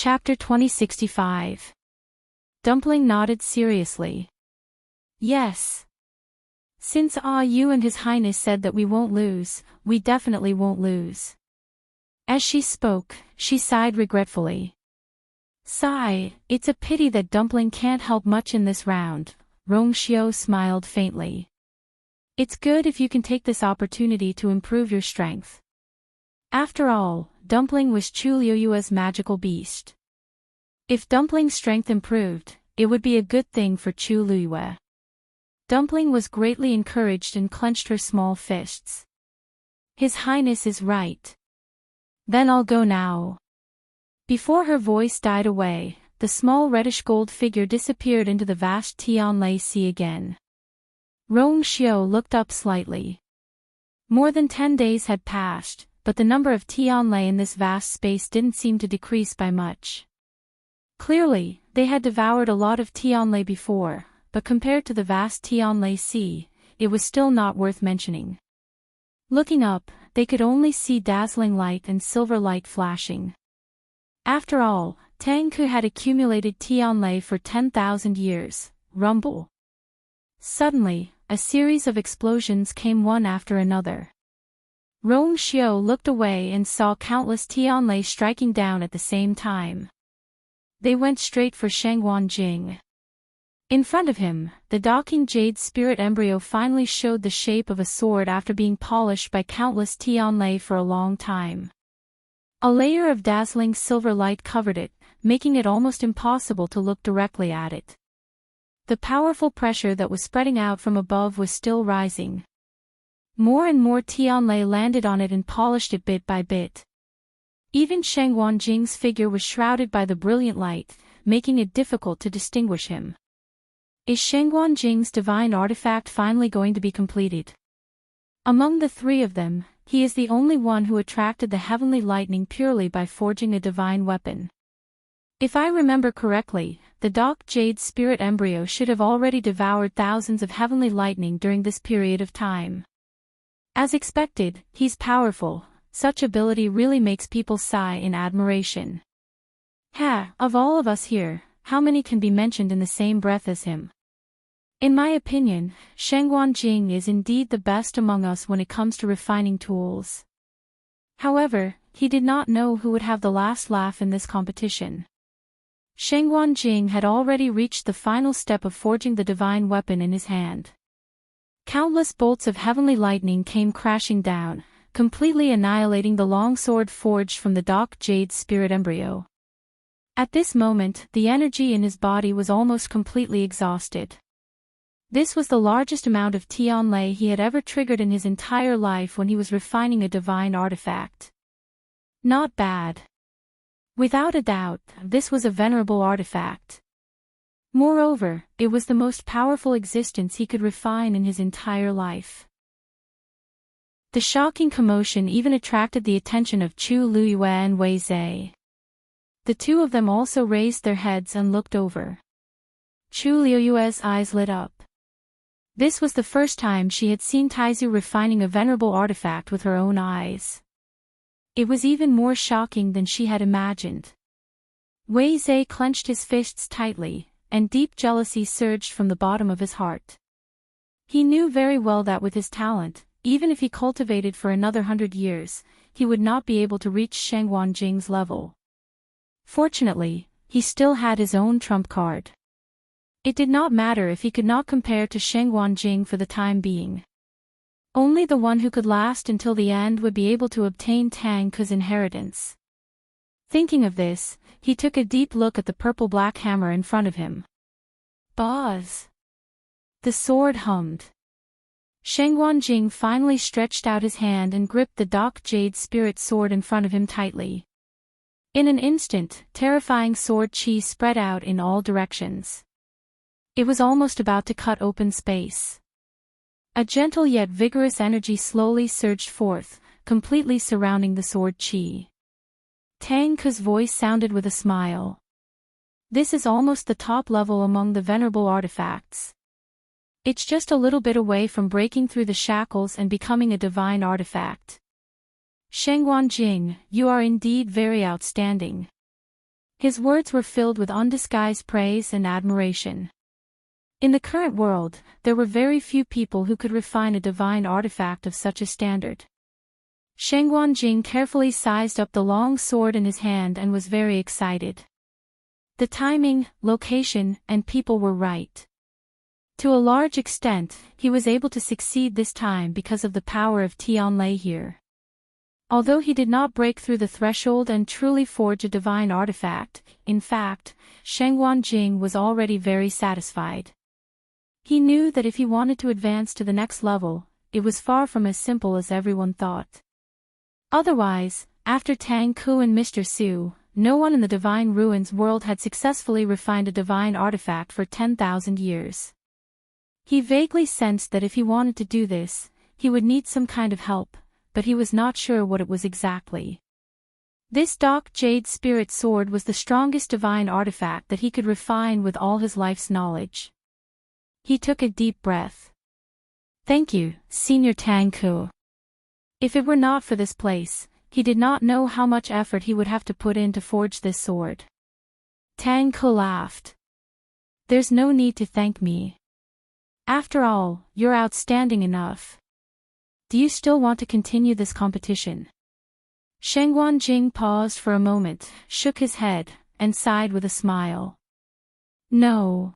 Chapter 2065. Dumpling nodded seriously. Yes. Since you and His Highness said that we won't lose, we definitely won't lose. As she spoke, she sighed regretfully. Sigh, it's a pity that Dumpling can't help much in this round. Rongxiu smiled faintly. It's good if you can take this opportunity to improve your strength. After all, Dumpling was Chu Liuyue's magical beast. If Dumpling's strength improved, it would be a good thing for Chu Liyue. Dumpling was greatly encouraged and clenched her small fists. His Highness is right. Then I'll go now. Before her voice died away, the small reddish-gold figure disappeared into the vast Tianlai Sea again. Rongxiu looked up slightly. More than 10 days had passed, but the number of Tianlai in this vast space didn't seem to decrease by much. Clearly, they had devoured a lot of Tianlai before, but compared to the vast Tianlai Sea, it was still not worth mentioning. Looking up, they could only see dazzling light and silver light flashing. After all, Tangke had accumulated Tianlai for 10,000 years. Rumble. Suddenly, a series of explosions came one after another. Rongxiu looked away and saw countless Tianlai striking down at the same time. They went straight for Shangguanjing. In front of him, the docking jade spirit embryo finally showed the shape of a sword after being polished by countless Tianlai for a long time. A layer of dazzling silver light covered it, making it almost impossible to look directly at it. The powerful pressure that was spreading out from above was still rising. More and more Tianlai landed on it and polished it bit by bit. Even Shangguanjing's figure was shrouded by the brilliant light, making it difficult to distinguish him. Is Shangguanjing's divine artifact finally going to be completed? Among the three of them, he is the only one who attracted the heavenly lightning purely by forging a divine weapon. If I remember correctly, the dark jade spirit embryo should have already devoured thousands of heavenly lightning during this period of time. As expected, he's powerful. Such ability really makes people sigh in admiration. Of all of us here, how many can be mentioned in the same breath as him? In my opinion, Shangguanjing is indeed the best among us when it comes to refining tools. However, he did not know who would have the last laugh in this competition. Shangguanjing had already reached the final step of forging the divine weapon in his hand. Countless bolts of heavenly lightning came crashing down, completely annihilating the long sword forged from the dark jade spirit embryo. At this moment, the energy in his body was almost completely exhausted. This was the largest amount of Tianlai he had ever triggered in his entire life when he was refining a divine artifact. Not bad. Without a doubt, this was a venerable artifact. Moreover, it was the most powerful existence he could refine in his entire life. The shocking commotion even attracted the attention of Chu Liyue and Wei Zhe. The two of them also raised their heads and looked over. Chu Liyue's eyes lit up. This was the first time she had seen Taizu refining a venerable artifact with her own eyes. It was even more shocking than she had imagined. Wei Zhe clenched his fists tightly, and deep jealousy surged from the bottom of his heart. He knew very well that with his talent, even if he cultivated for another 100 years, he would not be able to reach Shangguanjing's level. Fortunately, he still had his own trump card. It did not matter if he could not compare to Shangguanjing for the time being. Only the one who could last until the end would be able to obtain Tangke's inheritance. Thinking of this, he took a deep look at the purple-black hammer in front of him. Buzz! The sword hummed. Shangguanjing finally stretched out his hand and gripped the dark jade spirit sword in front of him tightly. In an instant, terrifying sword chi spread out in all directions. It was almost about to cut open space. A gentle yet vigorous energy slowly surged forth, completely surrounding the sword chi. Tangke's voice sounded with a smile. This is almost the top level among the venerable artifacts. It's just a little bit away from breaking through the shackles and becoming a divine artifact. Shangguanjing, you are indeed very outstanding. His words were filled with undisguised praise and admiration. In the current world, there were very few people who could refine a divine artifact of such a standard. Shengguan Jing carefully sized up the long sword in his hand and was very excited. The timing, location, and people were right. To a large extent, he was able to succeed this time because of the power of Tianlei here. Although he did not break through the threshold and truly forge a divine artifact, in fact, Shengguan Jing was already very satisfied. He knew that if he wanted to advance to the next level, it was far from as simple as everyone thought. Otherwise, after Tang Ku and Mr. Su, no one in the Divine Ruins world had successfully refined a divine artifact for 10,000 years. He vaguely sensed that if he wanted to do this, he would need some kind of help, but he was not sure what it was exactly. This dark jade spirit sword was the strongest divine artifact that he could refine with all his life's knowledge. He took a deep breath. Thank you, Senior Tang Ku. If it were not for this place, he did not know how much effort he would have to put in to forge this sword. Tang Ku laughed. There's no need to thank me. After all, you're outstanding enough. Do you still want to continue this competition? Shengguan Jing paused for a moment, shook his head, and sighed with a smile. No.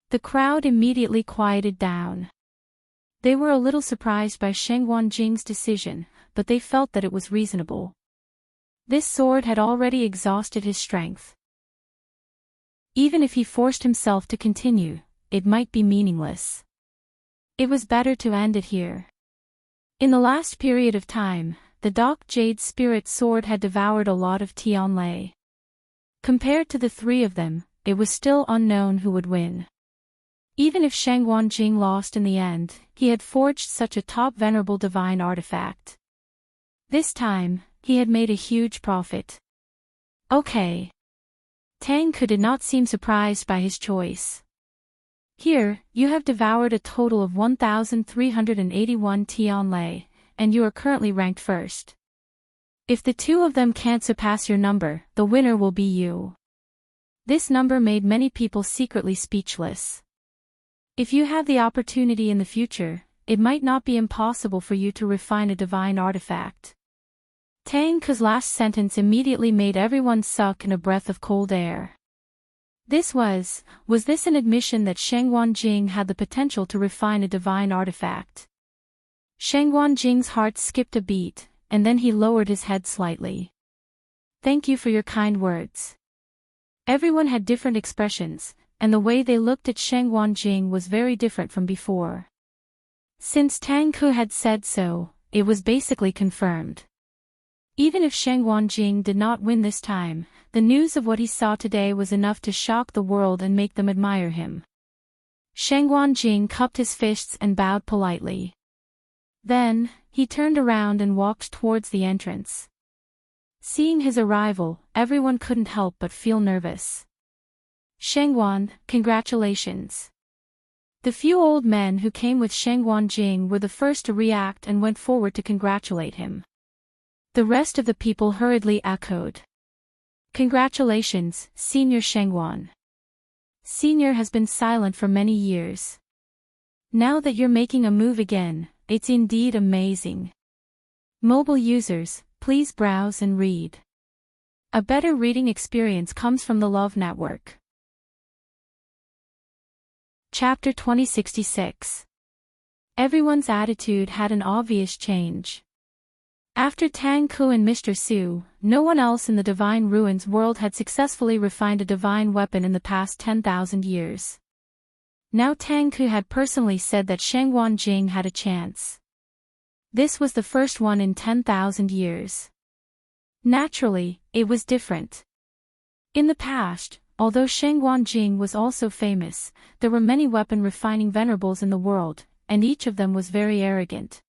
The crowd immediately quieted down. They were a little surprised by Shengguan Jing's decision, but they felt that it was reasonable. This sword had already exhausted his strength. Even if he forced himself to continue, it might be meaningless. It was better to end it here. In the last period of time, the dark jade spirit sword had devoured a lot of Tianlei. Compared to the three of them, it was still unknown who would win. Even if Shengguan Jing lost in the end, he had forged such a top venerable divine artifact. This time, he had made a huge profit. Okay. Tang Ku did not seem surprised by his choice. Here, you have devoured a total of 1,381 Tianlei, and you are currently ranked first. If the two of them can't surpass your number, the winner will be you. This number made many people secretly speechless. If you have the opportunity in the future, it might not be impossible for you to refine a divine artifact. Tang Ku's last sentence immediately made everyone suck in a breath of cold air. Was this an admission that Shengguan Jing had the potential to refine a divine artifact? Shengguan Jing's heart skipped a beat, and then he lowered his head slightly. Thank you for your kind words. Everyone had different expressions, and the way they looked at Shengguan Jing was very different from before. Since Tang Ku had said so, it was basically confirmed. Even if Shengguan Jing did not win this time, the news of what he saw today was enough to shock the world and make them admire him. Shengguan Jing cupped his fists and bowed politely. Then, he turned around and walked towards the entrance. Seeing his arrival, everyone couldn't help but feel nervous. Shengguan, congratulations. The few old men who came with Shengguan Jing were the first to react and went forward to congratulate him. The rest of the people hurriedly echoed. Congratulations, Senior Shengguan. Senior has been silent for many years. Now that you're making a move again, it's indeed amazing. Mobile users, please browse and read. A better reading experience comes from the Love Network. Chapter 2066. Everyone's attitude had an obvious change. After Tang Ku and Mr. Su, no one else in the Divine Ruins world had successfully refined a divine weapon in the past 10,000 years. Now Tang Ku had personally said that Shengguan Jing had a chance. This was the first one in 10,000 years. Naturally, it was different. In the past, although Shengguan Jing was also famous, there were many weapon refining venerables in the world, and each of them was very arrogant.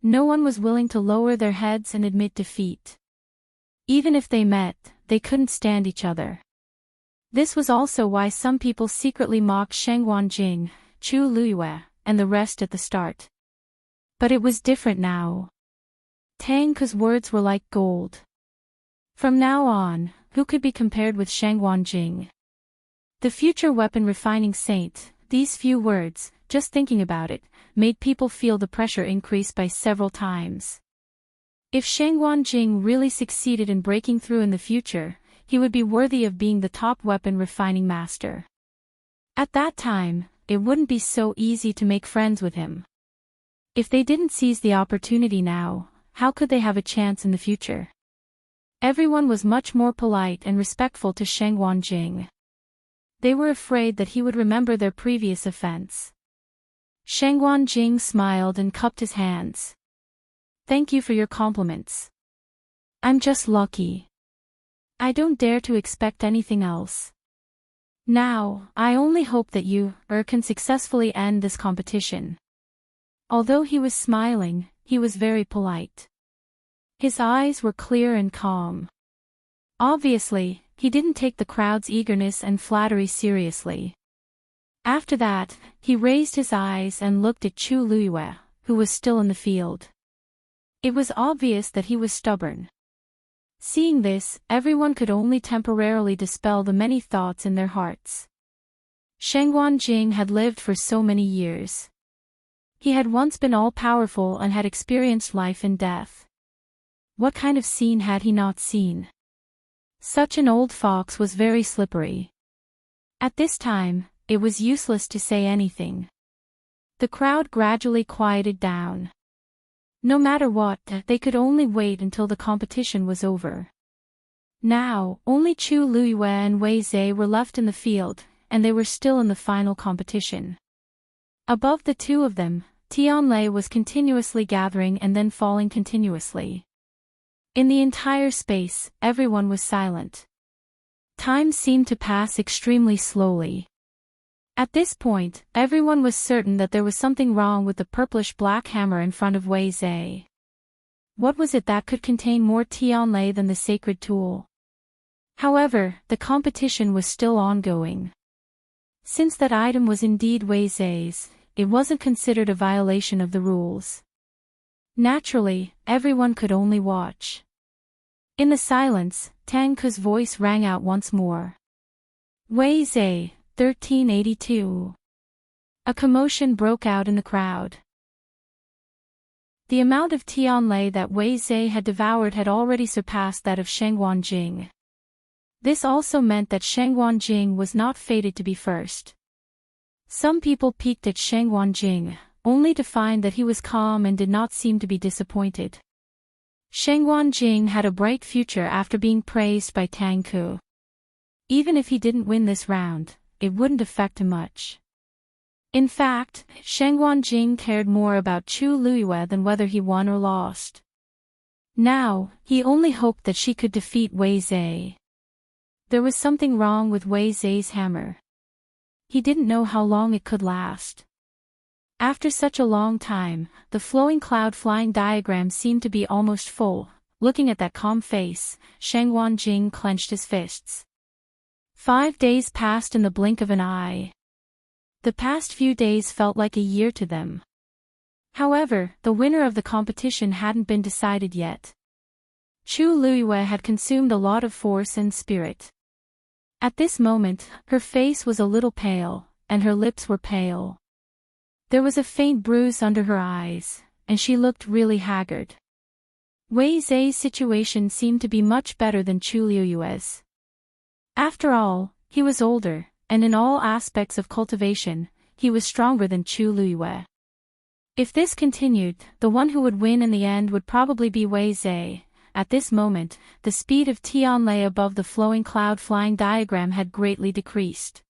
No one was willing to lower their heads and admit defeat. Even if they met, they couldn't stand each other. This was also why some people secretly mocked Shengguan Jing, Chu Luyue, and the rest at the start. But it was different now. Tang Ku's words were like gold. From now on, who could be compared with Shangguan Jing? The future weapon refining saint. These few words, just thinking about it, made people feel the pressure increase by several times. If Shangguan Jing really succeeded in breaking through in the future, he would be worthy of being the top weapon refining master. At that time, it wouldn't be so easy to make friends with him. If they didn't seize the opportunity now, how could they have a chance in the future? Everyone was much more polite and respectful to Shangguan Jing. They were afraid that he would remember their previous offense. Shangguan Jing smiled and cupped his hands. Thank you for your compliments. I'm just lucky. I don't dare to expect anything else. Now, I only hope that you can successfully end this competition. Although he was smiling, he was very polite. His eyes were clear and calm. Obviously, he didn't take the crowd's eagerness and flattery seriously. After that, he raised his eyes and looked at Chu Luiyue, who was still in the field. It was obvious that he was stubborn. Seeing this, everyone could only temporarily dispel the many thoughts in their hearts. Shangguan Jing had lived for so many years. He had once been all-powerful and had experienced life and death. What kind of scene had he not seen? Such an old fox was very slippery. At this time, it was useless to say anything. The crowd gradually quieted down. No matter what, they could only wait until the competition was over. Now, only Chu Luiyue and Wei Zhe were left in the field, and they were still in the final competition. Above the two of them, Tianlei was continuously gathering and then falling continuously. In the entire space, everyone was silent. Time seemed to pass extremely slowly. At this point, everyone was certain that there was something wrong with the purplish-black hammer in front of Wei Zhe. What was it that could contain more Tianlei than the sacred tool? However, the competition was still ongoing. Since that item was indeed Wei Zhe's, it wasn't considered a violation of the rules. Naturally, everyone could only watch. In the silence, Tang Ke's voice rang out once more. Wei Zhe, 1382. A commotion broke out in the crowd. The amount of Tianlei that Wei Zhe had devoured had already surpassed that of Shangguan Jing. This also meant that Shangguan Jing was not fated to be first. Some people peeked at Shangguan Jing, only to find that he was calm and did not seem to be disappointed. Shangguan Jing had a bright future after being praised by Tang Ke. Even if he didn't win this round, it wouldn't affect him much. In fact, Shangguan Jing cared more about Chu Luiyue than whether he won or lost. Now, he only hoped that she could defeat Wei Zhe. There was something wrong with Wei Zhe's hammer. He didn't know how long it could last. After such a long time, the flowing cloud flying diagram seemed to be almost full. Looking at that calm face, Shangguan Jing clenched his fists. 5 days passed in the blink of an eye. The past few days felt like a year to them. However, the winner of the competition hadn't been decided yet. Chu Luiyue had consumed a lot of force and spirit. At this moment, her face was a little pale, and her lips were pale. There was a faint bruise under her eyes, and she looked really haggard. Wei Zhe's situation seemed to be much better than Chu Luiyue's. After all, he was older, and in all aspects of cultivation, he was stronger than Chu Luiyue. If this continued, the one who would win in the end would probably be Wei Zhe. At this moment, the speed of Tianlei above the flowing cloud flying diagram had greatly decreased.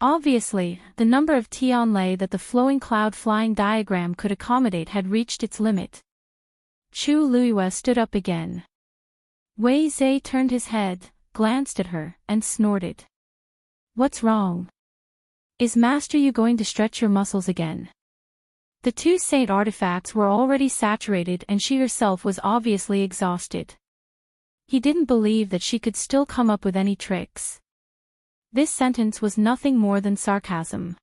Obviously, the number of Tianlei that the flowing cloud flying diagram could accommodate had reached its limit. Chu Luiyue stood up again. Wei Zhe turned his head, glanced at her, and snorted. What's wrong? Is Master Yu going to stretch your muscles again? The two saint artifacts were already saturated and she herself was obviously exhausted. He didn't believe that she could still come up with any tricks. This sentence was nothing more than sarcasm.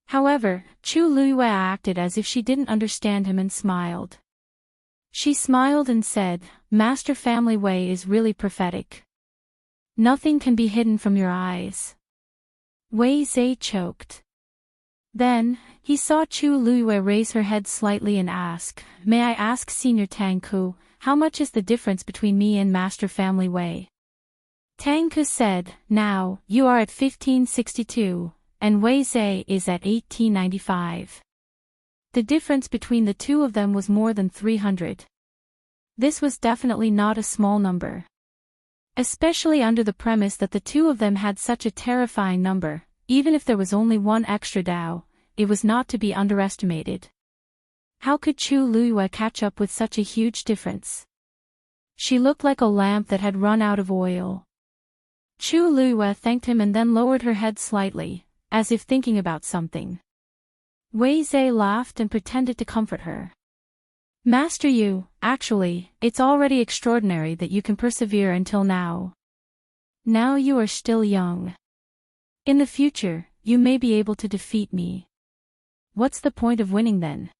However, Chu Luiyue acted as if she didn't understand him and smiled. She smiled and said, Master Family Wei is really prophetic. Nothing can be hidden from your eyes. Wei Zhe choked. Then, he saw Chu Luiyue raise her head slightly and ask, "May I ask Senior Tang Ku, how much is the difference between me and Master Family Wei?" Tang Ku said, "Now, you are at 1562, and Wei Zhe is at 1895. The difference between the two of them was more than 300. This was definitely not a small number. Especially under the premise that the two of them had such a terrifying number. Even if there was only one extra Dao, it was not to be underestimated. How could Chu Luiyue catch up with such a huge difference? She looked like a lamp that had run out of oil. Chu Luiyue thanked him and then lowered her head slightly, as if thinking about something. Wei Zhe laughed and pretended to comfort her. "Master Yu, actually, it's already extraordinary that you can persevere until now. Now you are still young. In the future, you may be able to defeat me. What's the point of winning then?"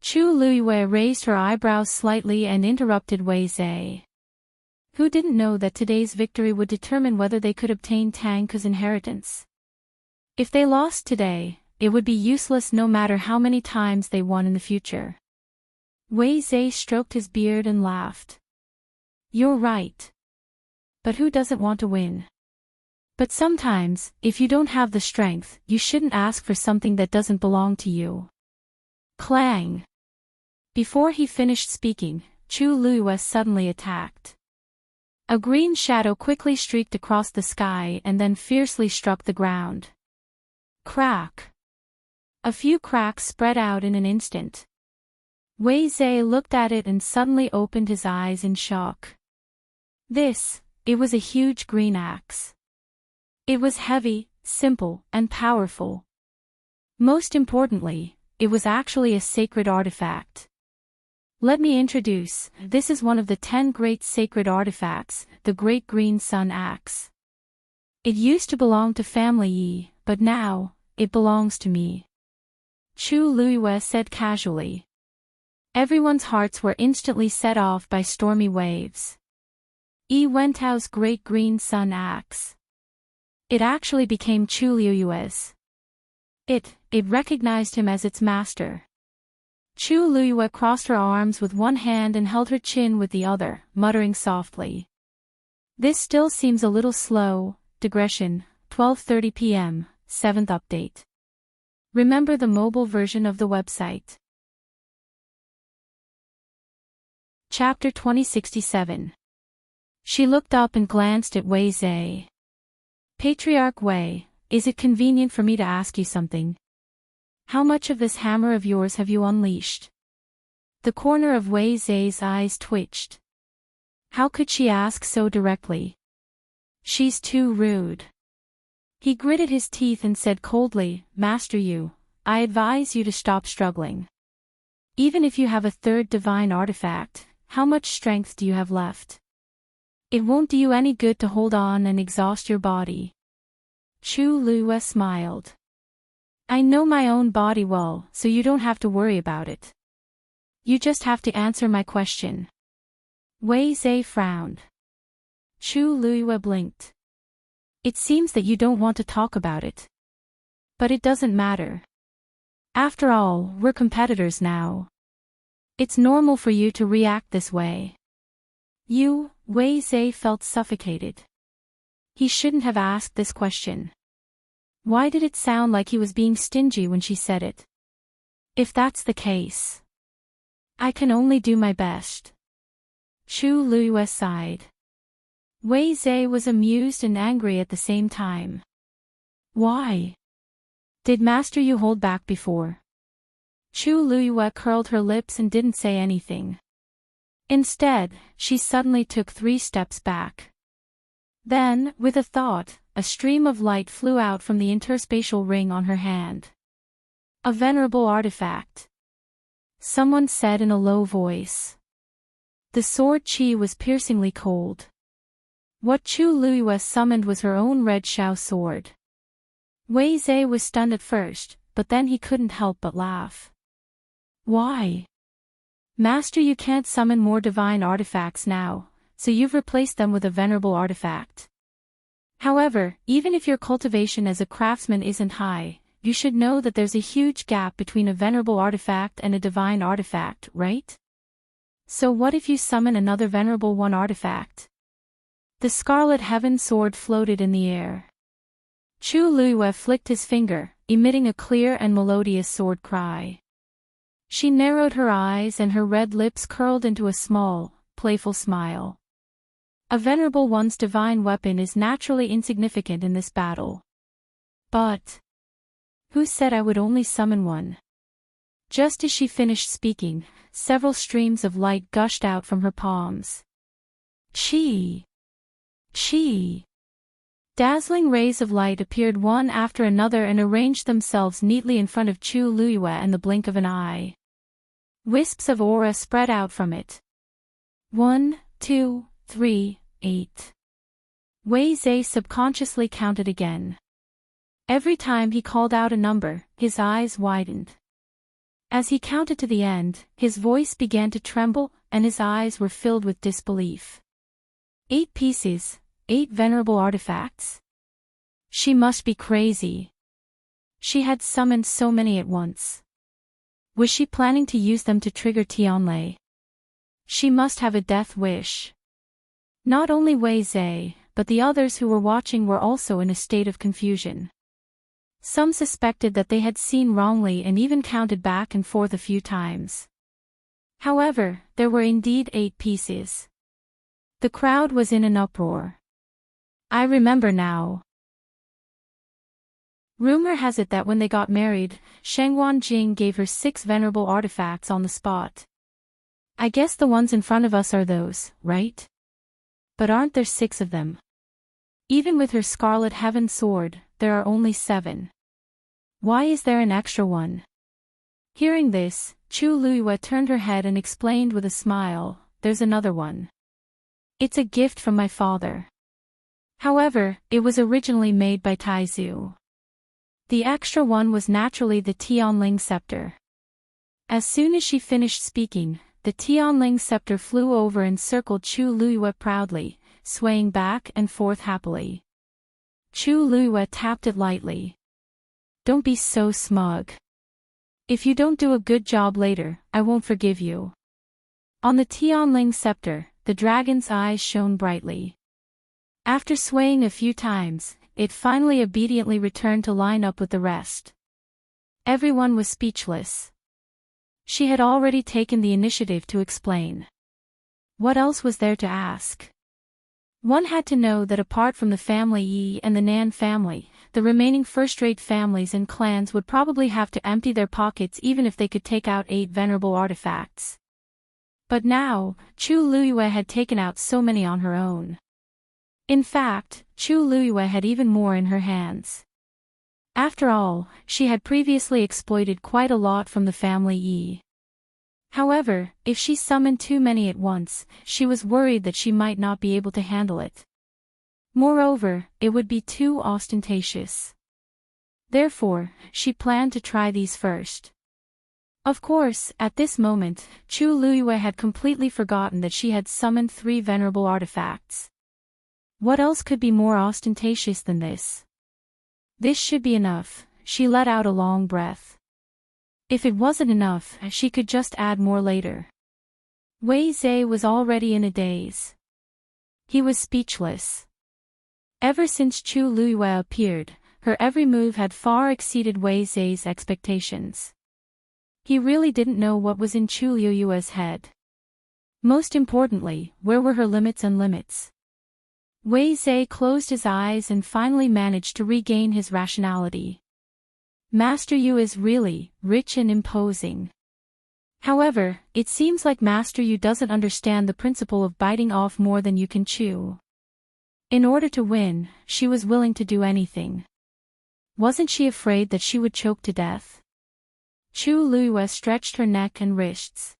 Chu Luiyue raised her eyebrows slightly and interrupted Wei Zhe. Who didn't know that today's victory would determine whether they could obtain Tang Ku's inheritance? If they lost today, it would be useless no matter how many times they won in the future. Wei Zhe stroked his beard and laughed. "You're right. But who doesn't want to win? But sometimes, if you don't have the strength, you shouldn't ask for something that doesn't belong to you." Clang! Before he finished speaking, Chu Luiyue suddenly attacked. A green shadow quickly streaked across the sky and then fiercely struck the ground. Crack! A few cracks spread out in an instant. Wei Zhe looked at it and suddenly opened his eyes in shock. It was a huge green axe. It was heavy, simple, and powerful. Most importantly, it was actually a sacred artifact. Let me introduce, this is one of the 10 great sacred artifacts, the Great Green Sun Axe. It used to belong to Family Yi, but now, it belongs to me. Chu Luiyue said casually. Everyone's hearts were instantly set off by stormy waves. Yi Wentao's Great Green Sun Axe. It actually became Chu Luiyue's. It recognized him as its master. Chu Luiyue crossed her arms with one hand and held her chin with the other, muttering softly. "This still seems a little slow." Digression, 12:30 p.m., 7th update. Remember the mobile version of the website. Chapter 2067. She looked up and glanced at Wei Zhe. "Patriarch Wei, is it convenient for me to ask you something? How much of this hammer of yours have you unleashed?" The corner of Wei Zhe's eyes twitched. How could she ask so directly? She's too rude. He gritted his teeth and said coldly, "Master Yu, I advise you to stop struggling. Even if you have a third divine artifact, how much strength do you have left? It won't do you any good to hold on and exhaust your body." Chu Luiyue smiled. "I know my own body well, so you don't have to worry about it. You just have to answer my question." Wei Zhe frowned. Chu Luiyue blinked. "It seems that you don't want to talk about it. But it doesn't matter. After all, we're competitors now. It's normal for you to react this way." Wei Zhe felt suffocated. He shouldn't have asked this question. Why did it sound like he was being stingy when she said it? If that's the case, I can only do my best. Chu Luiyue sighed. Wei Zhe was amused and angry at the same time. Why? Did Master Yu hold back before? Chu Luiyue curled her lips and didn't say anything. Instead, she suddenly took 3 steps back. Then, with a thought, a stream of light flew out from the interspatial ring on her hand. A venerable artifact. Someone said in a low voice. The sword Qi was piercingly cold. What Chu Luiyue summoned was her own red Shao sword. Wei Zhe was stunned at first, but then he couldn't help but laugh. Why? Master, you can't summon more divine artifacts now, so you've replaced them with a venerable artifact. However, even if your cultivation as a craftsman isn't high, you should know that there's a huge gap between a venerable artifact and a divine artifact, right? So what if you summon another venerable one artifact? The Scarlet Heaven sword floated in the air. Chu Luiyue flicked his finger, emitting a clear and melodious sword cry. She narrowed her eyes and her red lips curled into a small, playful smile. A venerable one's divine weapon is naturally insignificant in this battle. But who said I would only summon one? Just as she finished speaking, several streams of light gushed out from her palms. Chi! Chi! Dazzling rays of light appeared one after another and arranged themselves neatly in front of Chu Luiyue in the blink of an eye. Wisps of aura spread out from it. 1, 2, 3, 8. Wei Zhe subconsciously counted again. Every time he called out a number, his eyes widened. As he counted to the end, his voice began to tremble, and his eyes were filled with disbelief. 8 pieces, 8 venerable artifacts. She must be crazy. She had summoned so many at once. Was she planning to use them to trigger Tianlei? She must have a death wish. Not only Wei Zhe, but the others who were watching were also in a state of confusion. Some suspected that they had seen wrongly and even counted back and forth a few times. However, there were indeed 8 pieces. The crowd was in an uproar. I remember now. Rumor has it that when they got married, Shengguan Jing gave her 6 venerable artifacts on the spot. I guess the ones in front of us are those, right? But aren't there 6 of them? Even with her Scarlet Heaven sword, there are only 7. Why is there an extra one? Hearing this, Chu Luiyue turned her head and explained with a smile, there's another one. It's a gift from my father. However, it was originally made by Taizu. The extra one was naturally the Tianling scepter. As soon as she finished speaking, the Tianling scepter flew over and circled Chu Luiyue proudly, swaying back and forth happily. Chu Luiyue tapped it lightly. Don't be so smug. If you don't do a good job later, I won't forgive you. On the Tianling scepter, the dragon's eyes shone brightly. After swaying a few times, it finally obediently returned to line up with the rest. Everyone was speechless. She had already taken the initiative to explain. What else was there to ask? One had to know that apart from the family Yi and the Nan family, the remaining first-rate families and clans would probably have to empty their pockets even if they could take out 8 venerable artifacts. But now, Chu Luiyue had taken out so many on her own. In fact, Chu Luiyue had even more in her hands. After all, she had previously exploited quite a lot from the family Yi. However, if she summoned too many at once, she was worried that she might not be able to handle it. Moreover, it would be too ostentatious. Therefore, she planned to try these first. Of course, at this moment, Chu Luiyue had completely forgotten that she had summoned 3 venerable artifacts. What else could be more ostentatious than this? This should be enough, she let out a long breath. If it wasn't enough, she could just add more later. Wei Zhe was already in a daze. He was speechless. Ever since Chu Luiyue appeared, her every move had far exceeded Wei Zhe's expectations. He really didn't know what was in Chu Luiyue's head. Most importantly, where were her limits and limits? Wei Zhe closed his eyes and finally managed to regain his rationality. Master Yu is really rich and imposing. However, it seems like Master Yu doesn't understand the principle of biting off more than you can chew. In order to win, she was willing to do anything. Wasn't she afraid that she would choke to death? Chu Luiyue stretched her neck and wrists.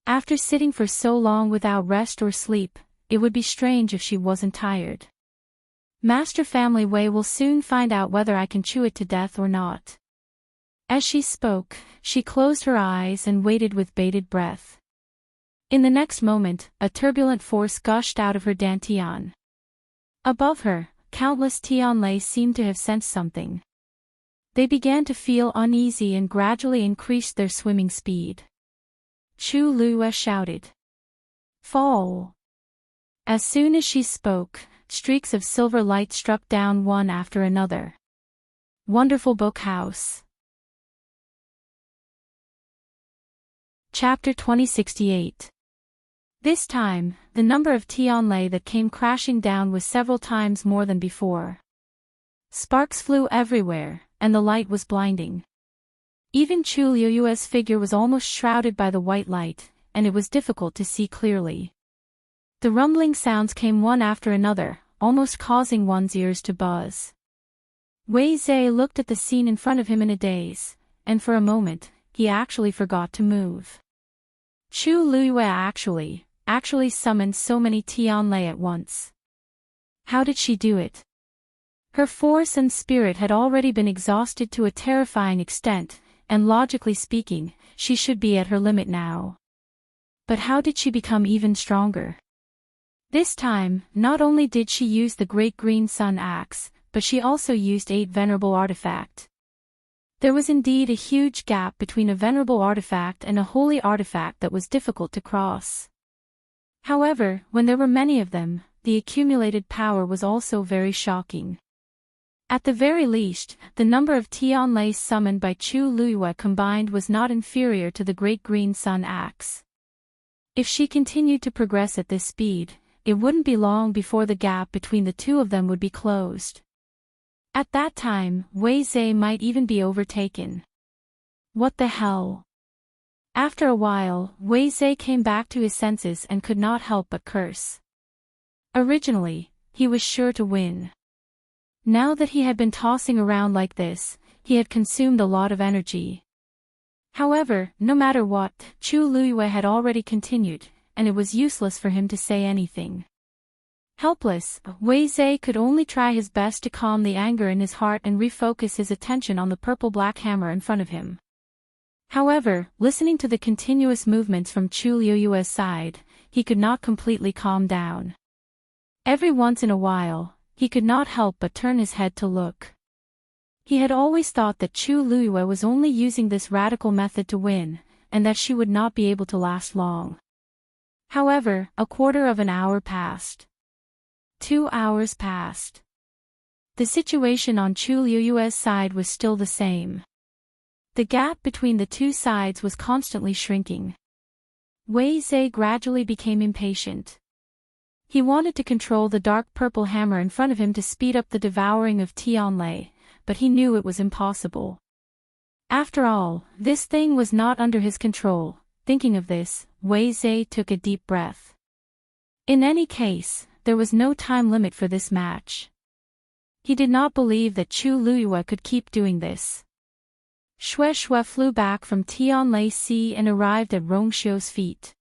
After sitting for so long without rest or sleep, it would be strange if she wasn't tired. Master Family Wei will soon find out whether I can chew it to death or not. As she spoke, she closed her eyes and waited with bated breath. In the next moment, a turbulent force gushed out of her dantian. Above her, countless Tianlei seemed to have sensed something. They began to feel uneasy and gradually increased their swimming speed. Chu Lue shouted. Fall! As soon as she spoke, streaks of silver light struck down one after another. Wonderful Book House. Chapter 2068. This time, the number of Tianlei that came crashing down was several times more than before. Sparks flew everywhere, and the light was blinding. Even Chu Liuyue's figure was almost shrouded by the white light, and it was difficult to see clearly. The rumbling sounds came one after another, almost causing one's ears to buzz. Wei Zhe looked at the scene in front of him in a daze, and for a moment, he actually forgot to move. Chu Liyue actually summoned so many Tianlei at once. How did she do it? Her force and spirit had already been exhausted to a terrifying extent, and logically speaking, she should be at her limit now. But how did she become even stronger? This time, not only did she use the Great Green Sun Axe, but she also used 8 venerable artifact. There was indeed a huge gap between a venerable artifact and a holy artifact that was difficult to cross. However, when there were many of them, the accumulated power was also very shocking. At the very least, the number of Tianlei summoned by Chu Liyue combined was not inferior to the Great Green Sun Axe. If she continued to progress at this speed, it wouldn't be long before the gap between the two of them would be closed. At that time, Wei Zhe might even be overtaken. What the hell? After a while, Wei Zhe came back to his senses and could not help but curse. Originally, he was sure to win. Now that he had been tossing around like this, he had consumed a lot of energy. However, no matter what, Chu Liyue had already continued, and it was useless for him to say anything. Helpless, Wei Zhe could only try his best to calm the anger in his heart and refocus his attention on the purple-black hammer in front of him. However, listening to the continuous movements from Chu Liyue's side, he could not completely calm down. Every once in a while, he could not help but turn his head to look. He had always thought that Chu Liyue was only using this radical method to win, and that she would not be able to last long. However, a quarter of an hour passed. 2 hours passed. The situation on Chu Liyue's side was still the same. The gap between the two sides was constantly shrinking. Wei Zhe gradually became impatient. He wanted to control the dark purple hammer in front of him to speed up the devouring of Tianlei, but he knew it was impossible. After all, this thing was not under his control. Thinking of this, Wei Zhe took a deep breath. In any case, there was no time limit for this match. He did not believe that Chu Liyue could keep doing this. Shui flew back from Tianlei Sea and arrived at Rongxiu's feet.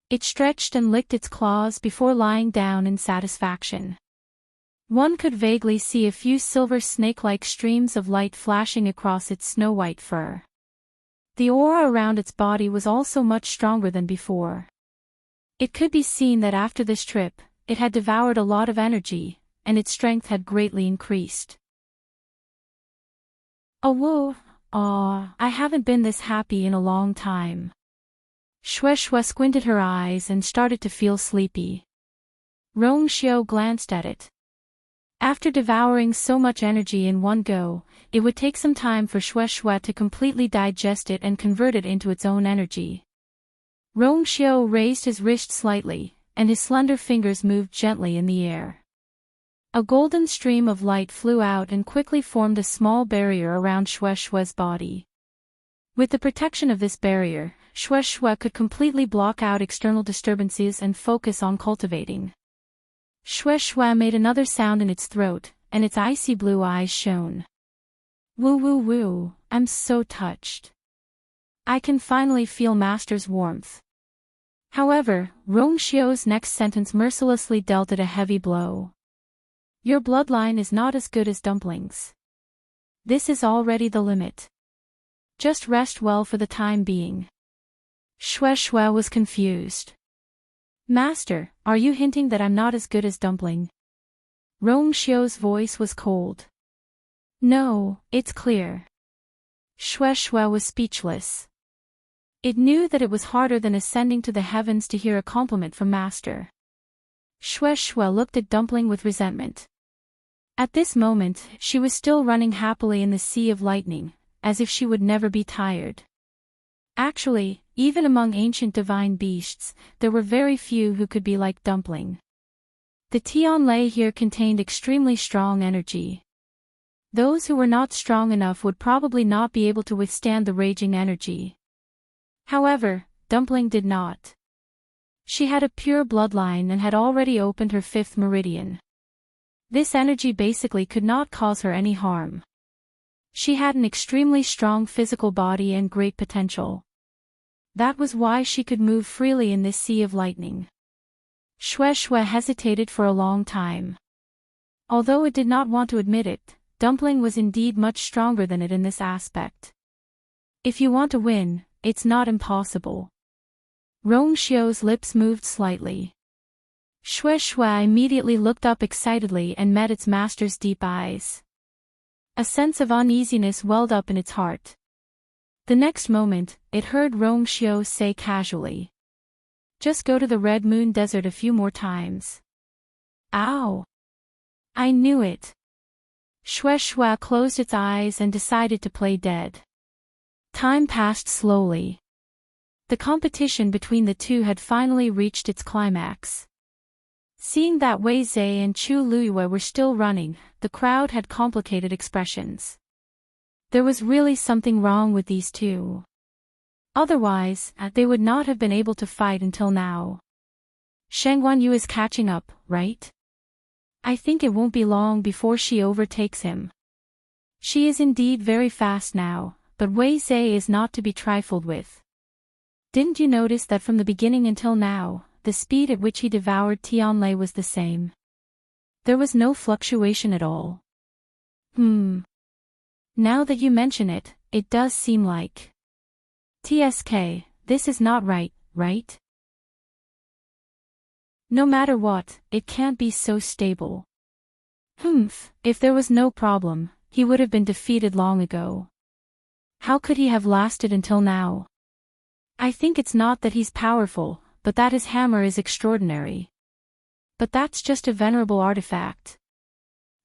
It stretched and licked its claws before lying down in satisfaction. One could vaguely see a few silver snake-like streams of light flashing across its snow-white fur. The aura around its body was also much stronger than before. It could be seen that after this trip, it had devoured a lot of energy, and its strength had greatly increased. Oh, I haven't been this happy in a long time. Shui squinted her eyes and started to feel sleepy. Rongxiu glanced at it. After devouring so much energy in one go, it would take some time for Shui to completely digest it and convert it into its own energy. Rongxiu raised his wrist slightly, and his slender fingers moved gently in the air. A golden stream of light flew out and quickly formed a small barrier around Shui's body. With the protection of this barrier, Shui could completely block out external disturbances and focus on cultivating. Shui made another sound in its throat, and its icy blue eyes shone. Woo, I'm so touched. I can finally feel Master's warmth. However, Rongxiu's next sentence mercilessly dealt it a heavy blow. Your bloodline is not as good as dumplings. This is already the limit. Just rest well for the time being. Shue Shue was confused. Master, are you hinting that I'm not as good as Dumpling? Rong Xiu's voice was cold. No, it's clear. Shue Shue was speechless. It knew that it was harder than ascending to the heavens to hear a compliment from Master. Shue Shue looked at Dumpling with resentment. At this moment, she was still running happily in the sea of lightning, as if she would never be tired. Actually, even among ancient divine beasts, there were very few who could be like Dumpling. The Tianlei here contained extremely strong energy. Those who were not strong enough would probably not be able to withstand the raging energy. However, Dumpling did not. She had a pure bloodline and had already opened her 5th meridian. This energy basically could not cause her any harm. She had an extremely strong physical body and great potential. That was why she could move freely in this sea of lightning. Shue Shue hesitated for a long time. Although it did not want to admit it, Dumpling was indeed much stronger than it in this aspect. If you want to win, it's not impossible. Rong Xiu's lips moved slightly. Shue Shue immediately looked up excitedly and met its master's deep eyes. A sense of uneasiness welled up in its heart. The next moment, it heard Rong Xiu say casually. Just go to the Red Moon Desert a few more times. Ow! I knew it. Shue Shue closed its eyes and decided to play dead. Time passed slowly. The competition between the two had finally reached its climax. Seeing that Wei Zhe and Chu Luiyue were still running, the crowd had complicated expressions. There was really something wrong with these two. Otherwise, they would not have been able to fight until now. Sheng Guanyu is catching up, right? I think it won't be long before she overtakes him. She is indeed very fast now, but Wei Zhe is not to be trifled with. Didn't you notice that from the beginning until now, the speed at which he devoured Tianlei was the same? There was no fluctuation at all. Now that you mention it, it does seem like. TSK, this is not right, right? No matter what, it can't be so stable. If there was no problem, he would have been defeated long ago. How could he have lasted until now? I think it's not that he's powerful, but that his hammer is extraordinary. But that's just a venerable artifact.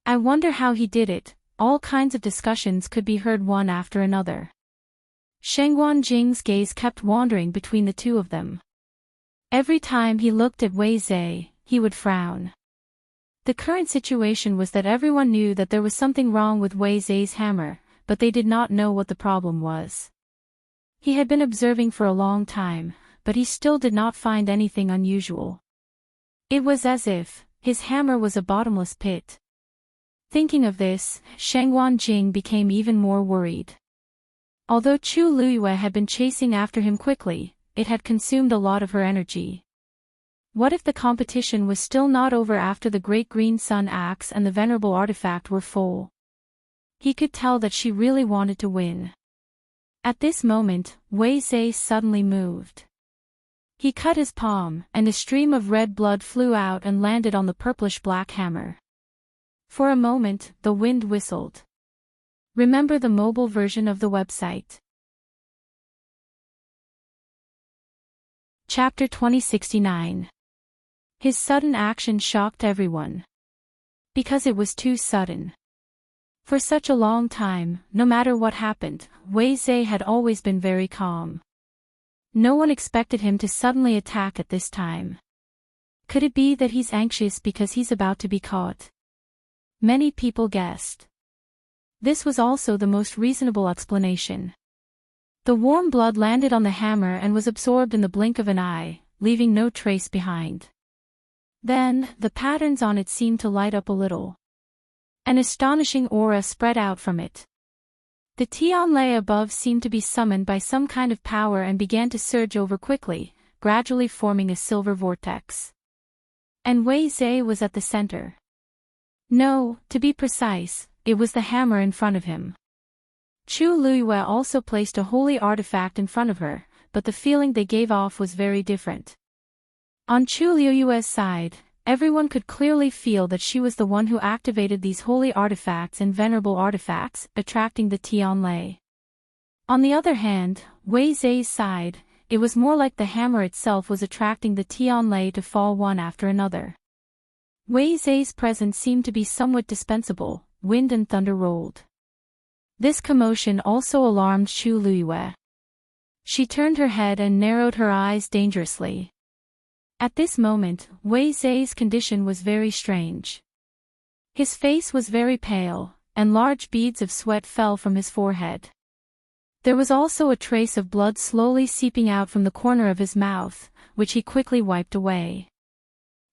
I wonder how he did it. All kinds of discussions could be heard one after another. Sheng Guanjing's gaze kept wandering between the two of them. Every time he looked at Wei Zhe, he would frown. The current situation was that everyone knew that there was something wrong with Wei Zhe's hammer, but they did not know what the problem was. He had been observing for a long time, but he still did not find anything unusual. It was as if his hammer was a bottomless pit. Thinking of this, Sheng Guanjing became even more worried. Although Chu Luiyue had been chasing after him quickly, it had consumed a lot of her energy. What if the competition was still not over after the Great Green Sun axe and the venerable artifact were full? He could tell that she really wanted to win. At this moment, Wei Zhe suddenly moved. He cut his palm, and a stream of red blood flew out and landed on the purplish-black hammer. For a moment, the wind whistled. Remember the mobile version of the website. Chapter 2069. His sudden action shocked everyone. Because it was too sudden. For such a long time, no matter what happened, Wei Zhe had always been very calm. No one expected him to suddenly attack at this time. Could it be that he's anxious because he's about to be caught? Many people guessed. This was also the most reasonable explanation. The warm blood landed on the hammer and was absorbed in the blink of an eye, leaving no trace behind. Then, the patterns on it seemed to light up a little. An astonishing aura spread out from it. The Tianlei above seemed to be summoned by some kind of power and began to surge over quickly, gradually forming a silver vortex. And Wei Zhe was at the center. No, to be precise, it was the hammer in front of him. Chu Luiyue also placed a holy artifact in front of her, but the feeling they gave off was very different. On Chu Liuyue's side, everyone could clearly feel that she was the one who activated these holy artifacts and venerable artifacts, attracting the Tianlei. On the other hand, Wei Zai's side, it was more like the hammer itself was attracting the Tianlei to fall one after another. Wei Zai's presence seemed to be somewhat dispensable. Wind and thunder rolled. This commotion also alarmed Chu Liyue. She turned her head and narrowed her eyes dangerously. At this moment, Wei Zai's condition was very strange. His face was very pale, and large beads of sweat fell from his forehead. There was also a trace of blood slowly seeping out from the corner of his mouth, which he quickly wiped away.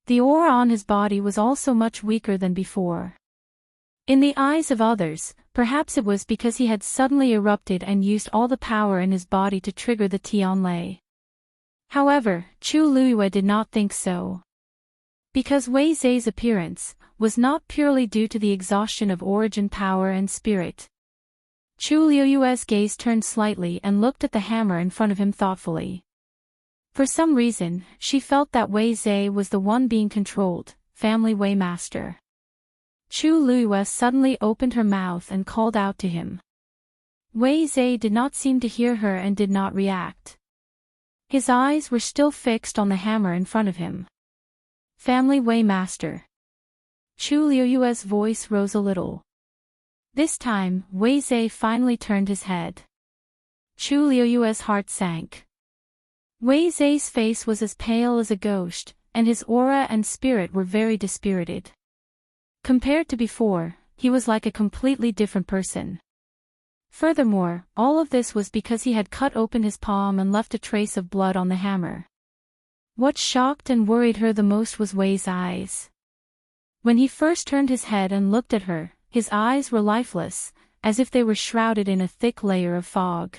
The aura on his body was also much weaker than before. In the eyes of others, perhaps it was because he had suddenly erupted and used all the power in his body to trigger the Tianlei. However, Chu Liyue did not think so. Because Wei Zai's appearance was not purely due to the exhaustion of origin power and spirit. Chu Liyue's gaze turned slightly and looked at the hammer in front of him thoughtfully. For some reason, she felt that Wei Zai was the one being controlled, family Wei master. Chu Liyue suddenly opened her mouth and called out to him. Wei Zai did not seem to hear her and did not react. His eyes were still fixed on the hammer in front of him. Family Wei master. Chu Liyue's voice rose a little. This time, Wei Zai finally turned his head. Chu Liyue's heart sank. Wei Zai's face was as pale as a ghost, and his aura and spirit were very dispirited. Compared to before, he was like a completely different person. Furthermore, all of this was because he had cut open his palm and left a trace of blood on the hammer. What shocked and worried her the most was Wei's eyes. When he first turned his head and looked at her, his eyes were lifeless, as if they were shrouded in a thick layer of fog.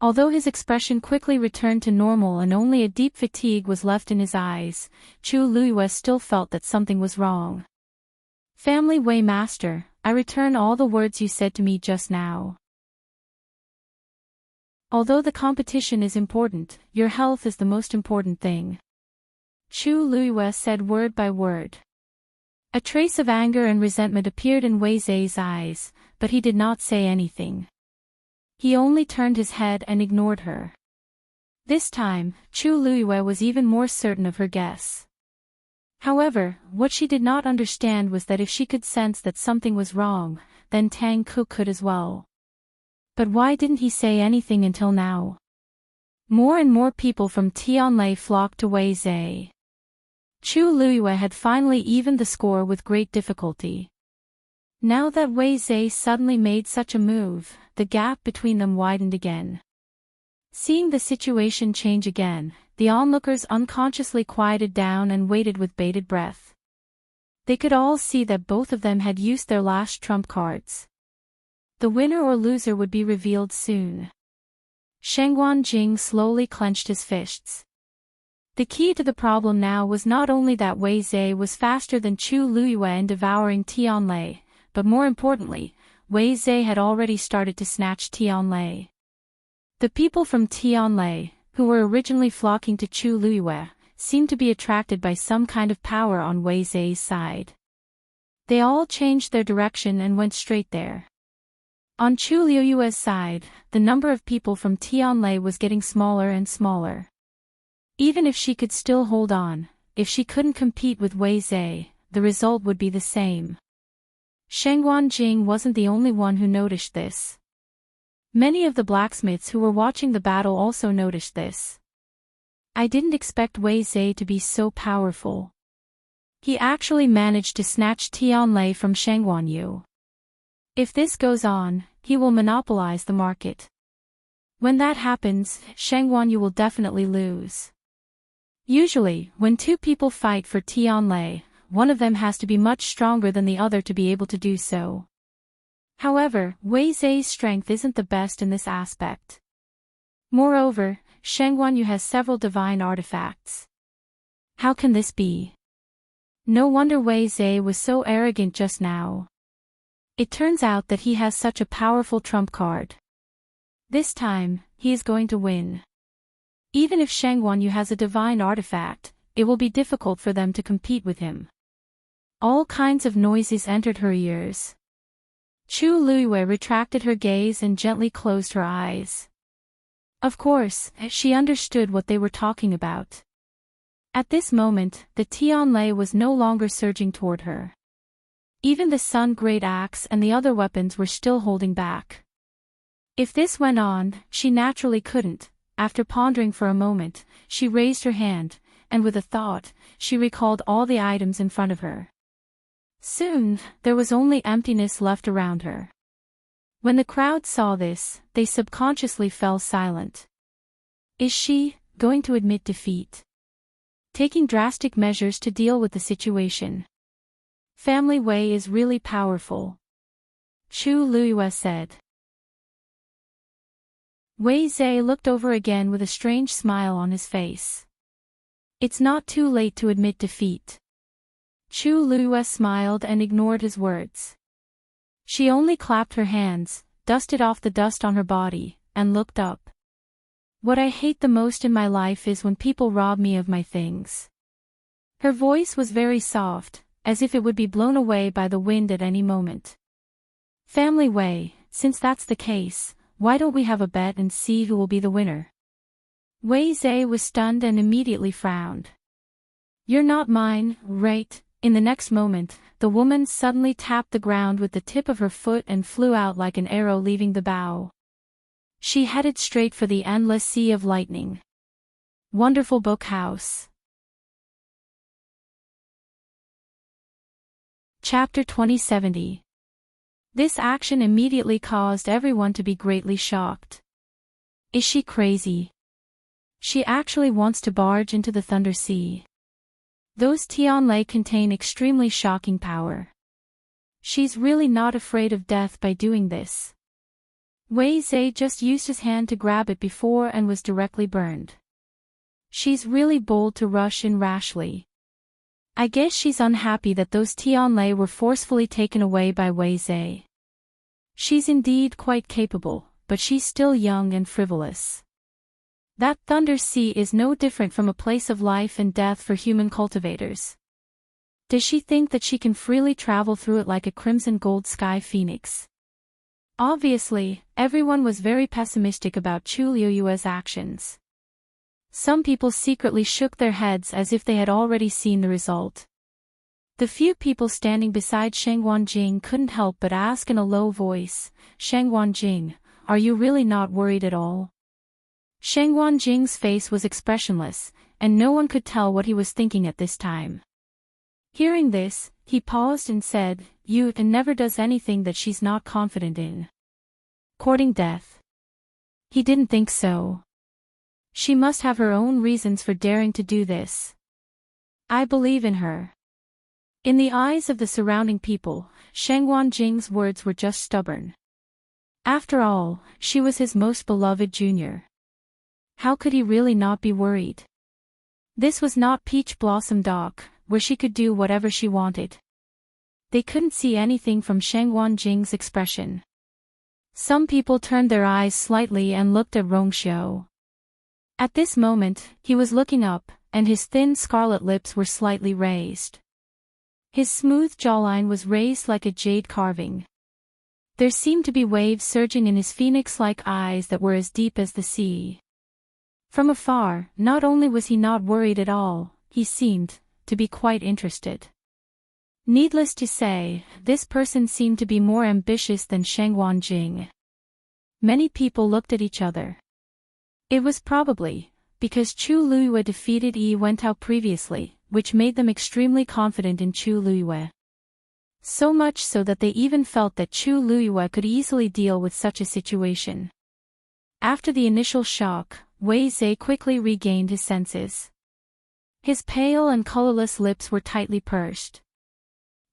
Although his expression quickly returned to normal and only a deep fatigue was left in his eyes, Chu Liyue still felt that something was wrong. Family Wei master, I return all the words you said to me just now. Although the competition is important, your health is the most important thing. Chu Liyue said word by word. A trace of anger and resentment appeared in Wei Zai's eyes, but he did not say anything. He only turned his head and ignored her. This time, Chu Liyue was even more certain of her guess. However, what she did not understand was that if she could sense that something was wrong, then Tang Ku could as well. But why didn't he say anything until now? More and more people from Tianlei flocked to Wei Zai. Chu Liyue had finally evened the score with great difficulty. Now that Wei Zai suddenly made such a move, the gap between them widened again. Seeing the situation change again, the onlookers unconsciously quieted down and waited with bated breath. They could all see that both of them had used their last trump cards. The winner or loser would be revealed soon. Shengguan Jing slowly clenched his fists. The key to the problem now was not only that Wei Zai was faster than Chu Liyue in devouring Tianlei, but more importantly, Wei Zai had already started to snatch Tianlei. The people from Tianlei, who were originally flocking to Chu Liyue, seemed to be attracted by some kind of power on Wei Zai's side. They all changed their direction and went straight there. On Chu Liyue's side, the number of people from Tianlei was getting smaller and smaller. Even if she could still hold on, if she couldn't compete with Wei Zai, the result would be the same. Shengguan Jing wasn't the only one who noticed this. Many of the blacksmiths who were watching the battle also noticed this. I didn't expect Wei Zai to be so powerful. He actually managed to snatch Tianlei from Shengguan Yu. If this goes on, he will monopolize the market. When that happens, Shengguan Yu will definitely lose. Usually, when two people fight for Tianlei, one of them has to be much stronger than the other to be able to do so. However, Wei Zai's strength isn't the best in this aspect. Moreover, Shengguan Yu has several divine artifacts. How can this be? No wonder Wei Zai was so arrogant just now. It turns out that he has such a powerful trump card. This time, he is going to win. Even if Shangguan Yu has a divine artifact, it will be difficult for them to compete with him. All kinds of noises entered her ears. Chu Luiyue retracted her gaze and gently closed her eyes. Of course, she understood what they were talking about. At this moment, the Tianlei was no longer surging toward her. Even the Sun Great Axe and the other weapons were still holding back. If this went on, she naturally couldn't. After pondering for a moment, she raised her hand, and with a thought, she recalled all the items in front of her. Soon, there was only emptiness left around her. When the crowd saw this, they subconsciously fell silent. Is she going to admit defeat? Taking drastic measures to deal with the situation. Family Wei is really powerful. Chu Luiyue said. Wei Zhe looked over again with a strange smile on his face. It's not too late to admit defeat. Chu Luiyue smiled and ignored his words. She only clapped her hands, dusted off the dust on her body, and looked up. What I hate the most in my life is when people rob me of my things. Her voice was very soft, as if it would be blown away by the wind at any moment. Family Wei, since that's the case, why don't we have a bet and see who will be the winner? Wei Zhe was stunned and immediately frowned. You're not mine, right? In the next moment, the woman suddenly tapped the ground with the tip of her foot and flew out like an arrow leaving the bow. She headed straight for the endless sea of lightning. Wonderful Book House. Chapter 2070. This action immediately caused everyone to be greatly shocked. Is she crazy? She actually wants to barge into the Thunder Sea. Those Tianlei contain extremely shocking power. She's really not afraid of death by doing this. Wei Zhe just used his hand to grab it before and was directly burned. She's really bold to rush in rashly. I guess she's unhappy that those Tianlei were forcefully taken away by Wei Zhe. She's indeed quite capable, but she's still young and frivolous. That Thunder Sea is no different from a place of life and death for human cultivators. Does she think that she can freely travel through it like a crimson gold sky phoenix? Obviously, everyone was very pessimistic about Chu Luiyue's actions. Some people secretly shook their heads as if they had already seen the result. The few people standing beside Shangguan Jing couldn't help but ask in a low voice, Shangguan Jing, are you really not worried at all? Shangguan Jing's face was expressionless, and no one could tell what he was thinking at this time. Hearing this, he paused and said, Yu never does anything that she's not confident in. Courting death. He didn't think so. She must have her own reasons for daring to do this. I believe in her. In the eyes of the surrounding people, Shangguan Jing's words were just stubborn. After all, she was his most beloved junior. How could he really not be worried? This was not Peach Blossom Dock, where she could do whatever she wanted. They couldn't see anything from Shangguan Jing's expression. Some people turned their eyes slightly and looked at Rongxiu. At this moment, he was looking up, and his thin scarlet lips were slightly raised. His smooth jawline was raised like a jade carving. There seemed to be waves surging in his phoenix-like eyes that were as deep as the sea. From afar, not only was he not worried at all, he seemed to be quite interested. Needless to say, this person seemed to be more ambitious than Shangguan Jing. Many people looked at each other. It was probably because Chu Luiyue defeated Yi Wentao previously, which made them extremely confident in Chu Luiyue. So much so that they even felt that Chu Luiyue could easily deal with such a situation. After the initial shock, Wei Zhe quickly regained his senses. His pale and colorless lips were tightly pursed.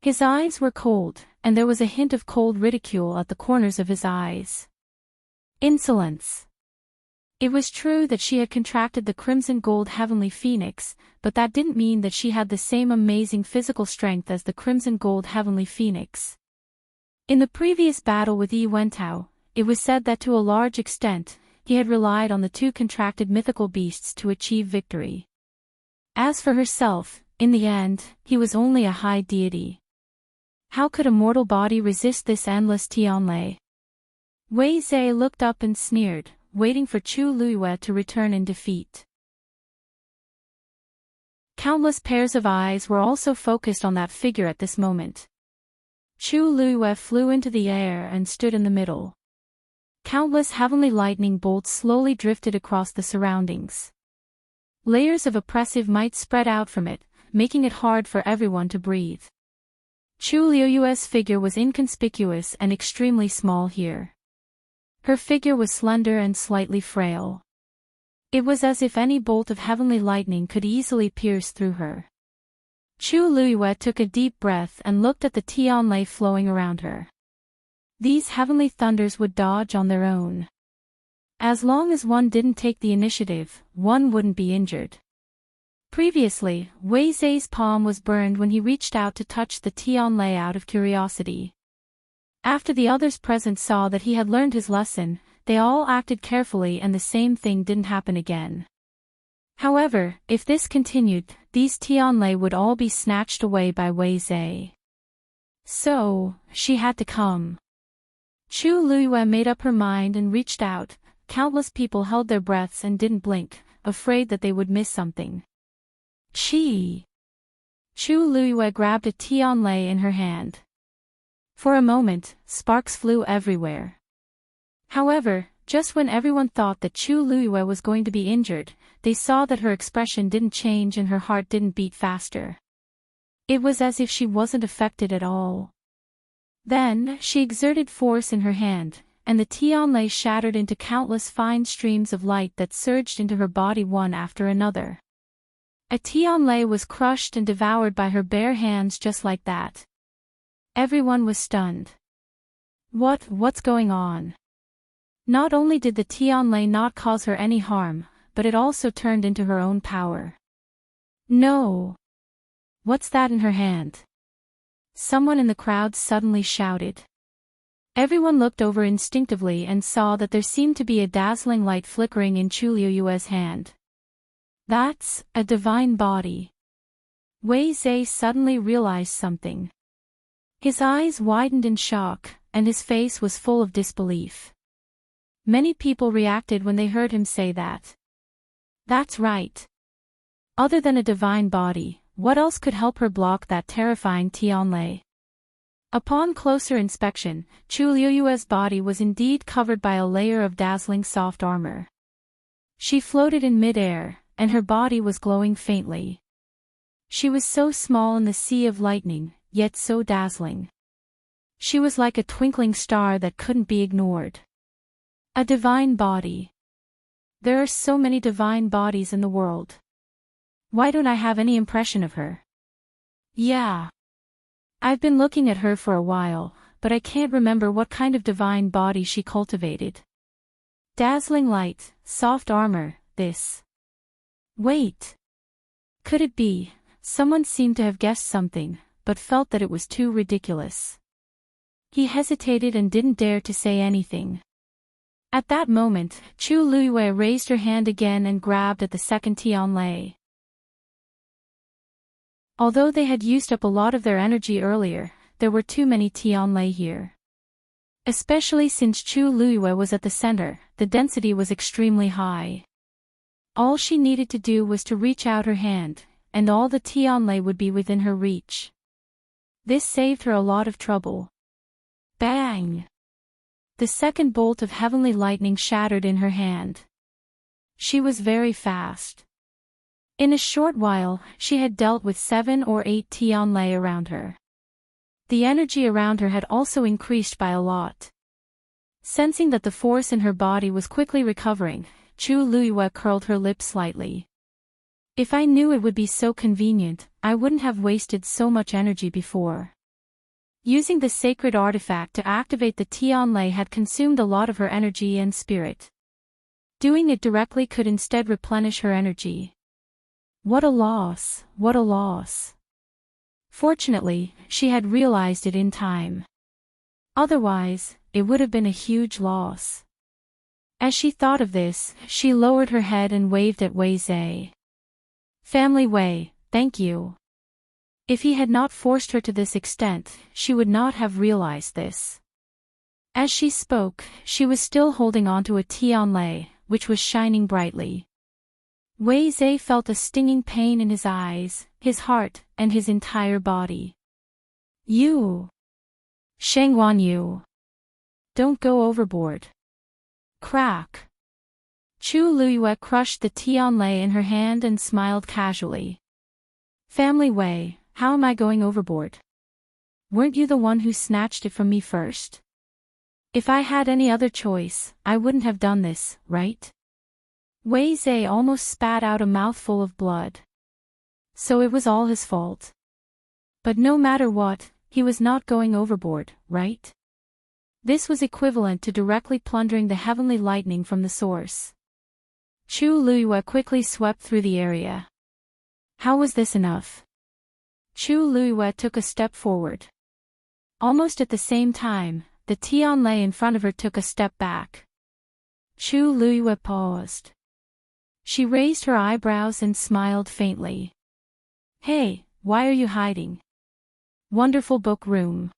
His eyes were cold, and there was a hint of cold ridicule at the corners of his eyes. Insolence. It was true that she had contracted the crimson gold heavenly phoenix, but that didn't mean that she had the same amazing physical strength as the crimson gold heavenly phoenix. In the previous battle with Yi Wentao, it was said that to a large extent, he had relied on the two contracted mythical beasts to achieve victory. As for herself, in the end, he was only a high deity. How could a mortal body resist this endless Tianlei? Wei Zhe looked up and sneered, waiting for Chu Luiyue to return in defeat. Countless pairs of eyes were also focused on that figure at this moment. Chu Luiyue flew into the air and stood in the middle. Countless heavenly lightning bolts slowly drifted across the surroundings. Layers of oppressive might spread out from it, making it hard for everyone to breathe. Chu Luiyue's figure was inconspicuous and extremely small here. Her figure was slender and slightly frail. It was as if any bolt of heavenly lightning could easily pierce through her. Chu Luiyue took a deep breath and looked at the Tianlei flowing around her. These heavenly thunders would dodge on their own. As long as one didn't take the initiative, one wouldn't be injured. Previously, Wei Zhe's palm was burned when he reached out to touch the Tianlei out of curiosity. After the others present saw that he had learned his lesson, they all acted carefully and the same thing didn't happen again. However, if this continued, these Tianlei would all be snatched away by Wei Zhe. So, she had to come. Chu Luiyue made up her mind and reached out. Countless people held their breaths and didn't blink, afraid that they would miss something. Chi! Chu Luiyue grabbed a Tianlei in her hand. For a moment, sparks flew everywhere. However, just when everyone thought that Chu Luiyue was going to be injured, they saw that her expression didn't change and her heart didn't beat faster. It was as if she wasn't affected at all. Then, she exerted force in her hand, and the Tianlei shattered into countless fine streams of light that surged into her body one after another. A Tianlei was crushed and devoured by her bare hands just like that. Everyone was stunned. What's going on? Not only did the Tianlei not cause her any harm, but it also turned into her own power. No! What's that in her hand? Someone in the crowd suddenly shouted. Everyone looked over instinctively and saw that there seemed to be a dazzling light flickering in Chu Luiyue's hand. That's a divine body. Wei Zhe suddenly realized something. His eyes widened in shock, and his face was full of disbelief. Many people reacted when they heard him say that. That's right. Other than a divine body, what else could help her block that terrifying Tianlei? Upon closer inspection, Chu Luiyue's body was indeed covered by a layer of dazzling soft armor. She floated in mid-air, and her body was glowing faintly. She was so small in the sea of lightning, yet so dazzling. She was like a twinkling star that couldn't be ignored. A divine body. There are so many divine bodies in the world. Why don't I have any impression of her? Yeah. I've been looking at her for a while, but I can't remember what kind of divine body she cultivated. Dazzling light, soft armor, this. Wait. Could it be? Someone seemed to have guessed something, but felt that it was too ridiculous. He hesitated and didn't dare to say anything. At that moment, Chu Luiyue raised her hand again and grabbed at the second Tianlei. Although they had used up a lot of their energy earlier, there were too many Tianlei here. Especially since Chu Luiyue was at the center, the density was extremely high. All she needed to do was to reach out her hand, and all the Tianlei would be within her reach. This saved her a lot of trouble. Bang! The second bolt of heavenly lightning shattered in her hand. She was very fast. In a short while, she had dealt with 7 or 8 Tianlei around her. The energy around her had also increased by a lot. Sensing that the force in her body was quickly recovering, Chu Luiyue curled her lips slightly. If I knew it would be so convenient, I wouldn't have wasted so much energy before. Using the sacred artifact to activate the Tianlei had consumed a lot of her energy and spirit. Doing it directly could instead replenish her energy. What a loss, what a loss. Fortunately, she had realized it in time. Otherwise, it would have been a huge loss. As she thought of this, she lowered her head and waved at Wei Zhe. Family Wei, thank you. If he had not forced her to this extent, she would not have realized this. As she spoke, she was still holding onto a tianlei, which was shining brightly. Wei Zhe felt a stinging pain in his eyes, his heart, and his entire body. You! Shengguan Yu! Don't go overboard. Crack! Chu Luyue crushed the tianlei in her hand and smiled casually. Family Wei, how am I going overboard? Weren't you the one who snatched it from me first? If I had any other choice, I wouldn't have done this, right? Wei Zhe almost spat out a mouthful of blood. So it was all his fault. But no matter what, he was not going overboard, right? This was equivalent to directly plundering the heavenly lightning from the source. Chu Luyue quickly swept through the area. How was this enough? Chu Luyue took a step forward. Almost at the same time, the tianlei in front of her took a step back. Chu Luyue paused. She raised her eyebrows and smiled faintly. Hey, why are you hiding? Wonderful book room.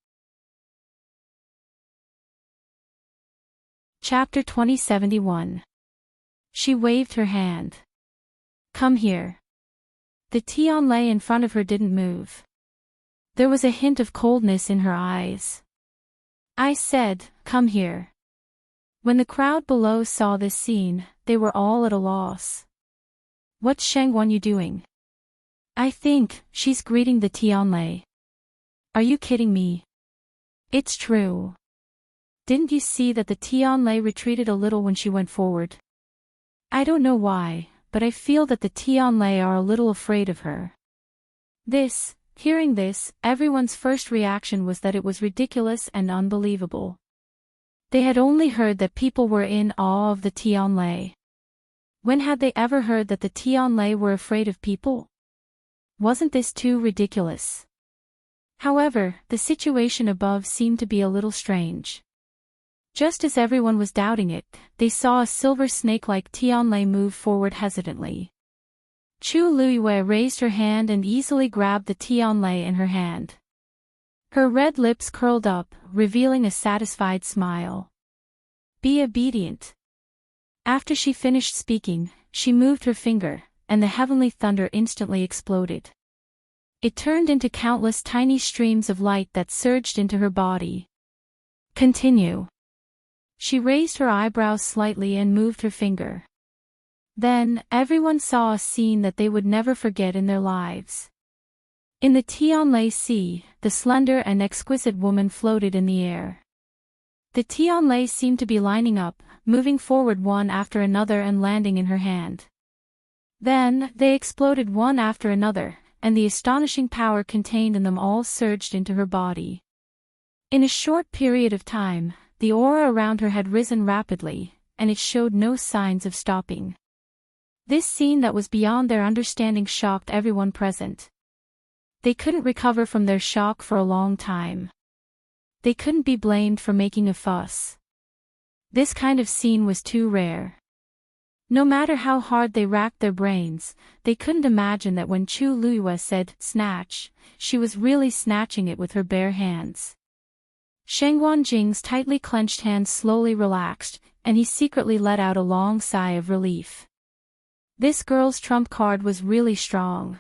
Chapter 2071. She waved her hand. Come here. The tianlei in front of her didn't move. There was a hint of coldness in her eyes. I said, come here. When the crowd below saw this scene, they were all at a loss. What's Shengguan Yu doing? I think she's greeting the tianlei. Are you kidding me? It's true. Didn't you see that the tianlei retreated a little when she went forward? I don't know why, but I feel that the tianlei are a little afraid of her. Hearing this, everyone's first reaction was that it was ridiculous and unbelievable. They had only heard that people were in awe of the tianlei. When had they ever heard that the tianlei were afraid of people? Wasn't this too ridiculous? However, the situation above seemed to be a little strange. Just as everyone was doubting it, they saw a silver snake-like tianlei move forward hesitantly. Chu Luyue raised her hand and easily grabbed the tianlei in her hand. Her red lips curled up, revealing a satisfied smile. Be obedient. After she finished speaking, she moved her finger, and the heavenly thunder instantly exploded. It turned into countless tiny streams of light that surged into her body. Continue. She raised her eyebrows slightly and moved her finger. Then, everyone saw a scene that they would never forget in their lives. In the tianlei sea, the slender and exquisite woman floated in the air. The tianlei seemed to be lining up, moving forward one after another and landing in her hand. Then, they exploded one after another, and the astonishing power contained in them all surged into her body. In a short period of time, the aura around her had risen rapidly, and it showed no signs of stopping. This scene that was beyond their understanding shocked everyone present. They couldn't recover from their shock for a long time. They couldn't be blamed for making a fuss. This kind of scene was too rare. No matter how hard they racked their brains, they couldn't imagine that when Chu Luyue said, snatch, she was really snatching it with her bare hands. Shengguan Jing's tightly clenched hands slowly relaxed, and he secretly let out a long sigh of relief. This girl's trump card was really strong.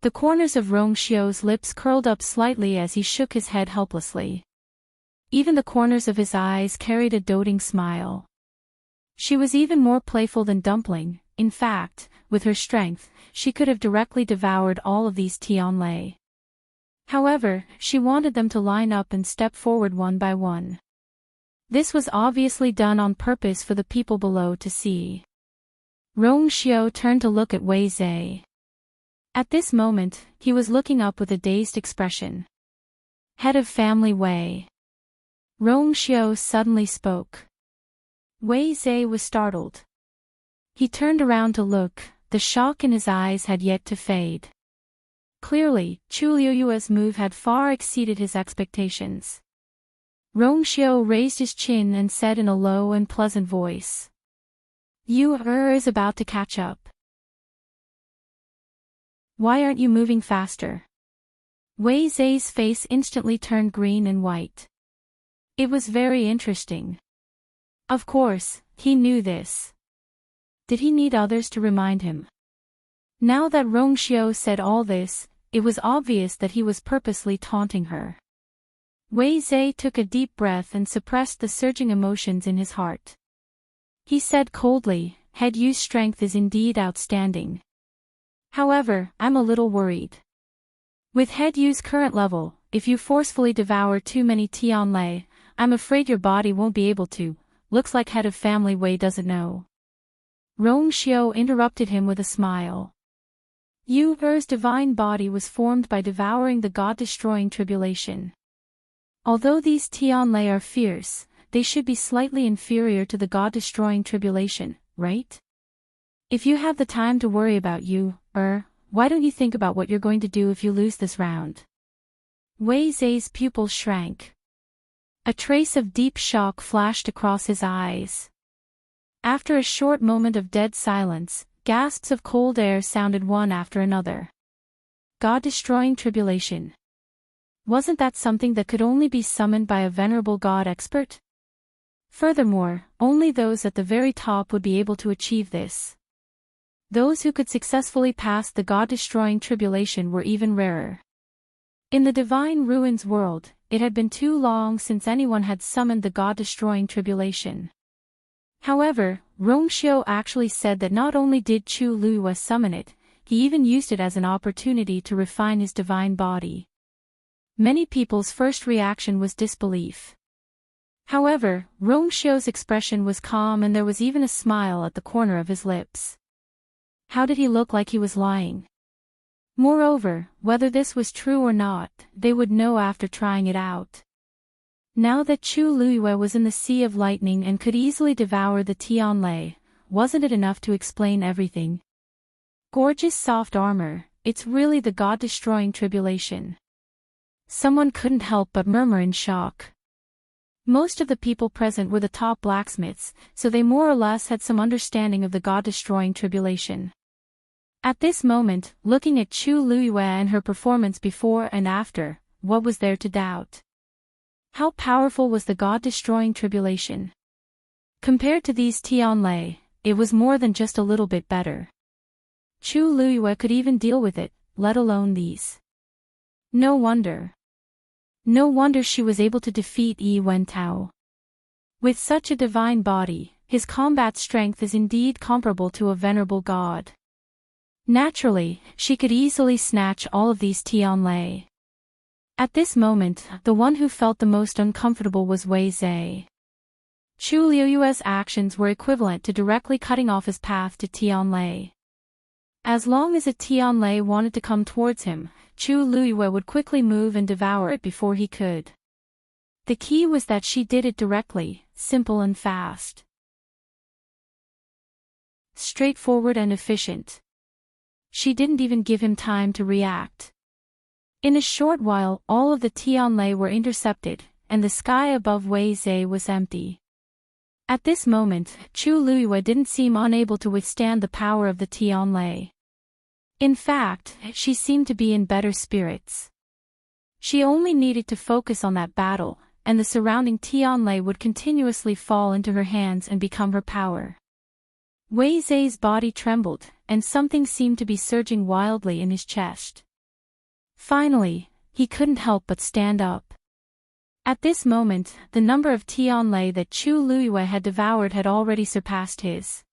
The corners of Rong Xiu's lips curled up slightly as he shook his head helplessly. Even the corners of his eyes carried a doting smile. She was even more playful than Dumpling. In fact, with her strength, she could have directly devoured all of these tianlei. However, she wanted them to line up and step forward one by one. This was obviously done on purpose for the people below to see. Rong Xiu turned to look at Wei Zhe. At this moment, he was looking up with a dazed expression. Head of family Wei. Rong Xiu suddenly spoke. Wei Zhe was startled. He turned around to look, the shock in his eyes had yet to fade. Clearly, Chu Luyue's move had far exceeded his expectations. Rongxiu raised his chin and said in a low and pleasant voice. You is about to catch up. Why aren't you moving faster? Wei Zai's face instantly turned green and white. It was very interesting. Of course, he knew this. Did he need others to remind him? Now that Rongxiu said all this, it was obvious that he was purposely taunting her. Wei Zai took a deep breath and suppressed the surging emotions in his heart. He said coldly, Head Yu's strength is indeed outstanding. However, I'm a little worried. With Head Yu's current level, if you forcefully devour too many Tianlei, I'm afraid your body won't be able to. Looks like head of family Wei doesn't know. Rongxiu interrupted him with a smile. Yu Er's divine body was formed by devouring the god-destroying tribulation. Although these Tianlei are fierce, they should be slightly inferior to the god-destroying tribulation, right? If you have the time to worry about Yu Er, why don't you think about what you're going to do if you lose this round? Wei Zai's pupils shrank. A trace of deep shock flashed across his eyes. After a short moment of dead silence, gasps of cold air sounded one after another. God-destroying tribulation. Wasn't that something that could only be summoned by a venerable god expert? Furthermore, only those at the very top would be able to achieve this. Those who could successfully pass the god-destroying tribulation were even rarer. In the Divine Ruins world, it had been too long since anyone had summoned the god-destroying tribulation. However, Rongxiu actually said that not only did Chu Luiyue summon it, he even used it as an opportunity to refine his divine body. Many people's first reaction was disbelief. However, Rongxiu's expression was calm and there was even a smile at the corner of his lips. How did he look like he was lying? Moreover, whether this was true or not, they would know after trying it out. Now that Chu Luiyue was in the Sea of Lightning and could easily devour the Tianlei, wasn't it enough to explain everything? Gorgeous soft armor, it's really the god-destroying tribulation. Someone couldn't help but murmur in shock. Most of the people present were the top blacksmiths, so they more or less had some understanding of the god-destroying tribulation. At this moment, looking at Chu Luiyue and her performance before and after, what was there to doubt? How powerful was the god-destroying tribulation? Compared to these Tianlei, it was more than just a little bit better. Chu Luiyue could even deal with it, let alone these. No wonder. No wonder she was able to defeat Yi Wentao. With such a divine body, his combat strength is indeed comparable to a venerable god. Naturally, she could easily snatch all of these Tianlei. At this moment, the one who felt the most uncomfortable was Wei Zai. Chu Luiyue's actions were equivalent to directly cutting off his path to Tianlei. As long as a Tianlei wanted to come towards him, Chu Luiyue would quickly move and devour it before he could. The key was that she did it directly, simple and fast. Straightforward and efficient. She didn't even give him time to react. In a short while, all of the Tianlei were intercepted, and the sky above Wei Zai was empty. At this moment, Chu Luiyue didn't seem unable to withstand the power of the Tianlei. In fact, she seemed to be in better spirits. She only needed to focus on that battle, and the surrounding Tianlei would continuously fall into her hands and become her power. Wei Zai's body trembled, and something seemed to be surging wildly in his chest. Finally, he couldn't help but stand up. At this moment, the number of Tianlei that Chu Luiyue had devoured had already surpassed his.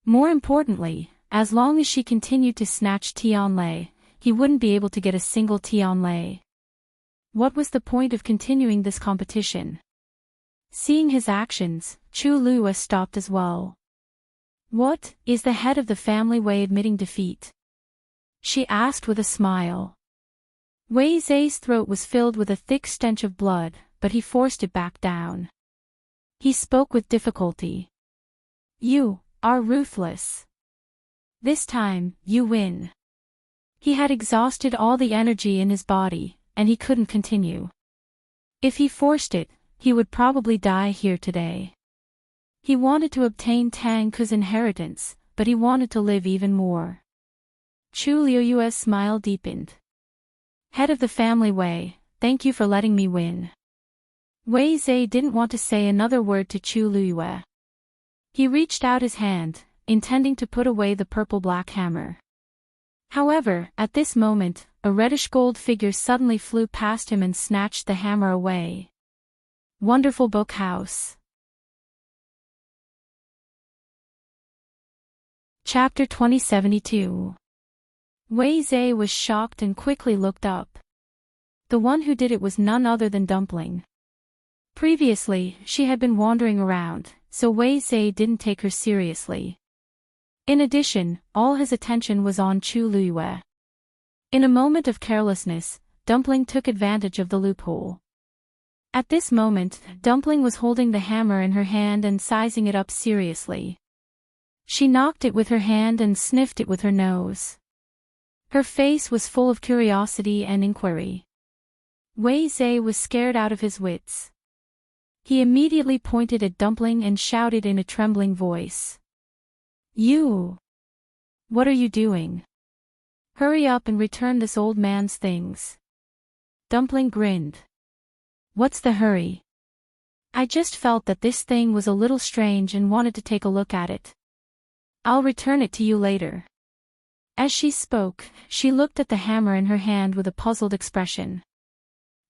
More importantly, as long as she continued to snatch Tianlei, he wouldn't be able to get a single Tianlei. What was the point of continuing this competition? Seeing his actions, Chu Luiyue stopped as well. What, is the head of the family Wei admitting defeat? She asked with a smile. Wei Zai's throat was filled with a thick stench of blood, but he forced it back down. He spoke with difficulty. You are ruthless. This time, you win. He had exhausted all the energy in his body, and he couldn't continue. If he forced it, he would probably die here today. He wanted to obtain Tangku's inheritance, but he wanted to live even more. Chu Liuyue's smile deepened. Head of the family Wei, thank you for letting me win. Wei Zhe didn't want to say another word to Chu Liuyue. He reached out his hand, intending to put away the purple-black hammer. However, at this moment, a reddish-gold figure suddenly flew past him and snatched the hammer away. Wonderful Book House. Chapter 2072. Wei Zhe was shocked and quickly looked up. The one who did it was none other than Dumpling. Previously, she had been wandering around, so Wei Zhe didn't take her seriously. In addition, all his attention was on Chu Liuyue. In a moment of carelessness, Dumpling took advantage of the loophole. At this moment, Dumpling was holding the hammer in her hand and sizing it up seriously. She knocked it with her hand and sniffed it with her nose. Her face was full of curiosity and inquiry. Wei Zhe was scared out of his wits. He immediately pointed at Dumpling and shouted in a trembling voice. You! What are you doing? Hurry up and return this old man's things. Dumpling grinned. What's the hurry? I just felt that this thing was a little strange and wanted to take a look at it. I'll return it to you later. As she spoke, she looked at the hammer in her hand with a puzzled expression.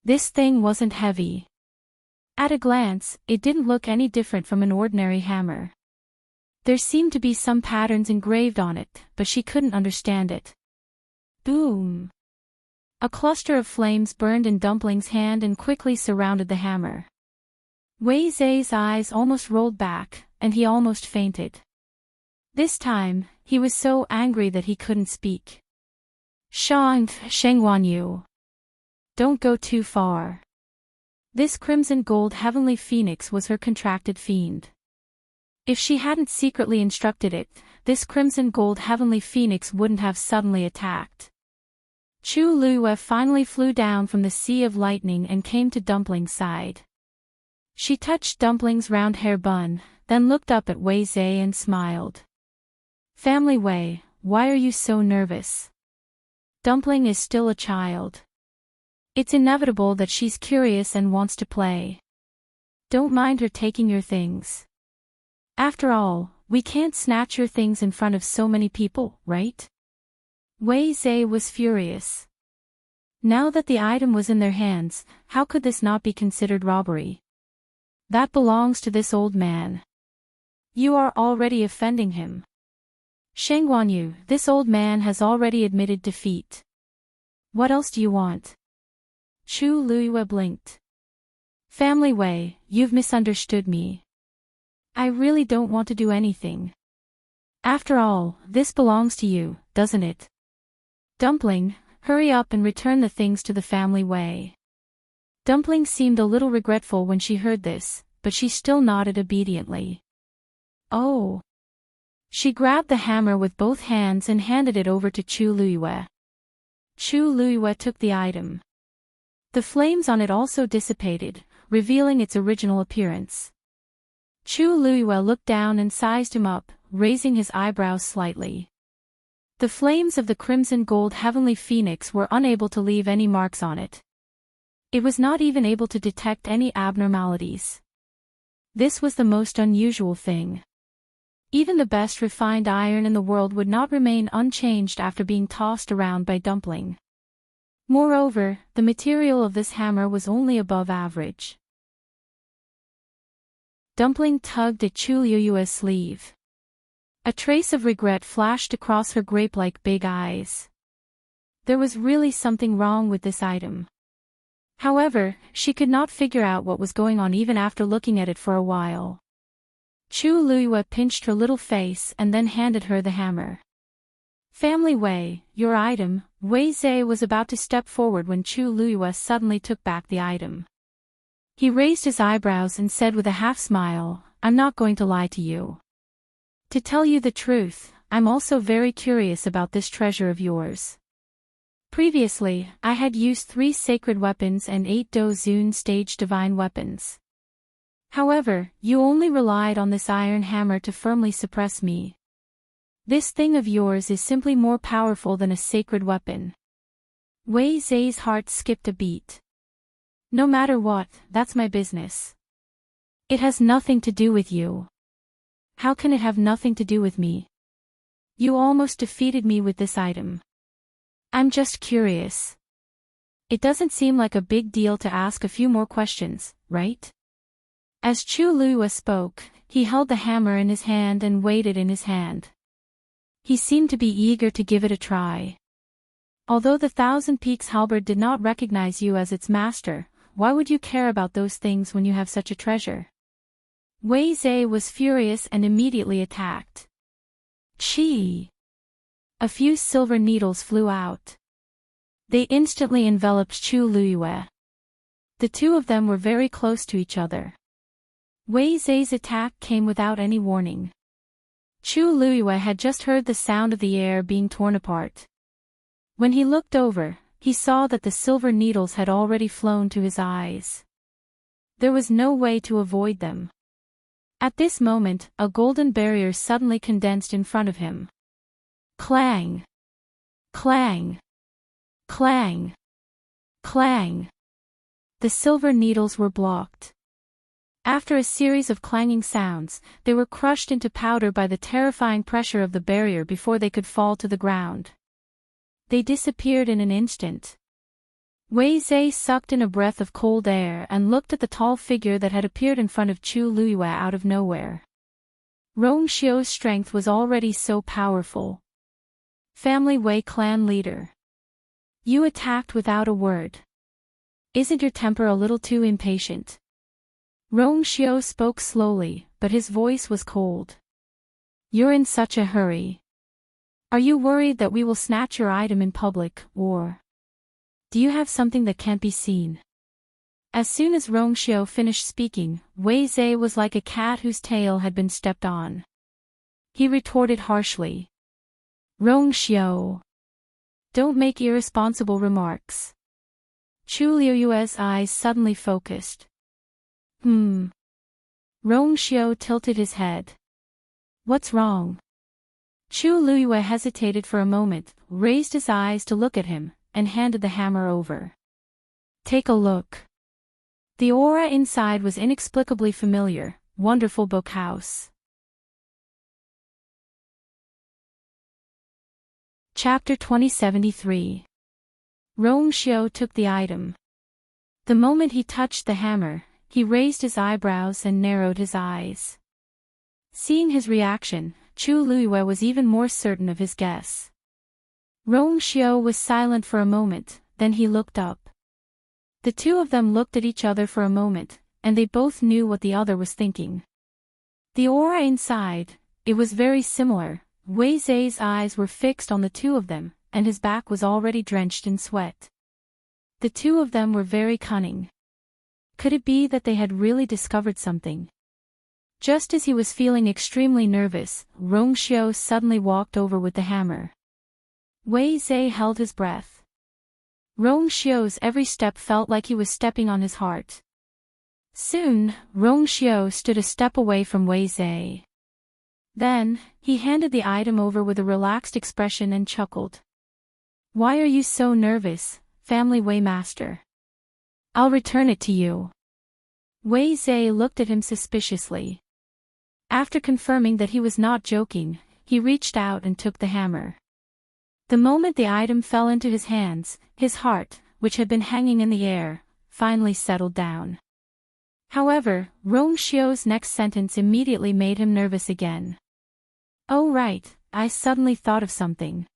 This thing wasn't heavy. At a glance, it didn't look any different from an ordinary hammer. There seemed to be some patterns engraved on it, but she couldn't understand it. Boom! A cluster of flames burned in Dumpling's hand and quickly surrounded the hammer. Wei Zhe's eyes almost rolled back, and he almost fainted. This time, he was so angry that he couldn't speak. Shengwanyu. Don't go too far. This crimson gold heavenly phoenix was her contracted fiend. If she hadn't secretly instructed it, this crimson gold heavenly phoenix wouldn't have suddenly attacked. Chu Liuyue finally flew down from the sea of lightning and came to Dumpling's side. She touched Dumpling's round hair bun, then looked up at Wei Zhe and smiled. Family Wei, why are you so nervous? Dumpling is still a child. It's inevitable that she's curious and wants to play. Don't mind her taking your things. After all, we can't snatch your things in front of so many people, right? Wei Zhe was furious. Now that the item was in their hands, how could this not be considered robbery? That belongs to this old man. You are already offending him. Shengwanyu, this old man has already admitted defeat. What else do you want? Chu Liuyue blinked. Family Wei, you've misunderstood me. I really don't want to do anything. After all, this belongs to you, doesn't it? Dumpling, hurry up and return the things to the family Wei. Dumpling seemed a little regretful when she heard this, but she still nodded obediently. Oh! She grabbed the hammer with both hands and handed it over to Chu Liuyue. Chu Liuyue took the item. The flames on it also dissipated, revealing its original appearance. Chu Liuyue looked down and sized him up, raising his eyebrows slightly. The flames of the crimson gold heavenly phoenix were unable to leave any marks on it. It was not even able to detect any abnormalities. This was the most unusual thing. Even the best refined iron in the world would not remain unchanged after being tossed around by Dumpling. Moreover, the material of this hammer was only above average. Dumpling tugged at Chu Liuyue's sleeve. A trace of regret flashed across her grape-like big eyes. There was really something wrong with this item. However, she could not figure out what was going on even after looking at it for a while. Chu Liuyue pinched her little face and then handed her the hammer. Family Wei, your item. Wei Zhe was about to step forward when Chu Liuyue suddenly took back the item. He raised his eyebrows and said with a half-smile, I'm not going to lie to you. To tell you the truth, I'm also very curious about this treasure of yours. Previously, I had used 3 sacred weapons and 8 Dozun stage divine weapons. However, you only relied on this iron hammer to firmly suppress me. This thing of yours is simply more powerful than a sacred weapon. Wei Zai's heart skipped a beat. No matter what, that's my business. It has nothing to do with you. How can it have nothing to do with me? You almost defeated me with this item. I'm just curious. It doesn't seem like a big deal to ask a few more questions, right? As Chu Luiyue spoke, he held the hammer in his hand and weighed it in his hand. He seemed to be eager to give it a try. Although the Thousand Peaks halberd did not recognize you as its master, why would you care about those things when you have such a treasure? Wei Zai was furious and immediately attacked. Chi! A few silver needles flew out. They instantly enveloped Chu Luiyue. The two of them were very close to each other. Wei Zai's attack came without any warning. Chu Luiyue had just heard the sound of the air being torn apart. When he looked over, he saw that the silver needles had already flown to his eyes. There was no way to avoid them. At this moment, a golden barrier suddenly condensed in front of him. Clang! Clang! Clang! Clang! The silver needles were blocked. After a series of clanging sounds, they were crushed into powder by the terrifying pressure of the barrier before they could fall to the ground. They disappeared in an instant. Wei Zai sucked in a breath of cold air and looked at the tall figure that had appeared in front of Chu Luiyue out of nowhere. Rong Xiu's strength was already so powerful. Family Wei clan leader. You attacked without a word. Isn't your temper a little too impatient? Rong Xiu spoke slowly, but his voice was cold. You're in such a hurry. Are you worried that we will snatch your item in public, or do you have something that can't be seen? As soon as Rong Xiu finished speaking, Wei Zai was like a cat whose tail had been stepped on. He retorted harshly. Rong Xiu, don't make irresponsible remarks. Chu Luiyue's eyes suddenly focused. Rong Xiu tilted his head. What's wrong? Chu Luiyue hesitated for a moment, raised his eyes to look at him, and handed the hammer over. Take a look. The aura inside was inexplicably familiar. Wonderful book house. Chapter 2073. Rong Xiu took the item. The moment he touched the hammer, he raised his eyebrows and narrowed his eyes. Seeing his reaction, Chu Luiyue was even more certain of his guess. Rong Xiu was silent for a moment, then he looked up. The two of them looked at each other for a moment, and they both knew what the other was thinking. The aura inside, it was very similar. Wei Zai's eyes were fixed on the two of them, and his back was already drenched in sweat. The two of them were very cunning. Could it be that they had really discovered something? Just as he was feeling extremely nervous, Rong Xiu suddenly walked over with the hammer. Wei Zai held his breath. Rong Xiu's every step felt like he was stepping on his heart. Soon, Rong Xiu stood a step away from Wei Zai. Then, he handed the item over with a relaxed expression and chuckled. Why are you so nervous, Family Wei Master? I'll return it to you. Wei Zai looked at him suspiciously. After confirming that he was not joking, he reached out and took the hammer. The moment the item fell into his hands, his heart, which had been hanging in the air, finally settled down. However, Rong Xiu's next sentence immediately made him nervous again. Oh right, I suddenly thought of something.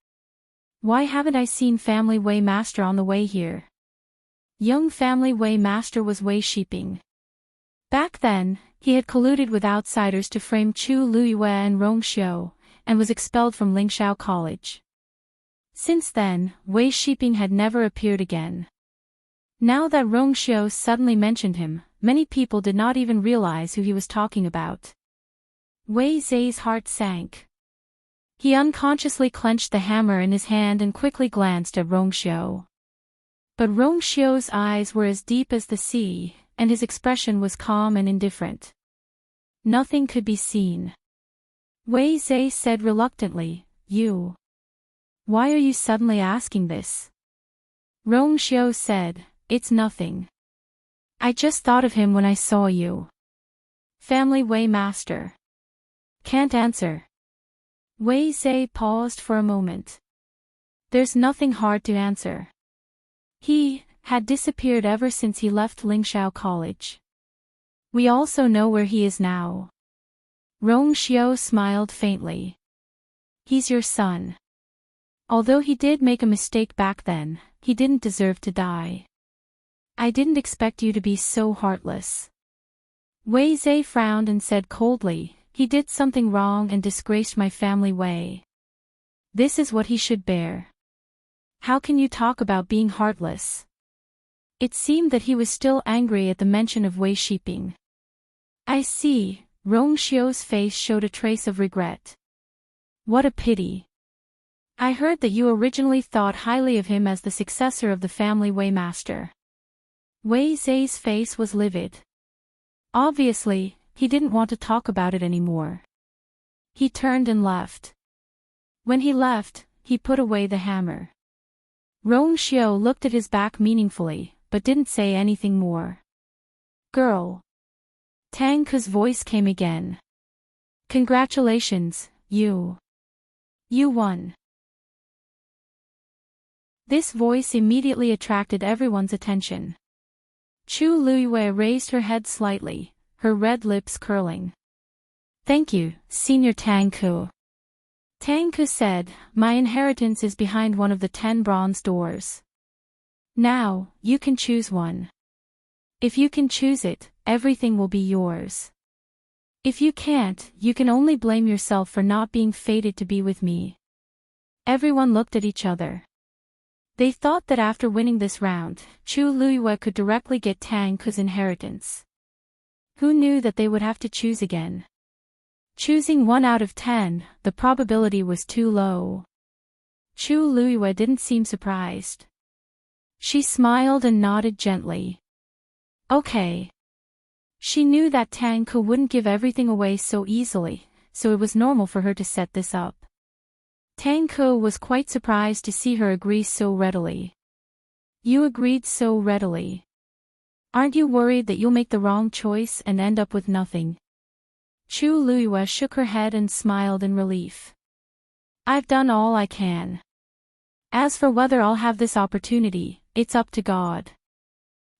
Why haven't I seen Family Wei Master on the way here? Young Family Wei Master was Wei Shiping. Back then, he had colluded with outsiders to frame Chu Luiyue and Rong Xiu, and was expelled from Lingxiao College. Since then, Wei Shiping had never appeared again. Now that Rong Xiu suddenly mentioned him, many people did not even realize who he was talking about. Wei Zai's heart sank. He unconsciously clenched the hammer in his hand and quickly glanced at Rong Xiu. But Rong Xiu's eyes were as deep as the sea, and his expression was calm and indifferent. Nothing could be seen. Wei Zhe said reluctantly, "You. Why are you suddenly asking this?" Rong Xiao said, "It's nothing. I just thought of him when I saw you." Family Wei Master. Can't answer. Wei Zhe paused for a moment. There's nothing hard to answer. He had disappeared ever since he left Lingxiao College. We also know where he is now. Rong Xiao smiled faintly. He's your son. Although he did make a mistake back then, he didn't deserve to die. I didn't expect you to be so heartless. Wei Zhe frowned and said coldly, he did something wrong and disgraced my family Wei. This is what he should bear. How can you talk about being heartless? It seemed that he was still angry at the mention of Wei Shiping. I see. Rong Xiao's face showed a trace of regret. What a pity. I heard that you originally thought highly of him as the successor of the family Wei Master. Wei Zhe's face was livid. Obviously, he didn't want to talk about it anymore. He turned and left. When he left, he put away the hammer. Rong Xiao looked at his back meaningfully, but didn't say anything more. Girl. Tang Ke's voice came again. Congratulations, you. You won. This voice immediately attracted everyone's attention. Chu Luiyue raised her head slightly, her red lips curling. Thank you, Senior Tang Ke. Tang Ke said, my inheritance is behind one of the 10 bronze doors. Now, you can choose one. If you can choose it, everything will be yours. If you can't, you can only blame yourself for not being fated to be with me. Everyone looked at each other. They thought that after winning this round, Chu Luiyue could directly get Tang Ke's inheritance. Who knew that they would have to choose again? Choosing 1 out of 10, the probability was too low. Chu Luiyue didn't seem surprised. She smiled and nodded gently. Okay. She knew that Tang Ke wouldn't give everything away so easily, so it was normal for her to set this up. Tang Ke was quite surprised to see her agree so readily. You agreed so readily. Aren't you worried that you'll make the wrong choice and end up with nothing? Chu Luiyue shook her head and smiled in relief. I've done all I can. As for whether I'll have this opportunity, it's up to God.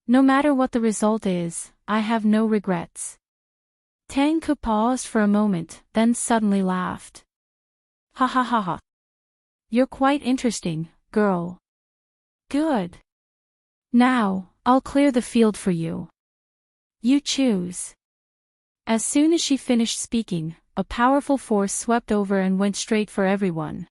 No matter what the result is, I have no regrets. Tang Ke paused for a moment, then suddenly laughed. Ha ha ha ha. You're quite interesting, girl. Good. Now, I'll clear the field for you. You choose. As soon as she finished speaking, a powerful force swept over and went straight for everyone.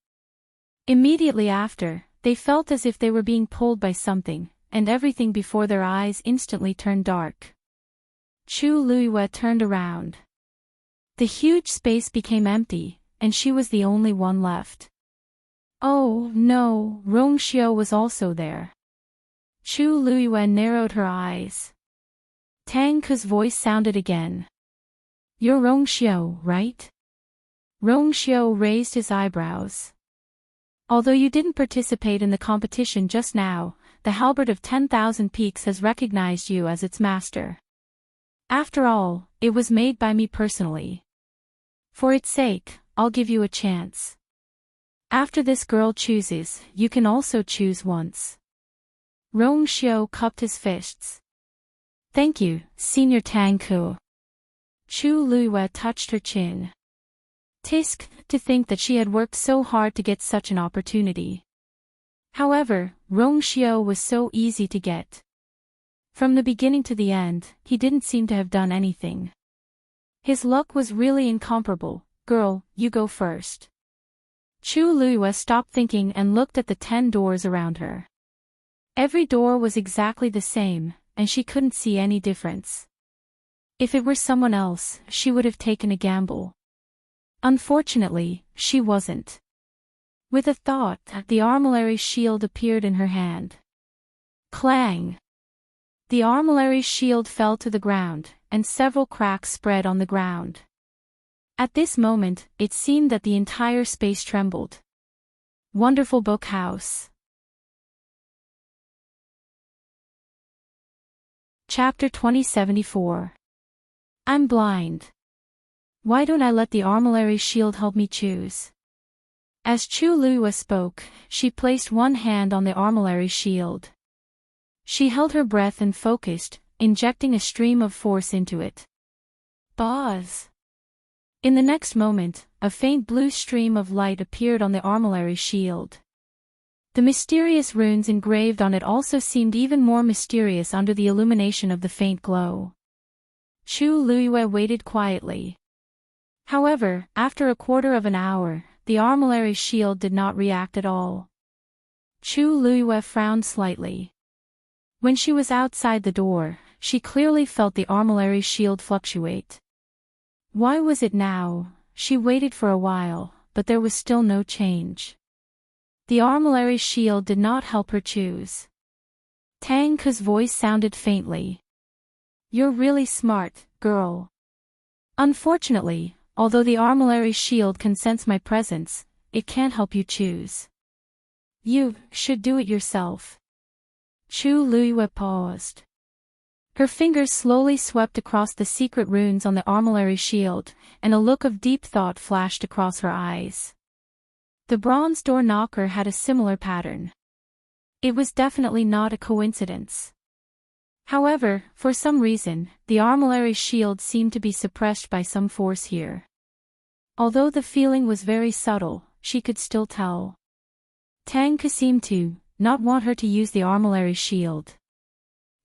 Immediately after, they felt as if they were being pulled by something, and everything before their eyes instantly turned dark. Chu Luiyue turned around. The huge space became empty, and she was the only one left. Oh, no, Rong Xiao was also there. Chu Luiyue narrowed her eyes. Tang Ke's voice sounded again. You're Rong Xiao, right? Rong Xiao raised his eyebrows. Although you didn't participate in the competition just now, the halberd of 10,000 peaks has recognized you as its master. After all, it was made by me personally. For its sake, I'll give you a chance. After this girl chooses, you can also choose once. Rong Xiao cupped his fists. Thank you, Senior Tang Ke. Chu Luiyue touched her chin. Tisk, to think that she had worked so hard to get such an opportunity. However, Rong Xiao was so easy to get. From the beginning to the end, he didn't seem to have done anything. His luck was really incomparable. Girl, you go first. Chu Luiyue stopped thinking and looked at the 10 doors around her. Every door was exactly the same, and she couldn't see any difference. If it were someone else, she would have taken a gamble. Unfortunately, she wasn't. With a thought, the armillary shield appeared in her hand. Clang! The armillary shield fell to the ground, and several cracks spread on the ground. At this moment, it seemed that the entire space trembled. Wonderful Book House. Chapter 2074. I'm blind. Why don't I let the armillary shield help me choose? As Chu Luiyue spoke, she placed one hand on the armillary shield. She held her breath and focused, injecting a stream of force into it. Buzz! In the next moment, a faint blue stream of light appeared on the armillary shield. The mysterious runes engraved on it also seemed even more mysterious under the illumination of the faint glow. Chu Luiyue waited quietly. However, after a quarter of an hour, the armillary shield did not react at all. Chu Luiyue frowned slightly. When she was outside the door, she clearly felt the armillary shield fluctuate. Why was it now? She waited for a while, but there was still no change. The armillary shield did not help her choose. Tang Ke's voice sounded faintly. You're really smart, girl. Unfortunately, although the armillary shield can sense my presence, it can't help you choose. You should do it yourself. Chu Luiyue paused. Her fingers slowly swept across the secret runes on the armillary shield, and a look of deep thought flashed across her eyes. The bronze door knocker had a similar pattern. It was definitely not a coincidence. However, for some reason, the armillary shield seemed to be suppressed by some force here. Although the feeling was very subtle, she could still tell. Tang Ke seemed to not want her to use the armillary shield.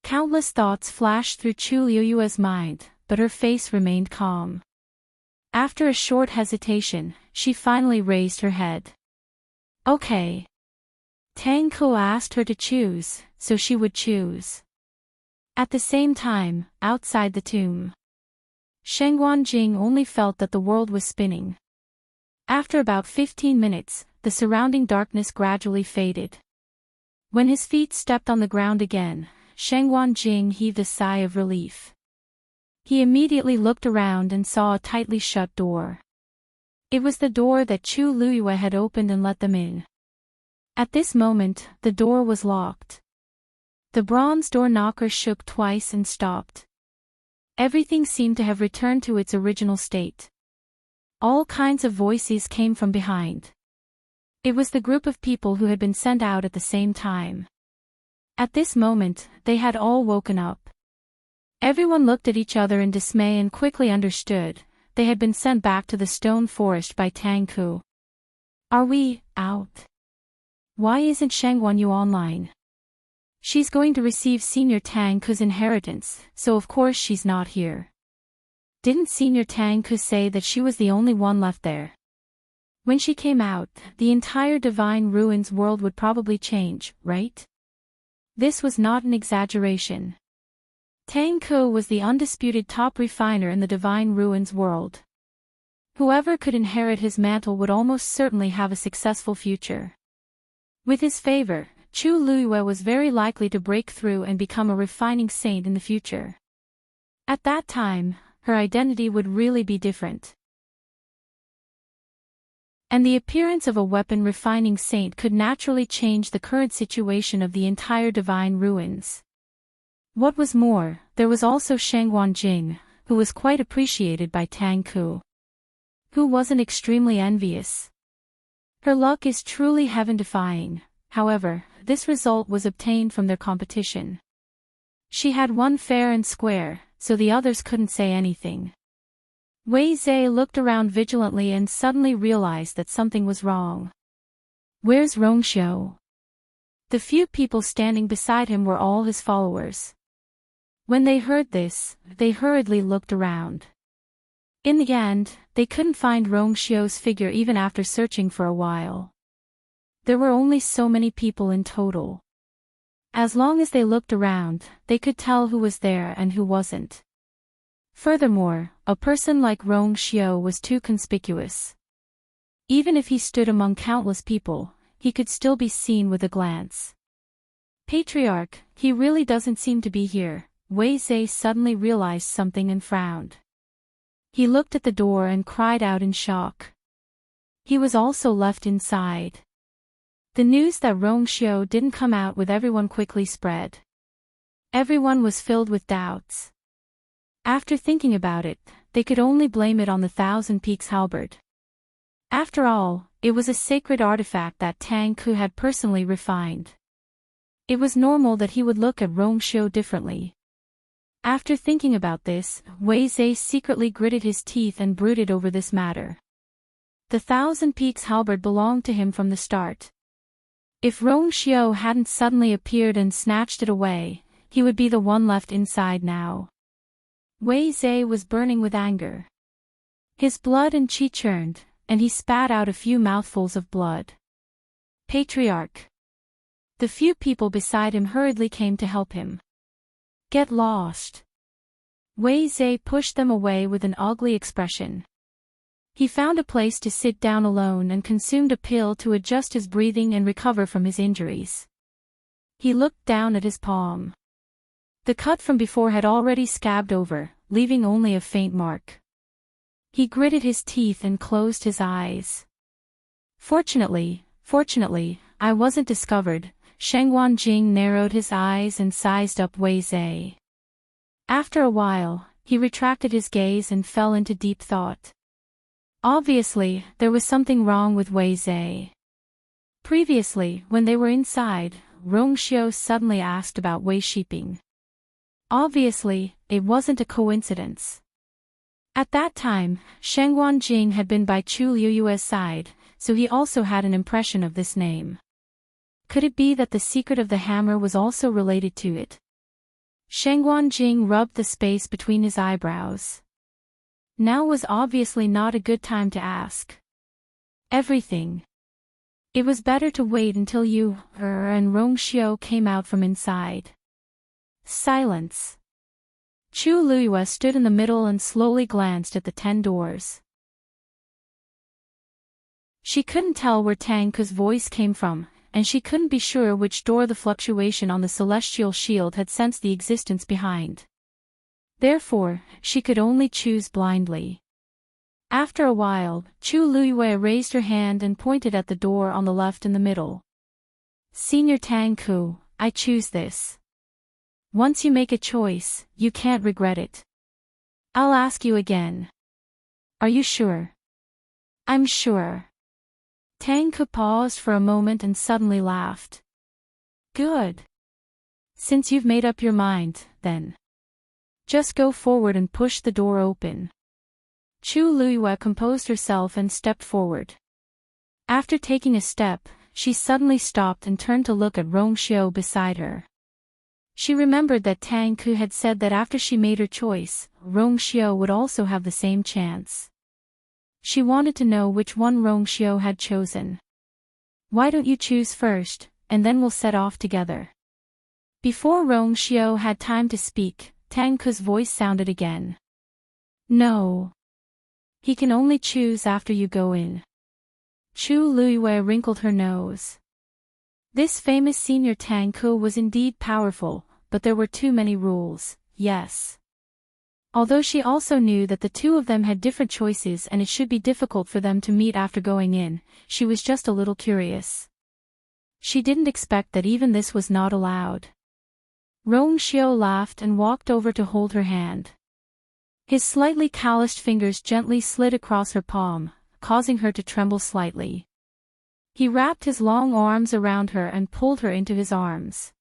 Countless thoughts flashed through Chu Luiyue's mind, but her face remained calm. After a short hesitation, she finally raised her head. Okay. Tang Ke asked her to choose, so she would choose. At the same time, outside the tomb, Shengguan Jing only felt that the world was spinning. After about 15 minutes, the surrounding darkness gradually faded. When his feet stepped on the ground again, Shengguan Jing heaved a sigh of relief. He immediately looked around and saw a tightly shut door. It was the door that Chu Luiyue had opened and let them in. At this moment, the door was locked. The bronze door knocker shook twice and stopped. Everything seemed to have returned to its original state. All kinds of voices came from behind. It was the group of people who had been sent out at the same time. At this moment, they had all woken up. Everyone looked at each other in dismay and quickly understood. They had been sent back to the stone forest by Tang Ke. Are we out? Why isn't Shengguan Yu online? She's going to receive Senior Tang Ke's inheritance, so of course she's not here. Didn't Senior Tang Ke say that she was the only one left there? When she came out, the entire Divine Ruins world would probably change, right? This was not an exaggeration. Tang Ke was the undisputed top refiner in the Divine Ruins world. Whoever could inherit his mantle would almost certainly have a successful future. With his favor, Chu Luiyue was very likely to break through and become a refining saint in the future. At that time, her identity would really be different. And the appearance of a weapon refining saint could naturally change the current situation of the entire Divine Ruins. What was more, there was also Shengguan Jing, who was quite appreciated by Tang Ke, who wasn't extremely envious. Her luck is truly heaven-defying. However, this result was obtained from their competition. She had won fair and square, so the others couldn't say anything. Wei Zhe looked around vigilantly and suddenly realized that something was wrong. Where's Rongxiu? The few people standing beside him were all his followers. When they heard this, they hurriedly looked around. In the end, they couldn't find Rongxiu's figure even after searching for a while. There were only so many people in total. As long as they looked around, they could tell who was there and who wasn't. Furthermore, a person like Rongxiu was too conspicuous. Even if he stood among countless people, he could still be seen with a glance. Patriarch, he really doesn't seem to be here. Wei Zhe suddenly realized something and frowned. He looked at the door and cried out in shock. He was also left inside. The news that Rong Xiu didn't come out with everyone quickly spread. Everyone was filled with doubts. After thinking about it, they could only blame it on the Thousand Peaks halberd. After all, it was a sacred artifact that Tang Ku had personally refined. It was normal that he would look at Rong Xiu differently. After thinking about this, Wei Zhe secretly gritted his teeth and brooded over this matter. The Thousand Peaks halberd belonged to him from the start. If Rong Xiu hadn't suddenly appeared and snatched it away, he would be the one left inside now. Wei Zhe was burning with anger. His blood and qi churned, and he spat out a few mouthfuls of blood. Patriarch. The few people beside him hurriedly came to help him. Get lost. Wei Zhe pushed them away with an ugly expression. He found a place to sit down alone and consumed a pill to adjust his breathing and recover from his injuries. He looked down at his palm. The cut from before had already scabbed over, leaving only a faint mark. He gritted his teeth and closed his eyes. Fortunately, I wasn't discovered. Shengguan Jing narrowed his eyes and sized up Wei Zhe. After a while, he retracted his gaze and fell into deep thought. Obviously, there was something wrong with Wei Zhe. Previously, when they were inside, Rong Xiu suddenly asked about Wei Shiping. Obviously, it wasn't a coincidence. At that time, Shengguan Jing had been by Chu Liuyue's side, so he also had an impression of this name. Could it be that the secret of the hammer was also related to it? Shengguan Jing rubbed the space between his eyebrows. Now was obviously not a good time to ask. Everything. It was better to wait until you, and Rong Xiu came out from inside. Silence. Chu Liyue stood in the middle and slowly glanced at the 10 doors. She couldn't tell where Tang Ku's voice came from, and she couldn't be sure which door the fluctuation on the celestial shield had sensed the existence behind. Therefore, she could only choose blindly. After a while, Chu Liyue raised her hand and pointed at the door on the left in the middle. Senior Tang Ku, I choose this. Once you make a choice, you can't regret it. I'll ask you again. Are you sure? I'm sure. Tang Ku paused for a moment and suddenly laughed. Good. Since you've made up your mind, then. Just go forward and push the door open. Chu Liyue composed herself and stepped forward. After taking a step, she suddenly stopped and turned to look at Rong Xiu beside her. She remembered that Tang Ku had said that after she made her choice, Rong Xiu would also have the same chance. She wanted to know which one Rong Xiu had chosen. Why don't you choose first, and then we'll set off together. Before Rong Xiu had time to speak, Tang Ku's voice sounded again. No. He can only choose after you go in. Chu Liyue wrinkled her nose. This famous senior Tang Ku was indeed powerful, but there were too many rules, yes. Although she also knew that the two of them had different choices and it should be difficult for them to meet after going in, she was just a little curious. She didn't expect that even this was not allowed. Rong Xiu laughed and walked over to hold her hand. His slightly calloused fingers gently slid across her palm, causing her to tremble slightly. He wrapped his long arms around her and pulled her into his arms.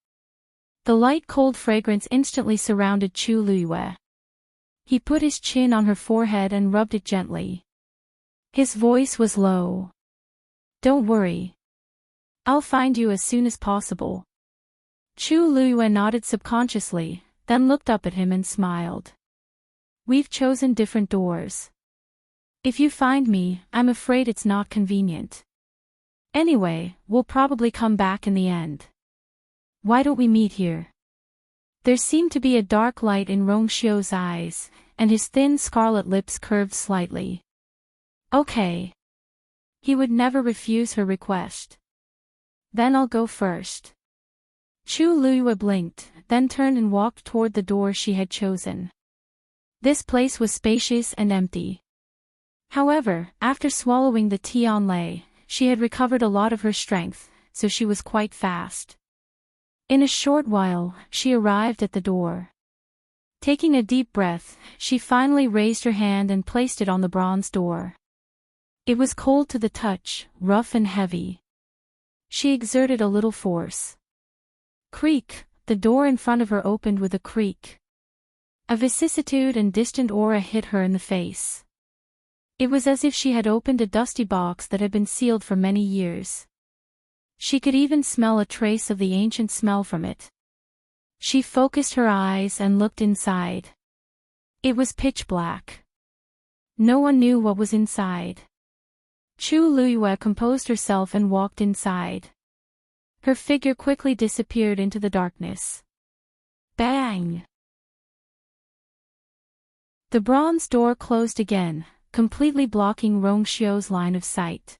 The light cold fragrance instantly surrounded Chu Liyue. He put his chin on her forehead and rubbed it gently. His voice was low. Don't worry. I'll find you as soon as possible. Chu Liyue nodded subconsciously, then looked up at him and smiled. We've chosen different doors. If you find me, I'm afraid it's not convenient. Anyway, we'll probably come back in the end. Why don't we meet here? There seemed to be a dark light in Rong Xiu's eyes, and his thin scarlet lips curved slightly. Okay. He would never refuse her request. Then I'll go first. Chu Liyue blinked, then turned and walked toward the door she had chosen. This place was spacious and empty. However, after swallowing the tianlei, she had recovered a lot of her strength, so she was quite fast. In a short while, she arrived at the door. Taking a deep breath, she finally raised her hand and placed it on the bronze door. It was cold to the touch, rough and heavy. She exerted a little force. Creak, the door in front of her opened with a creak. A vicissitude and distant aura hit her in the face. It was as if she had opened a dusty box that had been sealed for many years. She could even smell a trace of the ancient smell from it. She focused her eyes and looked inside. It was pitch black. No one knew what was inside. Chu Liyue composed herself and walked inside. Her figure quickly disappeared into the darkness. Bang! The bronze door closed again, completely blocking Rongxiu's line of sight.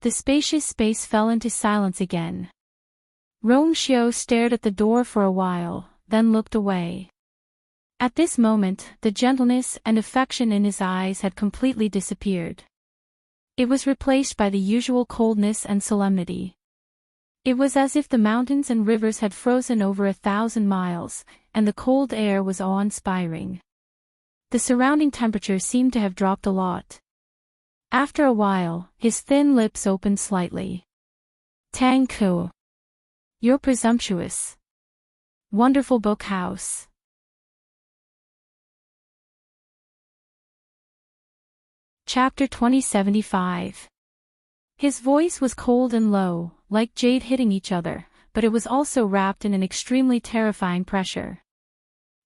The spacious space fell into silence again. Rongxiu stared at the door for a while, then looked away. At this moment, the gentleness and affection in his eyes had completely disappeared. It was replaced by the usual coldness and solemnity. It was as if the mountains and rivers had frozen over 1,000 miles, and the cold air was awe-inspiring. The surrounding temperature seemed to have dropped a lot. After a while, his thin lips opened slightly. Tang Ku. You're presumptuous. Wonderful book house. Chapter 2075. His voice was cold and low, like jade hitting each other, but it was also wrapped in an extremely terrifying pressure.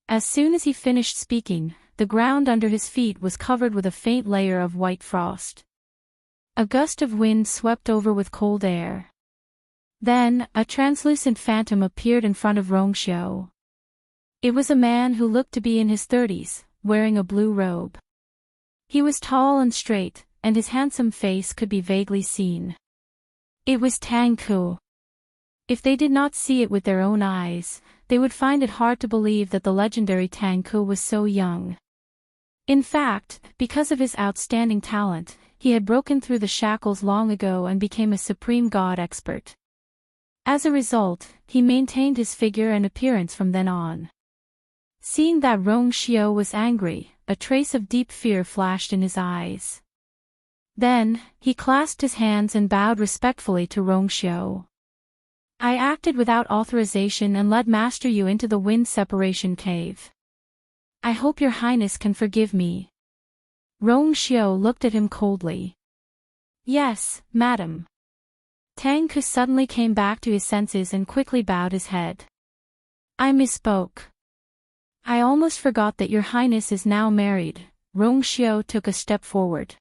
As soon as he finished speaking, the ground under his feet was covered with a faint layer of white frost. A gust of wind swept over with cold air. Then, a translucent phantom appeared in front of Rongxiu. It was a man who looked to be in his 30s, wearing a blue robe. He was tall and straight, and his handsome face could be vaguely seen. It was Tang Ku. If they did not see it with their own eyes, they would find it hard to believe that the legendary Tang Ku was so young. In fact, because of his outstanding talent, he had broken through the shackles long ago and became a supreme god expert. As a result, he maintained his figure and appearance from then on. Seeing that Rongxiu was angry, a trace of deep fear flashed in his eyes. Then, he clasped his hands and bowed respectfully to Rongxiu. I acted without authorization and led Master Yu into the wind separation cave. I hope your highness can forgive me. Rongxiu looked at him coldly. Yes, madam. Tang Ku suddenly came back to his senses and quickly bowed his head. I misspoke. I almost forgot that your highness is now married. Rongxiu took a step forward.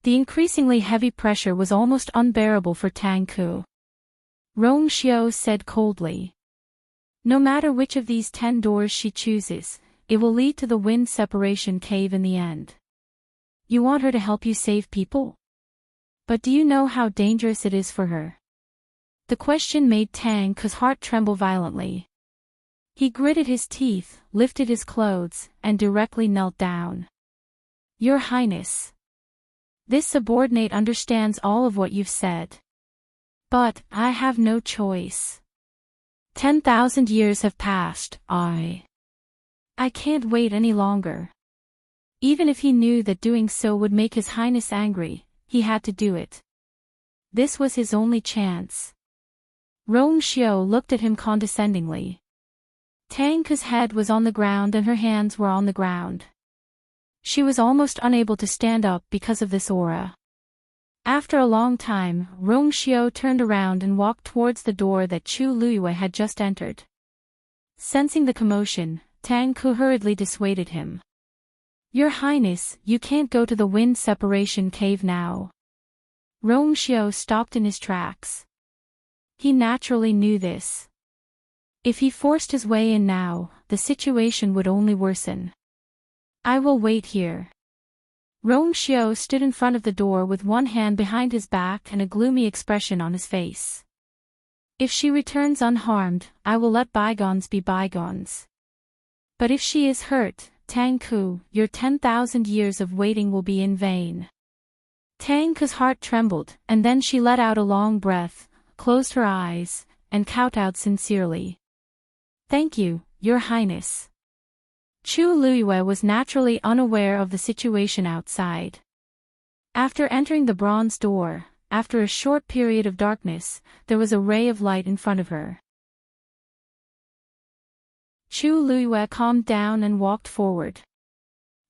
The increasingly heavy pressure was almost unbearable for Tang Ku. Rongxiu said coldly. No matter which of these 10 doors she chooses, it will lead to the wind separation cave in the end. You want her to help you save people? But do you know how dangerous it is for her? The question made Tang Ku's heart tremble violently. He gritted his teeth, lifted his clothes, and directly knelt down. Your Highness. This subordinate understands all of what you've said. But, I have no choice. 10,000 years have passed, I can't wait any longer. Even if he knew that doing so would make His Highness angry, he had to do it. This was his only chance. Rongxiu looked at him condescendingly. Tang Ku's head was on the ground and her hands were on the ground. She was almost unable to stand up because of this aura. After a long time, Rongxiu turned around and walked towards the door that Chu Liyue had just entered. Sensing the commotion, Tang Ku hurriedly dissuaded him. Your Highness, you can't go to the wind separation cave now. Rongxiu stopped in his tracks. He naturally knew this. If he forced his way in now, the situation would only worsen. I will wait here. Rongxiu stood in front of the door with one hand behind his back and a gloomy expression on his face. If she returns unharmed, I will let bygones be bygones. But if she is hurt, Tang Ku, your 10,000 years of waiting will be in vain. Tang Ku's heart trembled, and then she let out a long breath, closed her eyes, and kowtowed sincerely. Thank you, Your Highness. Chu Luiyue was naturally unaware of the situation outside. After entering the bronze door, after a short period of darkness, there was a ray of light in front of her. Chu Luiyue calmed down and walked forward.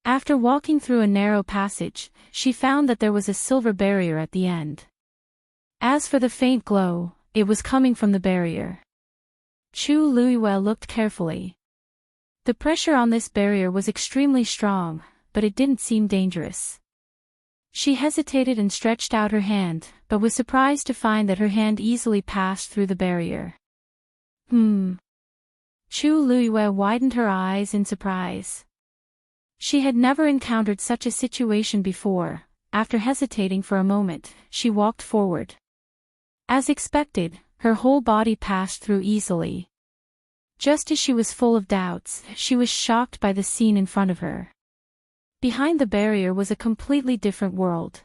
After walking through a narrow passage, she found that there was a silver barrier at the end. As for the faint glow, it was coming from the barrier. Chu Luiyue looked carefully. The pressure on this barrier was extremely strong, but it didn't seem dangerous. She hesitated and stretched out her hand, but was surprised to find that her hand easily passed through the barrier. Chu Luiyue widened her eyes in surprise. She had never encountered such a situation before. After hesitating for a moment, she walked forward. As expected, her whole body passed through easily. Just as she was full of doubts, she was shocked by the scene in front of her. Behind the barrier was a completely different world.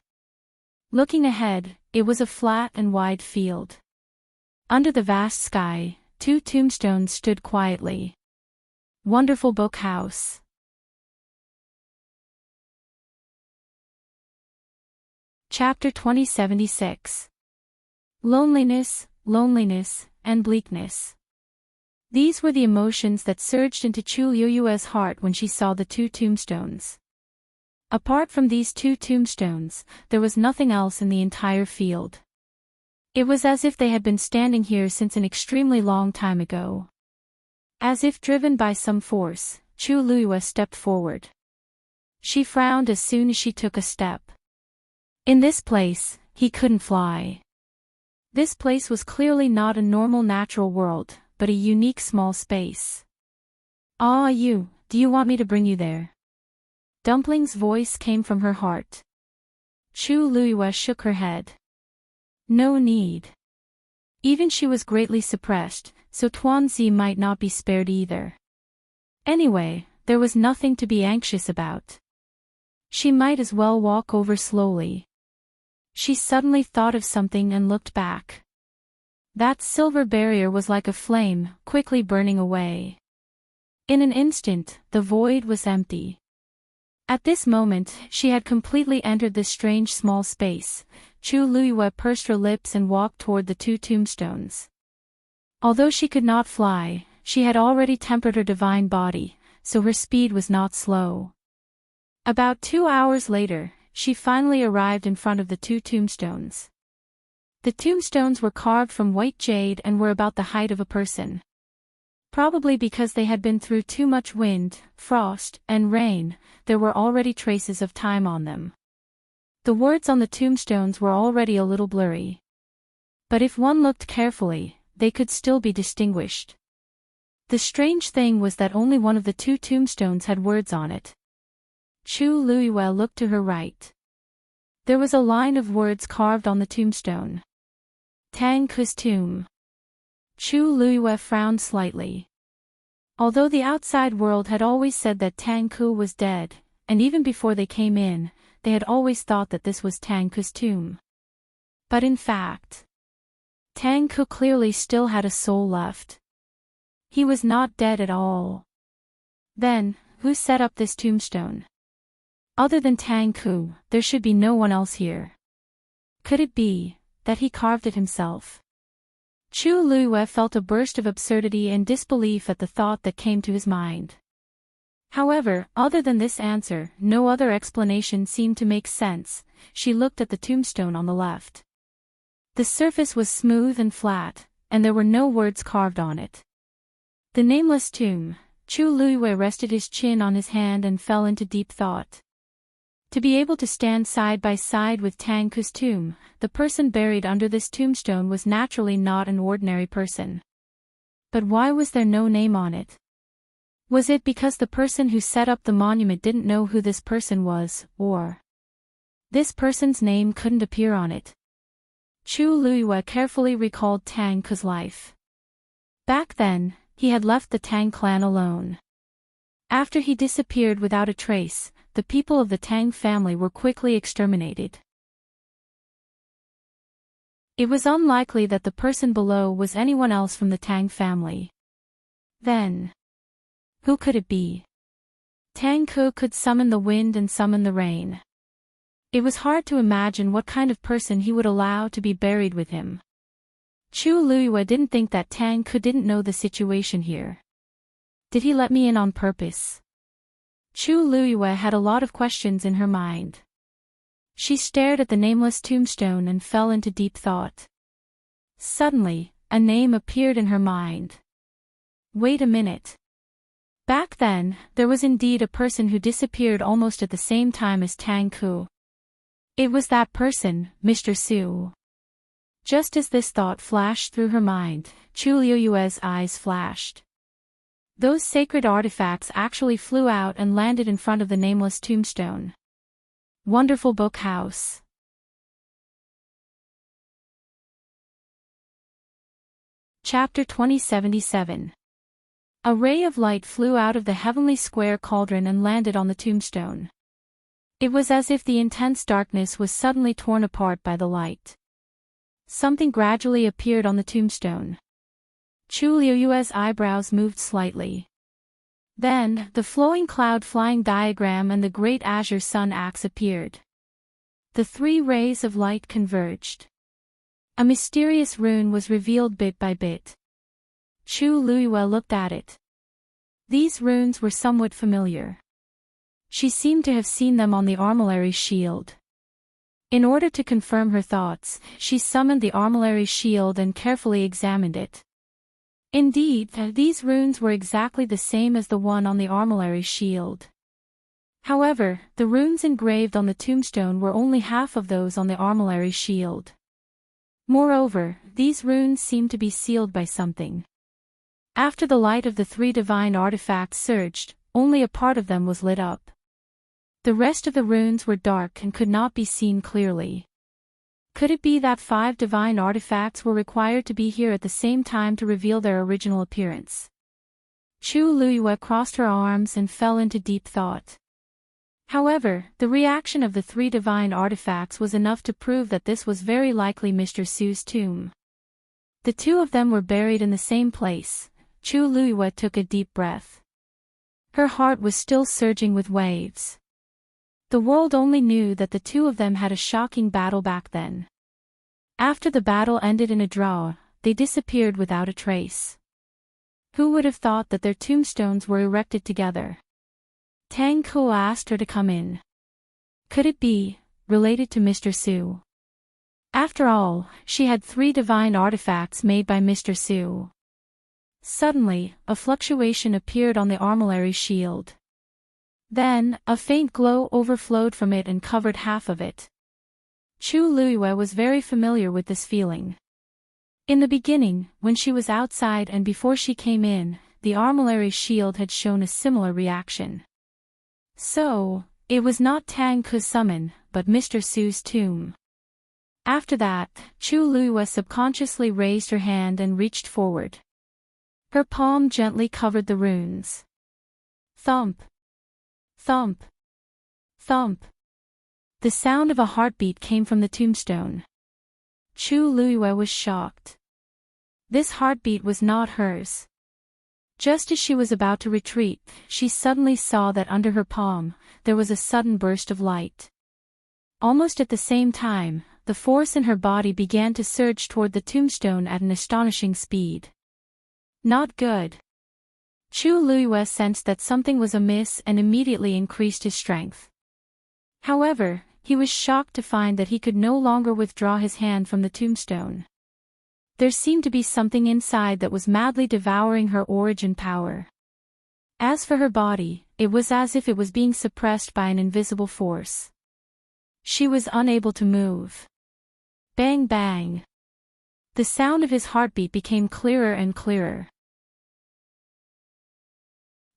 Looking ahead, it was a flat and wide field. Under the vast sky, 2 tombstones stood quietly. Wonderful Book House. Chapter 2076. Loneliness, loneliness, and bleakness. These were the emotions that surged into Chu Luiyue's heart when she saw the 2 tombstones. Apart from these 2 tombstones, there was nothing else in the entire field. It was as if they had been standing here since an extremely long time ago. As if driven by some force, Chu Luiyue stepped forward. She frowned as soon as she took a step. In this place, he couldn't fly. This place was clearly not a normal natural world, but a unique small space. "Ah, do you want me to bring you there?" Dumpling's voice came from her heart. Chu Luiyue shook her head. No need. Even she was greatly suppressed, so Tuanzi might not be spared either. Anyway, there was nothing to be anxious about. She might as well walk over slowly. She suddenly thought of something and looked back. That silver barrier was like a flame, quickly burning away. In an instant, the void was empty. At this moment, she had completely entered this strange small space. Chu Luiyue pursed her lips and walked toward the 2 tombstones. Although she could not fly, she had already tempered her divine body, so her speed was not slow. About 2 hours later, she finally arrived in front of the 2 tombstones. The tombstones were carved from white jade and were about the height of a person. Probably because they had been through too much wind, frost, and rain, there were already traces of time on them. The words on the tombstones were already a little blurry. But if one looked carefully, they could still be distinguished. The strange thing was that only one of the 2 tombstones had words on it. Chu Luiyue looked to her right. There was a line of words carved on the tombstone. Tang Ku's tomb. Chu Luiyue frowned slightly. Although the outside world had always said that Tang Ku was dead, and even before they came in, they had always thought that this was Tang Ku's tomb. But in fact, Tang Ku clearly still had a soul left. He was not dead at all. Then, who set up this tombstone? Other than Tang Ku, there should be no one else here. Could it be that he carved it himself? Chu Luiyue felt a burst of absurdity and disbelief at the thought that came to his mind. However, other than this answer, no other explanation seemed to make sense. She looked at the tombstone on the left. The surface was smooth and flat, and there were no words carved on it. The nameless tomb. Chu Luiyue rested his chin on his hand and fell into deep thought. To be able to stand side by side with Tang Ku's tomb, the person buried under this tombstone was naturally not an ordinary person. But why was there no name on it? Was it because the person who set up the monument didn't know who this person was, or this person's name couldn't appear on it? Chu Luiyue carefully recalled Tang Ke's life. Back then, he had left the Tang clan alone. After he disappeared without a trace, the people of the Tang family were quickly exterminated. It was unlikely that the person below was anyone else from the Tang family. Then, who could it be? Tang Ke could summon the wind and summon the rain. It was hard to imagine what kind of person he would allow to be buried with him. Chu Luiyue didn't think that Tang Ke didn't know the situation here. Did he let me in on purpose? Chu Luiyue had a lot of questions in her mind. She stared at the nameless tombstone and fell into deep thought. Suddenly, a name appeared in her mind. Wait a minute. Back then, there was indeed a person who disappeared almost at the same time as Tang Ke. It was that person, Mr. Su. Just as this thought flashed through her mind, Chu Luiyue's eyes flashed. Those sacred artifacts actually flew out and landed in front of the nameless tombstone. Wonderful book house. Chapter 2077. A ray of light flew out of the heavenly square cauldron and landed on the tombstone. It was as if the intense darkness was suddenly torn apart by the light. Something gradually appeared on the tombstone. Chu Luiyue's eyebrows moved slightly. Then, the flowing cloud flying diagram and the great azure sun axe appeared. The three rays of light converged. A mysterious rune was revealed bit by bit. Chu Luiyue looked at it. These runes were somewhat familiar. She seemed to have seen them on the armillary's shield. In order to confirm her thoughts, she summoned the armillary's shield and carefully examined it. Indeed, these runes were exactly the same as the one on the armillary's shield. However, the runes engraved on the tombstone were only half of those on the armillary's shield. Moreover, these runes seemed to be sealed by something. After the light of the three divine artifacts surged, only a part of them was lit up. The rest of the runes were dark and could not be seen clearly. Could it be that 5 divine artifacts were required to be here at the same time to reveal their original appearance? Chu Luiyue crossed her arms and fell into deep thought. However, the reaction of the 3 divine artifacts was enough to prove that this was very likely Mr. Su's tomb. The 2 of them were buried in the same place. Chu Luiyue took a deep breath. Her heart was still surging with waves. The world only knew that the 2 of them had a shocking battle back then. After the battle ended in a draw, they disappeared without a trace. Who would have thought that their tombstones were erected together? Tang Ke asked her to come in. Could it be related to Mr. Su? After all, she had 3 divine artifacts made by Mr. Su. Suddenly, a fluctuation appeared on the armillary's shield. Then, a faint glow overflowed from it and covered half of it. Chu Luiyue was very familiar with this feeling. In the beginning, when she was outside and before she came in, the armillary's shield had shown a similar reaction. So, it was not Tang Ke's summon, but Mr. Su's tomb. After that, Chu Luiyue subconsciously raised her hand and reached forward. Her palm gently covered the runes. Thump. Thump. Thump. The sound of a heartbeat came from the tombstone. Chu Luiyue was shocked. This heartbeat was not hers. Just as she was about to retreat, she suddenly saw that under her palm, there was a sudden burst of light. Almost at the same time, the force in her body began to surge toward the tombstone at an astonishing speed. Not good. Chu Luiyue sensed that something was amiss and immediately increased his strength. However, he was shocked to find that he could no longer withdraw his hand from the tombstone. There seemed to be something inside that was madly devouring her origin power. As for her body, it was as if it was being suppressed by an invisible force. She was unable to move. Bang bang. The sound of his heartbeat became clearer and clearer.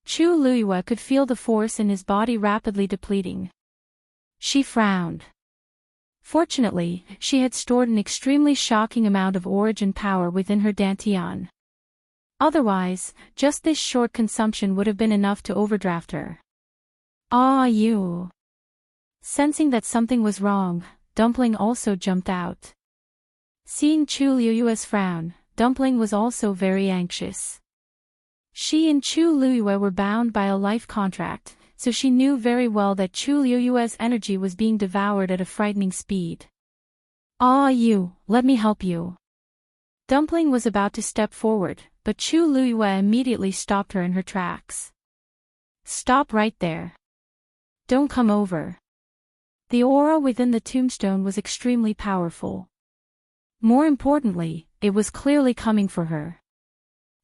Chu Luiyue could feel the force in his body rapidly depleting. She frowned. Fortunately, she had stored an extremely shocking amount of origin power within her dantian. Otherwise, just this short consumption would have been enough to overdraft her. Ah, you! Sensing that something was wrong, Dumpling also jumped out. Seeing Chu Liyue's frown, Dumpling was also very anxious. She and Chu Liyue were bound by a life contract, so she knew very well that Chu Liyue's energy was being devoured at a frightening speed. Ah, you, let me help you. Dumpling was about to step forward, but Chu Liyue immediately stopped her in her tracks. Stop right there. Don't come over. The aura within the tombstone was extremely powerful. More importantly, it was clearly coming for her.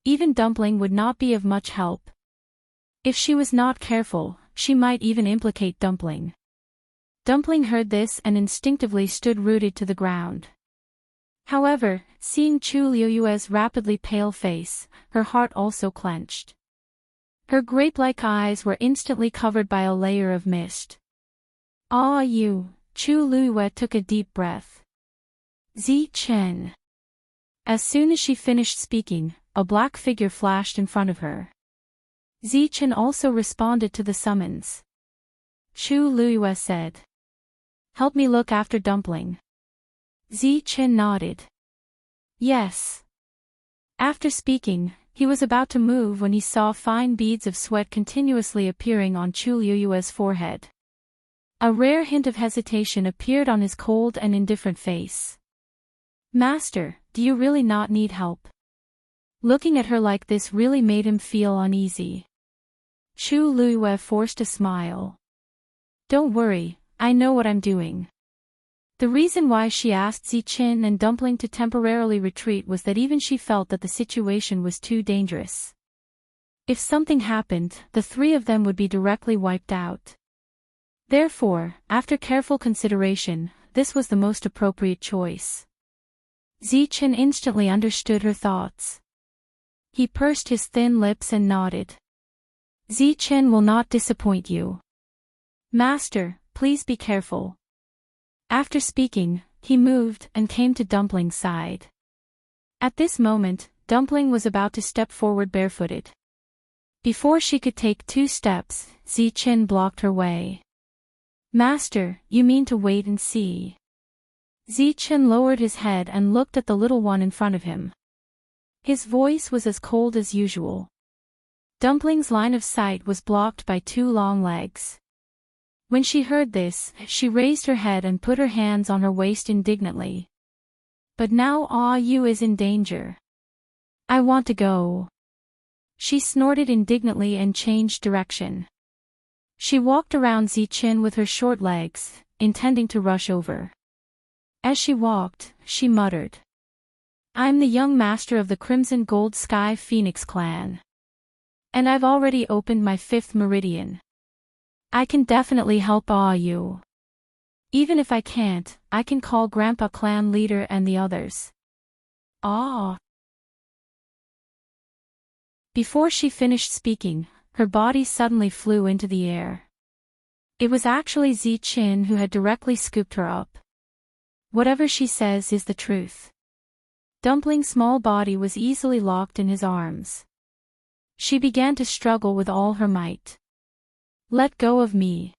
Even Dumpling would not be of much help. If she was not careful, she might even implicate Dumpling. Dumpling heard this and instinctively stood rooted to the ground. However, seeing Chu Liyue's rapidly pale face, her heart also clenched. Her grape-like eyes were instantly covered by a layer of mist. Ah, you! Chu Liyue took a deep breath. Zichen. As soon as she finished speaking, a black figure flashed in front of her. Zichen also responded to the summons. Chu Liyue said. Help me look after Dumpling. Zichen nodded. Yes. After speaking, he was about to move when he saw fine beads of sweat continuously appearing on Chu Liyue's forehead. A rare hint of hesitation appeared on his cold and indifferent face. Master, do you really not need help? Looking at her like this really made him feel uneasy. Chu Liyue forced a smile. Don't worry, I know what I'm doing. The reason why she asked Zichen and Dumpling to temporarily retreat was that even she felt that the situation was too dangerous. If something happened, the three of them would be directly wiped out. Therefore, after careful consideration, this was the most appropriate choice. Zichen instantly understood her thoughts. He pursed his thin lips and nodded. Zichen will not disappoint you. Master, please be careful. After speaking, he moved and came to Dumpling's side. At this moment, Dumpling was about to step forward barefooted. Before she could take 2 steps, Zichen blocked her way. Master, you mean to wait and see? Zichen lowered his head and looked at the little one in front of him. His voice was as cold as usual. Dumpling's line of sight was blocked by 2 long legs. When she heard this, she raised her head and put her hands on her waist indignantly. But now Ah Yu is in danger. I want to go. She snorted indignantly and changed direction. She walked around Zichen with her short legs, intending to rush over. As she walked, she muttered. I'm the young master of the Crimson Gold Sky Phoenix clan. And I've already opened my 5th meridian. I can definitely help Ah Yu. Even if I can't, I can call Grandpa clan leader and the others. Ah. Before she finished speaking, her body suddenly flew into the air. It was actually Zichen who had directly scooped her up. Whatever she says is the truth. Dumpling's small body was easily locked in his arms. She began to struggle with all her might. Let go of me.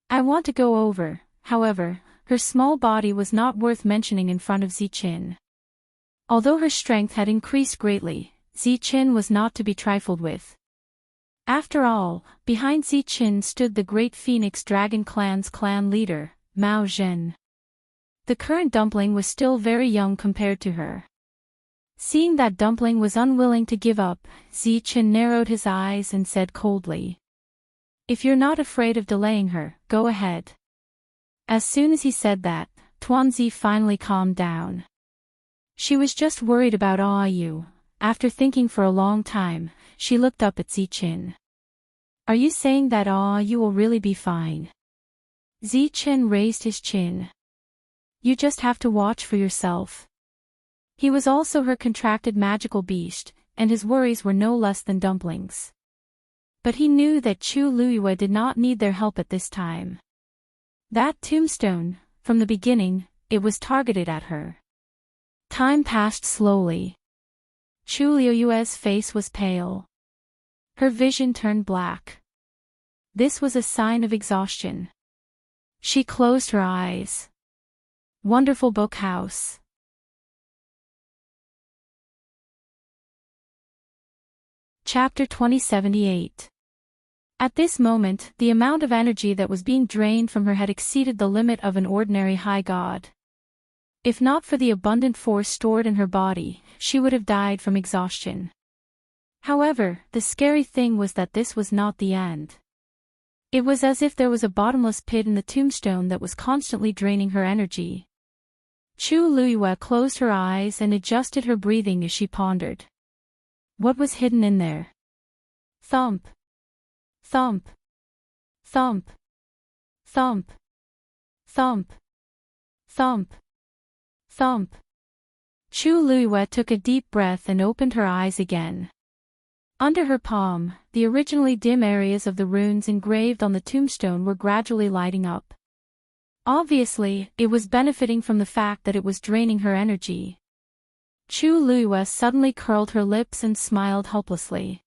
I want to go over. However, her small body was not worth mentioning in front of Zichen. Although her strength had increased greatly, Zichen was not to be trifled with. After all, behind Zichen stood the great Phoenix Dragon Clan's clan leader, Mao Zhen. The current Dumpling was still very young compared to her. Seeing that Dumpling was unwilling to give up, Zichen narrowed his eyes and said coldly. If you're not afraid of delaying her, go ahead. As soon as he said that, Tuanzi finally calmed down. She was just worried about Ah Yu. After thinking for a long time, she looked up at Zichen. Are you saying that Ah Yu will really be fine? Zichen raised his chin. You just have to watch for yourself. He was also her contracted magical beast, and his worries were no less than Dumpling's. But he knew that Chu Liyue did not need their help at this time. That tombstone, from the beginning, it was targeted at her. Time passed slowly. Chu Liuyue's face was pale. Her vision turned black. This was a sign of exhaustion. She closed her eyes. Wonderful book house. Chapter 2078. At this moment, the amount of energy that was being drained from her had exceeded the limit of an ordinary high god. If not for the abundant force stored in her body, she would have died from exhaustion. However, the scary thing was that this was not the end. It was as if there was a bottomless pit in the tombstone that was constantly draining her energy. Chu Liyue closed her eyes and adjusted her breathing as she pondered. What was hidden in there? Thump. Thump. Thump. Thump. Thump. Thump. Thump. Chu Liyue took a deep breath and opened her eyes again. Under her palm, the originally dim areas of the runes engraved on the tombstone were gradually lighting up. Obviously, it was benefiting from the fact that it was draining her energy. Chu Liyue suddenly curled her lips and smiled helplessly.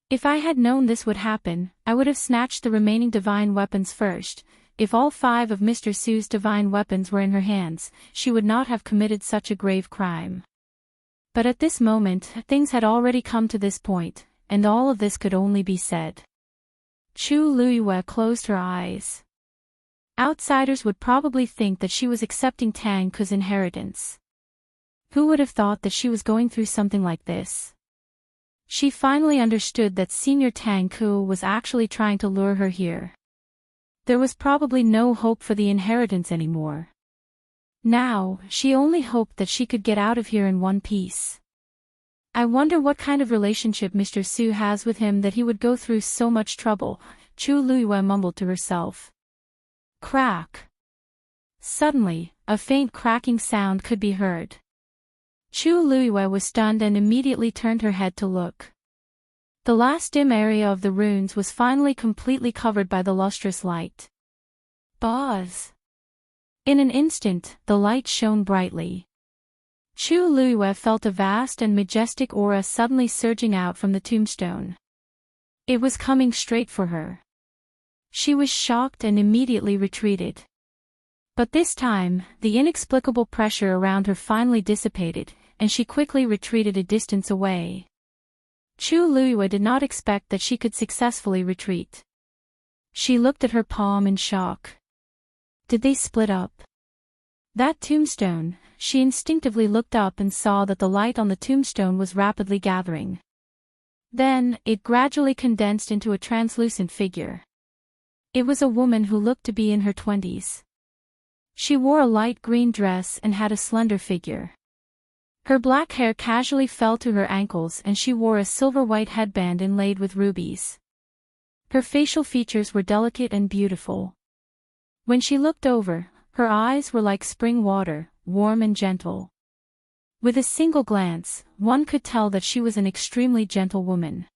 If I had known this would happen, I would have snatched the remaining divine weapons first. If all 5 of Mr. Su's divine weapons were in her hands, she would not have committed such a grave crime. But at this moment, things had already come to this point, and all of this could only be said. Chu Liyue closed her eyes. Outsiders would probably think that she was accepting Tang Ke's inheritance. Who would have thought that she was going through something like this? She finally understood that Senior Tang Ke was actually trying to lure her here. There was probably no hope for the inheritance anymore. Now, she only hoped that she could get out of here in one piece. I wonder what kind of relationship Mr. Su has with him that he would go through so much trouble, Chu Liyue mumbled to herself. Crack. Suddenly, a faint cracking sound could be heard. Chu Liyue was stunned and immediately turned her head to look. The last dim area of the runes was finally completely covered by the lustrous light. Buzz! In an instant, the light shone brightly. Chu Liyue felt a vast and majestic aura suddenly surging out from the tombstone. It was coming straight for her. She was shocked and immediately retreated. But this time, the inexplicable pressure around her finally dissipated, and she quickly retreated a distance away. Chu Liyue did not expect that she could successfully retreat. She looked at her palm in shock. Did they split up? That tombstone, she instinctively looked up and saw that the light on the tombstone was rapidly gathering. Then, it gradually condensed into a translucent figure. It was a woman who looked to be in her 20s. She wore a light green dress and had a slender figure. Her black hair casually fell to her ankles and she wore a silver-white headband inlaid with rubies. Her facial features were delicate and beautiful. When she looked over, her eyes were like spring water, warm and gentle. With a single glance, one could tell that she was an extremely gentle woman.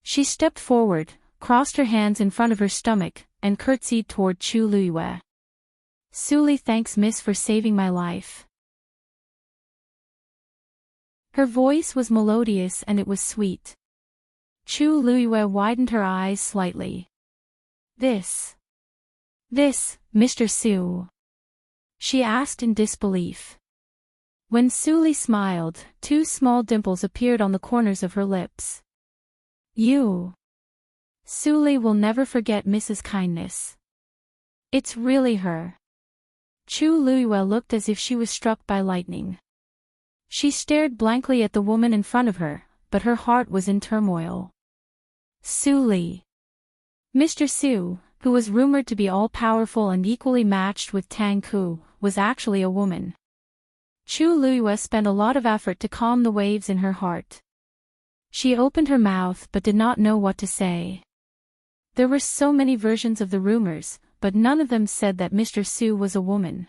She stepped forward, crossed her hands in front of her stomach, and curtsied toward Chu Liyue. Suli, thanks miss for saving my life. Her voice was melodious and it was sweet. Chu Liyue widened her eyes slightly. This, Mr. Su? She asked in disbelief. When Suli smiled, 2 small dimples appeared on the corners of her lips. You. Suli will never forget Mrs. Kindness. It's really her. Chu Liyue looked as if she was struck by lightning. She stared blankly at the woman in front of her, but her heart was in turmoil. Suli. Mr. Su, who was rumored to be all-powerful and equally matched with Tang Ke, was actually a woman. Chu Liyue spent a lot of effort to calm the waves in her heart. She opened her mouth but did not know what to say. There were so many versions of the rumors, but none of them said that Mr. Su was a woman.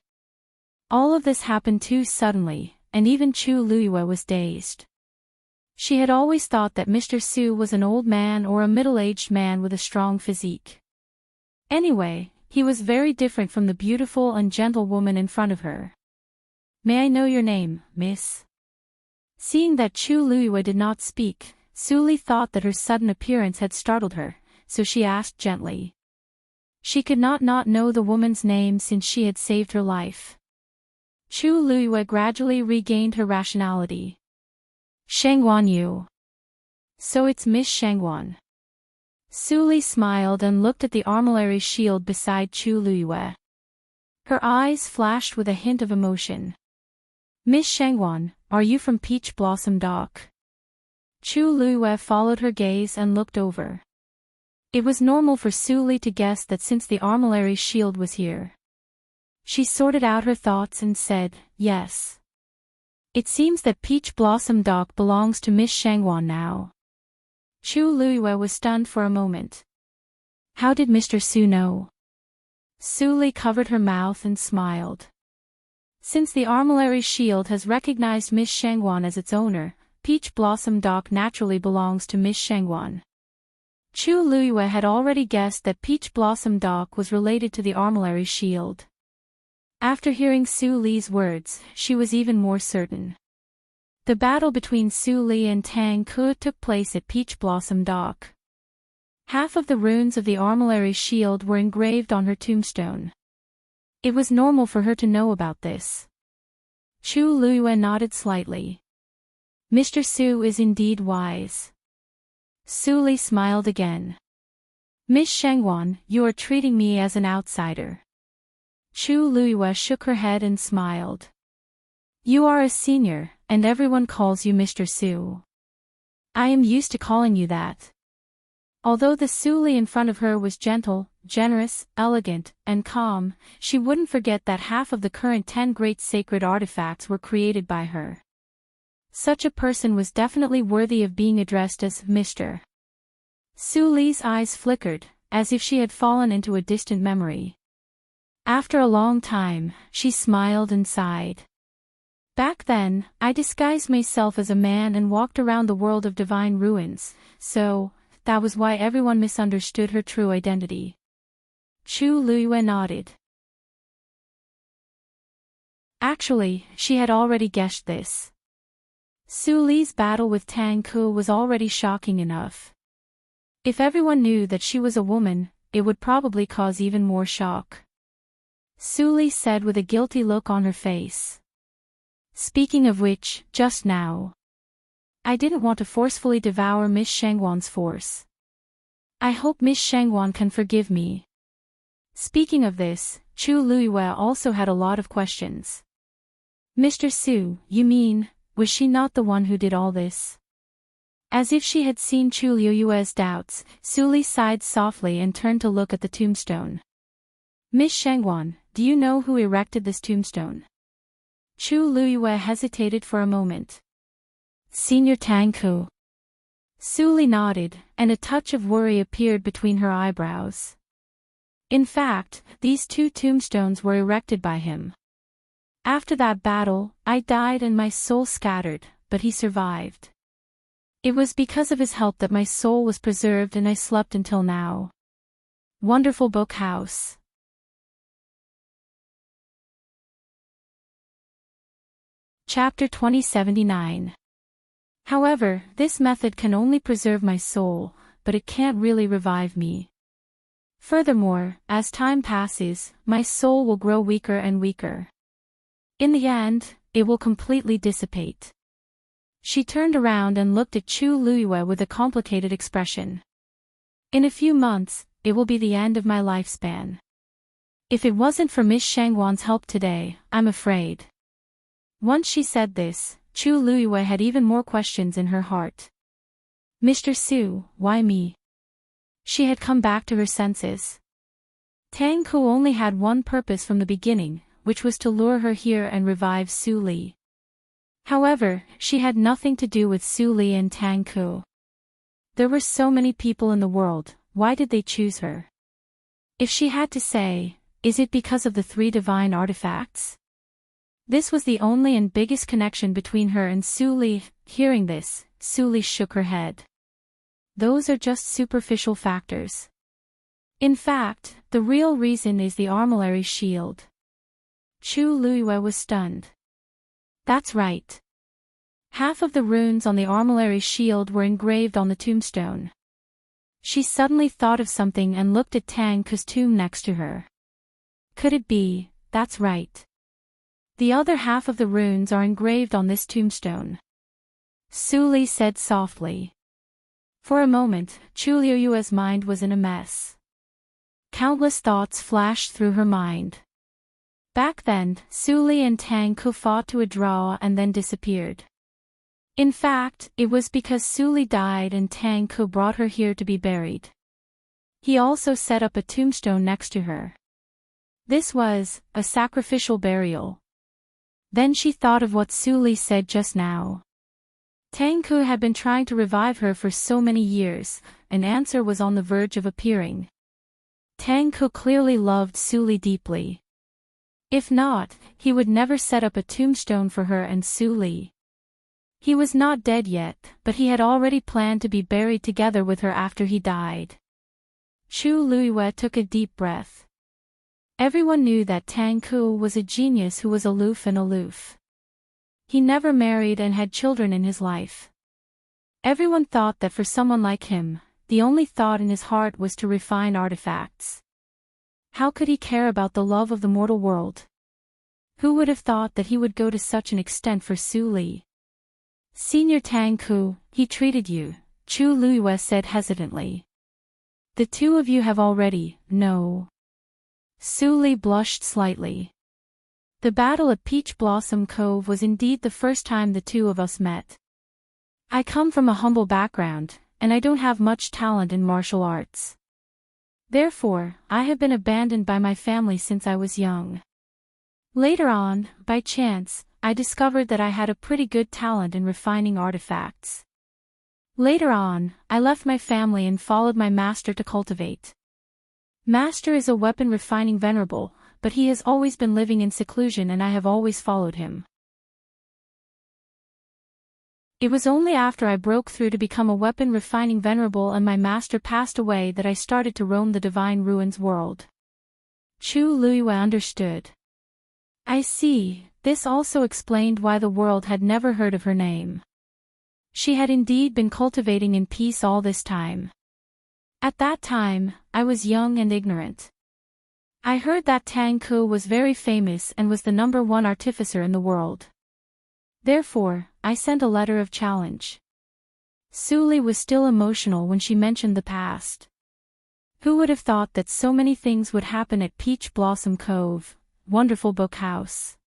All of this happened too suddenly, and even Chu Liyue was dazed. She had always thought that Mr. Su was an old man or a middle-aged man with a strong physique. Anyway, He was very different from the beautiful and gentle woman in front of her. "May I know your name, miss?" Seeing that Chu Luiyue did not speak, Su Li thought that her sudden appearance had startled her, so she asked gently. She could not know the woman's name since she had saved her life. Chu Luiyue gradually regained her rationality. "Shangguan Yu. So it's Miss Shangguan." Su Li smiled and looked at the armillary shield beside Chu Luiyue. Her eyes flashed with a hint of emotion. "Miss Shangguan, are you from Peach Blossom Dock?" Chu Luiyue followed her gaze and looked over. It was normal for Su Li to guess that since the armillary shield was here. She sorted out her thoughts and said, "Yes. It seems that Peach Blossom Dock belongs to Miss Shangguan now." Chu Luiyue was stunned for a moment. "How did Mr. Su know?" Su Li covered her mouth and smiled. "Since the armillary shield has recognized Miss Shangguan as its owner, Peach Blossom Dock naturally belongs to Miss Shangguan." Chu Luiyue had already guessed that Peach Blossom Dock was related to the armillary shield. After hearing Su Li's words, she was even more certain. The battle between Su Li and Tang Ke took place at Peach Blossom Dock. Half of the runes of the armillary shield were engraved on her tombstone. It was normal for her to know about this. Chu Luiyue nodded slightly. "Mr. Su is indeed wise." Su Li smiled again. "Miss Shangguan, you are treating me as an outsider." Chu Luiyue shook her head and smiled. "You are a senior, and everyone calls you Mr. Su. I am used to calling you that." Although the Su Li in front of her was gentle, generous, elegant, and calm, she wouldn't forget that half of the current 10 great sacred artifacts were created by her. Such a person was definitely worthy of being addressed as Mr. Su Li's eyes flickered, as if she had fallen into a distant memory. After a long time, she smiled and sighed. "Back then, I disguised myself as a man and walked around the world of divine ruins, so that was why everyone misunderstood her true identity." Chu Luiyue nodded. Actually, she had already guessed this. Su Li's battle with Tang Ke was already shocking enough. If everyone knew that she was a woman, it would probably cause even more shock. Su Li said with a guilty look on her face. "Speaking of which, just now, I didn't want to forcefully devour Miss Shangguan's force. I hope Miss Shangguan can forgive me." Speaking of this, Chu Luiyue also had a lot of questions. "Mr. Su, you mean, was she not the one who did all this?" As if she had seen Chu Luiyue's doubts, Su Li sighed softly and turned to look at the tombstone. "Miss Shangguan, do you know who erected this tombstone?" Chu Luiyue hesitated for a moment. "Senior Tang Ke." Su Li nodded, and a touch of worry appeared between her eyebrows. In fact, these 2 tombstones were erected by him. "After that battle, I died and my soul scattered, but he survived. It was because of his help that my soul was preserved and I slept until now." Wonderful Book House. Chapter 2079. However, this method can only preserve my soul, but it can't really revive me. Furthermore, as time passes, my soul will grow weaker and weaker. In the end, it will completely dissipate. She turned around and looked at Chu Luiyue with a complicated expression. "In a few months, it will be the end of my lifespan. If it wasn't for Miss Shangguan's help today, I'm afraid." Once she said this, Chu Luiyue had even more questions in her heart. "Mr. Su, why me?" She had come back to her senses. Tang Ke only had one purpose from the beginning, which was to lure her here and revive Su Li. However, she had nothing to do with Su Li and Tang Ke. There were so many people in the world, why did they choose her? If she had to say, is it because of the 3 divine artifacts? This was the only and biggest connection between her and Su Li. Hearing this, Su Li shook her head. "Those are just superficial factors. In fact, the real reason is the armillary shield. Chu Luiyue was stunned. That's right. Half of the runes on the armillary shield were engraved on the tombstone. She suddenly thought of something and looked at Tang Ke's tomb next to her. Could it be? That's right. The other half of the runes are engraved on this tombstone. Su Li said softly. For a moment, Chu Luiyue's mind was in a mess. Countless thoughts flashed through her mind. Back then, Su Li and Tang Ke fought to a draw and then disappeared. In fact, it was because Su Li died and Tang Ke brought her here to be buried. He also set up a tombstone next to her. This was a sacrificial burial. Then she thought of what Su Li said just now. Tang Ke had been trying to revive her for so many years, an answer was on the verge of appearing. Tang Ke clearly loved Su Li deeply. If not, he would never set up a tombstone for her and Su Li. He was not dead yet, but he had already planned to be buried together with her after he died. Chu Luiyue took a deep breath. Everyone knew that Tang Ke was a genius who was aloof. He never married and had children in his life. Everyone thought that for someone like him, the only thought in his heart was to refine artifacts. How could he care about the love of the mortal world? Who would have thought that he would go to such an extent for Su Li? Senior Tang Ke, he treated you, Chu Luiyue said hesitantly. The two of you have already, no. Su Li blushed slightly. The battle at Peach Blossom Cove was indeed the first time the two of us met. I come from a humble background, and I don't have much talent in martial arts. Therefore, I have been abandoned by my family since I was young. Later on, by chance, I discovered that I had a pretty good talent in refining artifacts. Later on, I left my family and followed my master to cultivate. Master is a weapon refining venerable, but he has always been living in seclusion and I have always followed him. It was only after I broke through to become a weapon refining venerable and my master passed away that I started to roam the divine ruins world. Chu Luiyue understood. I see, this also explained why the world had never heard of her name. She had indeed been cultivating in peace all this time. At that time, I was young and ignorant. I heard that Tang Ke was very famous and was the #1 artificer in the world. Therefore, I sent a letter of challenge. Su Li was still emotional when she mentioned the past. Who would have thought that so many things would happen at Peach Blossom Cove, wonderful book house.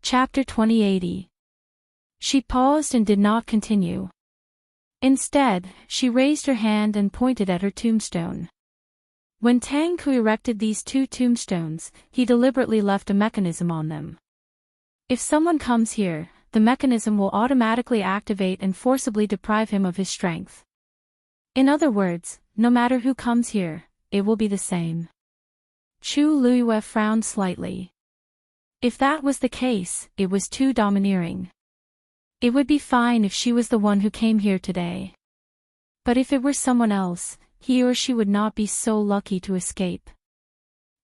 Chapter 2080. She paused and did not continue. Instead, she raised her hand and pointed at her tombstone. When Tang Ke erected these two tombstones, he deliberately left a mechanism on them. If someone comes here, the mechanism will automatically activate and forcibly deprive him of his strength. In other words, no matter who comes here, it will be the same. Chu Luiyue frowned slightly. If that was the case, it was too domineering. It would be fine if she was the one who came here today. But if it were someone else, he or she would not be so lucky to escape.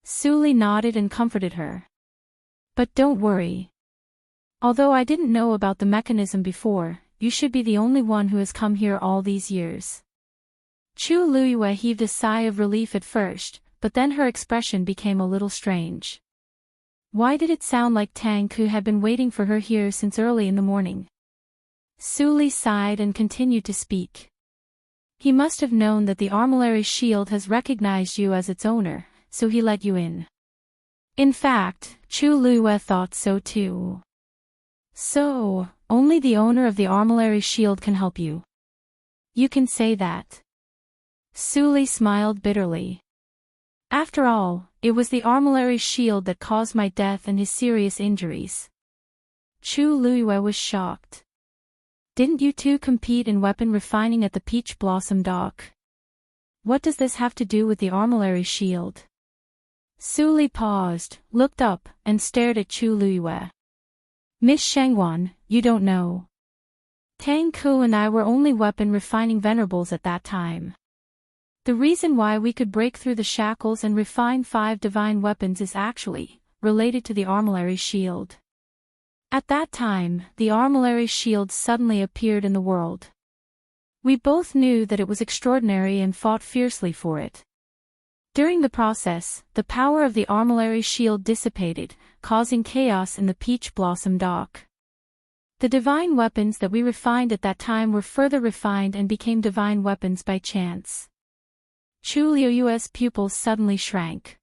Su Li nodded and comforted her. But don't worry. Although I didn't know about the mechanism before, you should be the only one who has come here all these years. Chu Luiyue heaved a sigh of relief at first, but then her expression became a little strange. Why did it sound like Tang Ke had been waiting for her here since early in the morning? Su Li sighed and continued to speak. He must have known that the armillary shield has recognized you as its owner, so he let you in. In fact, Chu Luiyue thought so too. So, only the owner of the armillary shield can help you. You can say that. Su Li smiled bitterly. After all, it was the armillary shield that caused my death and his serious injuries. Chu Luiyue was shocked. Didn't you two compete in weapon refining at the Peach Blossom Dock? What does this have to do with the armillary shield? Su Li paused, looked up, and stared at Chu Luiyue. Miss Shangwan, you don't know. Tang Ku and I were only weapon refining venerables at that time. The reason why we could break through the shackles and refine 5 divine weapons is actually related to the armillary shield. At that time, the armillary shield suddenly appeared in the world. We both knew that it was extraordinary and fought fiercely for it. During the process, the power of the armillary shield dissipated, causing chaos in the Peach Blossom Dock. The divine weapons that we refined at that time were further refined and became divine weapons by chance. Chu Liu's pupils suddenly shrank.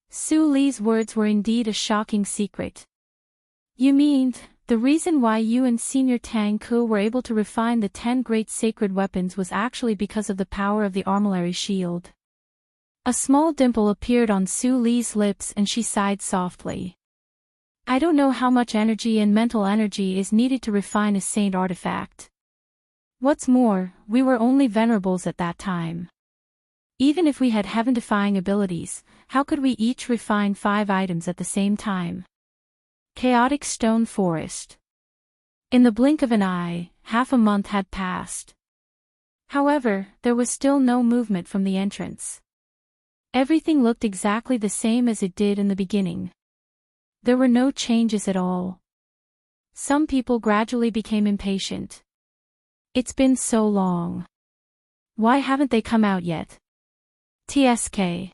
Su Li's words were indeed a shocking secret. You mean, the reason why you and Senior Tang Ku were able to refine the 10 great sacred weapons was actually because of the power of the armillary shield. A small dimple appeared on Su Li's lips and she sighed softly. I don't know how much energy and mental energy is needed to refine a saint artifact. What's more, we were only venerables at that time. Even if we had heaven-defying abilities, how could we each refine 5 items at the same time? Chaotic Stone Forest. In the blink of an eye, half a month had passed. However, there was still no movement from the entrance. Everything looked exactly the same as it did in the beginning. There were no changes at all. Some people gradually became impatient. It's been so long. Why haven't they come out yet? TSK.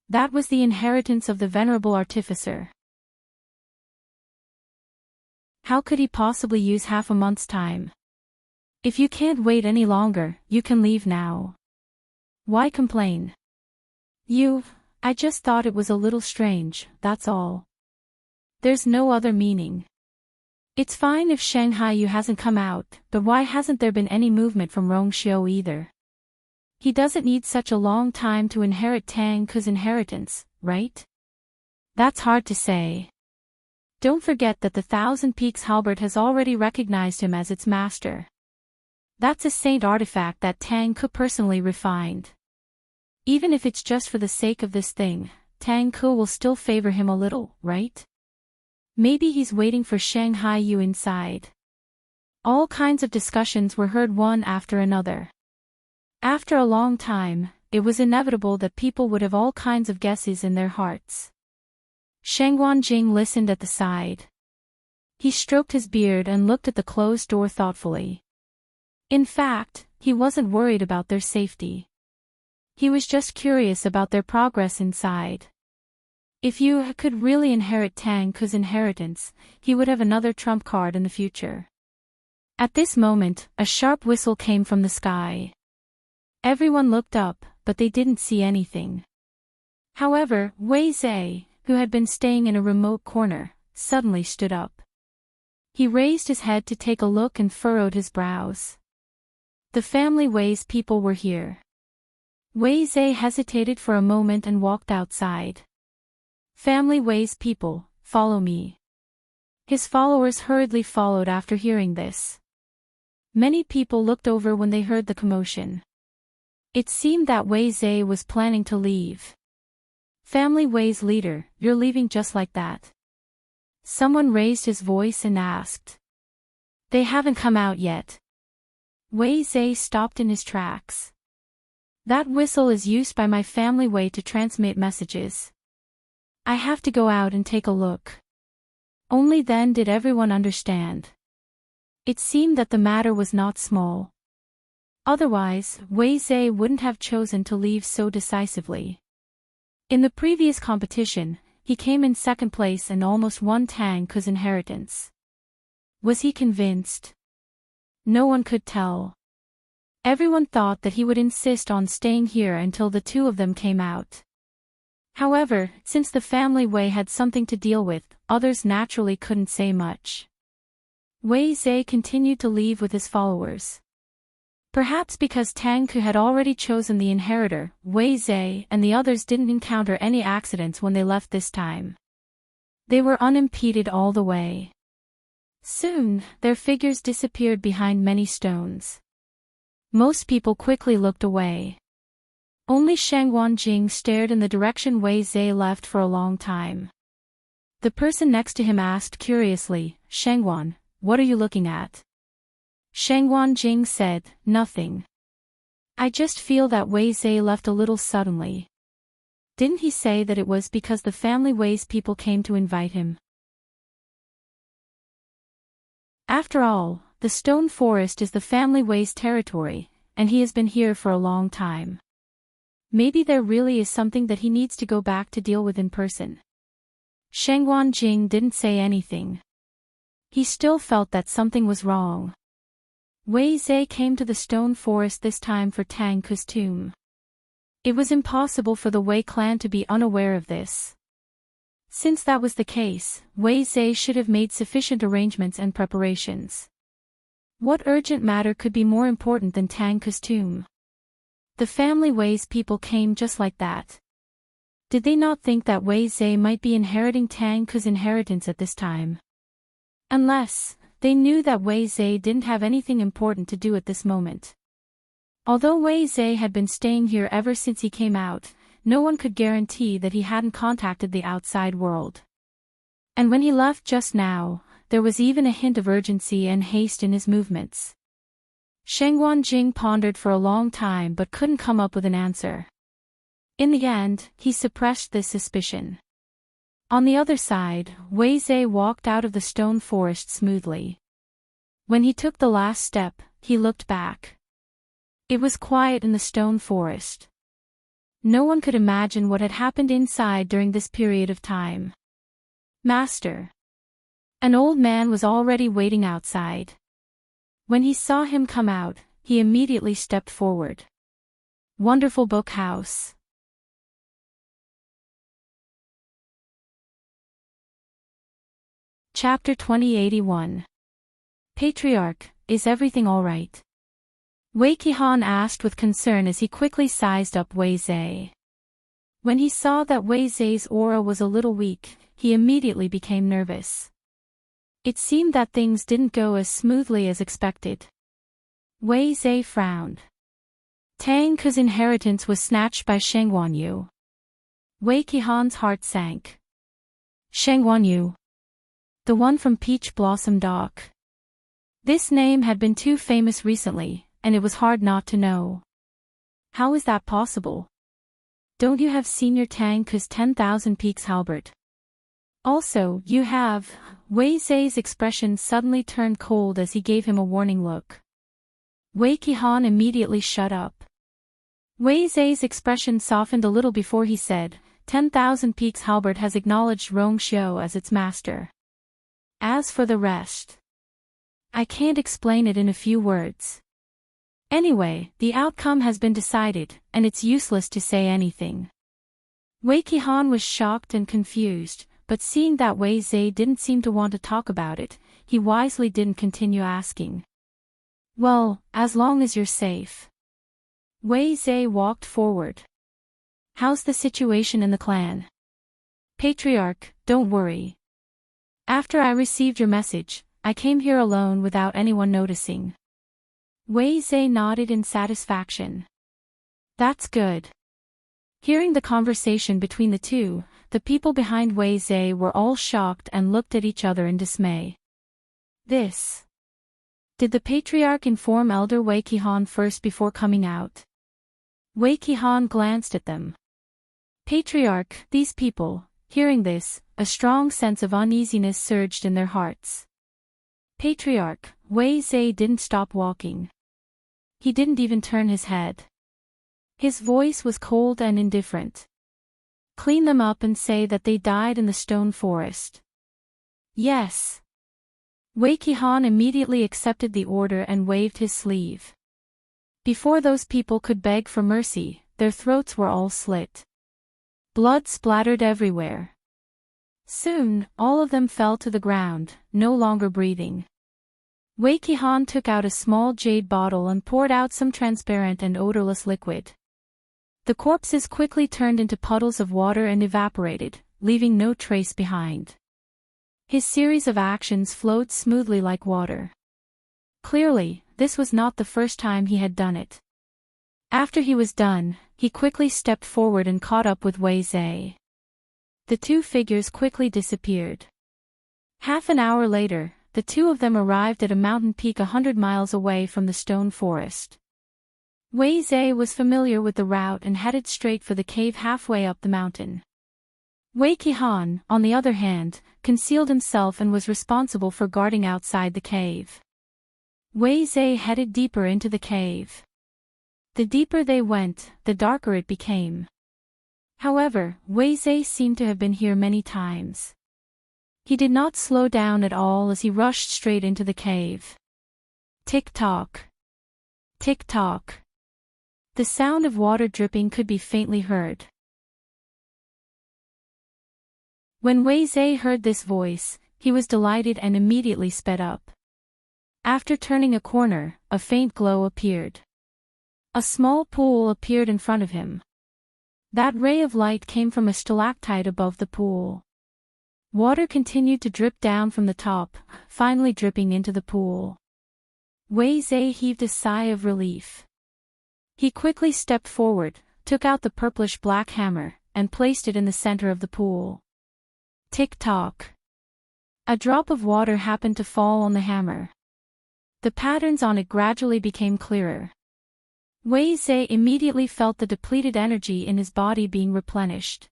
That was the inheritance of the venerable artificer. How could he possibly use half a month's time? If you can't wait any longer, you can leave now. Why complain? I just thought it was a little strange, that's all. There's no other meaning. It's fine if Shanghai Yu hasn't come out, but why hasn't there been any movement from Rong Xiu either? He doesn't need such a long time to inherit Tang Ku's inheritance, right? That's hard to say. Don't forget that the Thousand Peaks Halberd has already recognized him as its master. That's a saint artifact that Tang Ku personally refined. Even if it's just for the sake of this thing, Tang Ku will still favor him a little, right? Maybe he's waiting for Shanghai Yu inside. All kinds of discussions were heard one after another. After a long time, it was inevitable that people would have all kinds of guesses in their hearts. Shangguan Jing listened at the side. He stroked his beard and looked at the closed door thoughtfully. In fact, he wasn't worried about their safety. He was just curious about their progress inside. If Yu could really inherit Tang Ku's inheritance, he would have another trump card in the future. At this moment, a sharp whistle came from the sky. Everyone looked up, but they didn't see anything. However, Wei Zhe, who had been staying in a remote corner, suddenly stood up. He raised his head to take a look and furrowed his brows. The family Wei's people were here. Wei Zhe hesitated for a moment and walked outside. Family Wei's people, follow me. His followers hurriedly followed after hearing this. Many people looked over when they heard the commotion. It seemed that Wei Zhe was planning to leave. Family Wei's leader, you're leaving just like that? Someone raised his voice and asked. They haven't come out yet. Wei Zhe stopped in his tracks. That whistle is used by my family Wei to transmit messages. I have to go out and take a look. Only then did everyone understand. It seemed that the matter was not small. Otherwise, Wei Zhe wouldn't have chosen to leave so decisively. In the previous competition, he came in second place and almost won Tang Ku's inheritance. Was he convinced? No one could tell. Everyone thought that he would insist on staying here until the two of them came out. However, since the family Wei had something to deal with, others naturally couldn't say much. Wei Zhe continued to leave with his followers. Perhaps because Tang Ku had already chosen the inheritor, Wei Zhe and the others didn't encounter any accidents when they left this time. They were unimpeded all the way. Soon, their figures disappeared behind many stones. Most people quickly looked away. Only Shangguan Jing stared in the direction Wei Zhe left for a long time. The person next to him asked curiously, Shangguan, what are you looking at? Shangguan Jing said, "Nothing. I just feel that Wei Zhe left a little suddenly. Didn't he say that it was because the family Wei's people came to invite him?" After all, the stone forest is the family Wei's territory, and he has been here for a long time. Maybe there really is something that he needs to go back to deal with in person. Shangguan Jing didn't say anything. He still felt that something was wrong. Wei Zhe came to the stone forest this time for Tang Ke's tomb. It was impossible for the Wei clan to be unaware of this. Since that was the case, Wei Zhe should have made sufficient arrangements and preparations. What urgent matter could be more important than Tang Ke's tomb? The family Wei's people came just like that. Did they not think that Wei Zhe might be inheriting Tang Ke's inheritance at this time? Unless they knew that Wei Zhe didn't have anything important to do at this moment. Although Wei Zhe had been staying here ever since he came out, no one could guarantee that he hadn't contacted the outside world. And when he left just now, there was even a hint of urgency and haste in his movements. Shangguan Jing pondered for a long time but couldn't come up with an answer. In the end, he suppressed this suspicion. On the other side, Wei Zhe walked out of the stone forest smoothly. When he took the last step, he looked back. It was quiet in the stone forest. No one could imagine what had happened inside during this period of time. "Master." An old man was already waiting outside. When he saw him come out, he immediately stepped forward. "Wonderful book house." Chapter 2081. Patriarch, is everything all right? Wei Qihan asked with concern as he quickly sized up Wei Zhe. When he saw that Wei Zhe's aura was a little weak, he immediately became nervous. It seemed that things didn't go as smoothly as expected. Wei Zhe frowned. Tang Ke's inheritance was snatched by Shangguan Yu. Wei Qihan's heart sank. Shangguan Yu? The one from Peach Blossom Dock. This name had been too famous recently, and it was hard not to know. How is that possible? Don't you have Senior Tang Ke's 10,000 Peaks halberd? Also, you have... Wei Zhe's expression suddenly turned cold as he gave him a warning look. Wei Qihan immediately shut up. Wei Zhe's expression softened a little before he said, 10,000 Peaks halberd has acknowledged Rong Xiu as its master. As for the rest, I can't explain it in a few words. Anyway, the outcome has been decided, and it's useless to say anything. Wei Qihan was shocked and confused, but seeing that Wei Zhe didn't seem to want to talk about it, he wisely didn't continue asking. Well, as long as you're safe. Wei Zhe walked forward. How's the situation in the clan? Patriarch, don't worry. After I received your message, I came here alone without anyone noticing. Wei Zhe nodded in satisfaction. That's good. Hearing the conversation between the two, the people behind Wei Zhe were all shocked and looked at each other in dismay. This. Did the patriarch inform Elder Wei Qihan first before coming out? Wei Qihan glanced at them. Patriarch, these people, hearing this, a strong sense of uneasiness surged in their hearts. Patriarch, Wei Zhe didn't stop walking. He didn't even turn his head. His voice was cold and indifferent. Clean them up and say that they died in the stone forest. Yes. Wei Qihan immediately accepted the order and waved his sleeve. Before those people could beg for mercy, their throats were all slit. Blood splattered everywhere. Soon, all of them fell to the ground, no longer breathing. Wei Qihan took out a small jade bottle and poured out some transparent and odorless liquid. The corpses quickly turned into puddles of water and evaporated, leaving no trace behind. His series of actions flowed smoothly like water. Clearly, this was not the first time he had done it. After he was done, he quickly stepped forward and caught up with Wei Zhe. The two figures quickly disappeared. Half an hour later, the two of them arrived at a mountain peak 100 miles away from the stone forest. Wei Zhe was familiar with the route and headed straight for the cave halfway up the mountain. Wei Qihan, on the other hand, concealed himself and was responsible for guarding outside the cave. Wei Zhe headed deeper into the cave. The deeper they went, the darker it became. However, Wei Zhe seemed to have been here many times. He did not slow down at all as he rushed straight into the cave. Tick-tock. Tick-tock. The sound of water dripping could be faintly heard. When Wei Zhe heard this voice, he was delighted and immediately sped up. After turning a corner, a faint glow appeared. A small pool appeared in front of him. That ray of light came from a stalactite above the pool. Water continued to drip down from the top, finally dripping into the pool. Wei Zhe heaved a sigh of relief. He quickly stepped forward, took out the purplish-black hammer, and placed it in the center of the pool. Tick-tock. A drop of water happened to fall on the hammer. The patterns on it gradually became clearer. Wei Zhe immediately felt the depleted energy in his body being replenished.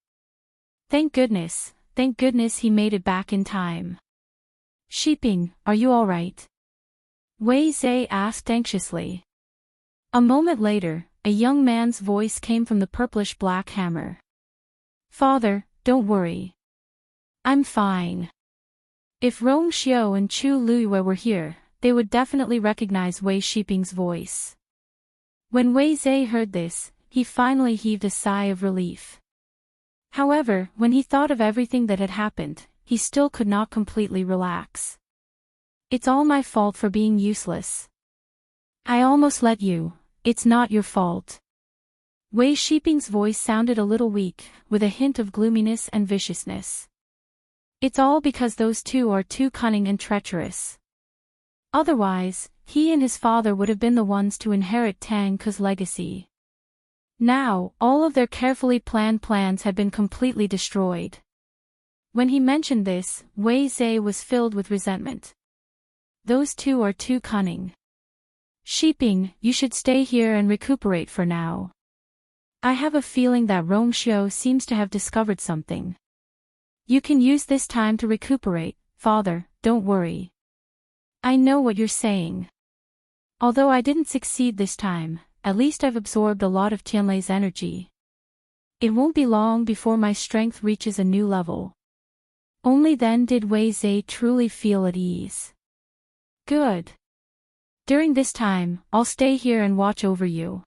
Thank goodness he made it back in time. Sheeping, are you all right? Wei Zhe asked anxiously. A moment later, a young man's voice came from the purplish-black hammer. Father, don't worry. I'm fine. If Rong Xiao and Chu Luyue were here, they would definitely recognize Wei Shiping's voice. When Wei Zhe heard this, he finally heaved a sigh of relief. However, when he thought of everything that had happened, he still could not completely relax. It's all my fault for being useless. I almost let you. It's not your fault. Wei Shiping's voice sounded a little weak, with a hint of gloominess and viciousness. It's all because those two are too cunning and treacherous. Otherwise, he and his father would have been the ones to inherit Tang Ke's legacy. Now, all of their carefully planned plans had been completely destroyed. When he mentioned this, Wei Zhe was filled with resentment. Those two are too cunning. Shiping, you should stay here and recuperate for now. I have a feeling that Rong Xiao seems to have discovered something. You can use this time to recuperate, father, don't worry. I know what you're saying. Although I didn't succeed this time, at least I've absorbed a lot of Tianlei's energy. It won't be long before my strength reaches a new level. Only then did Wei Zhe truly feel at ease. Good. During this time, I'll stay here and watch over you.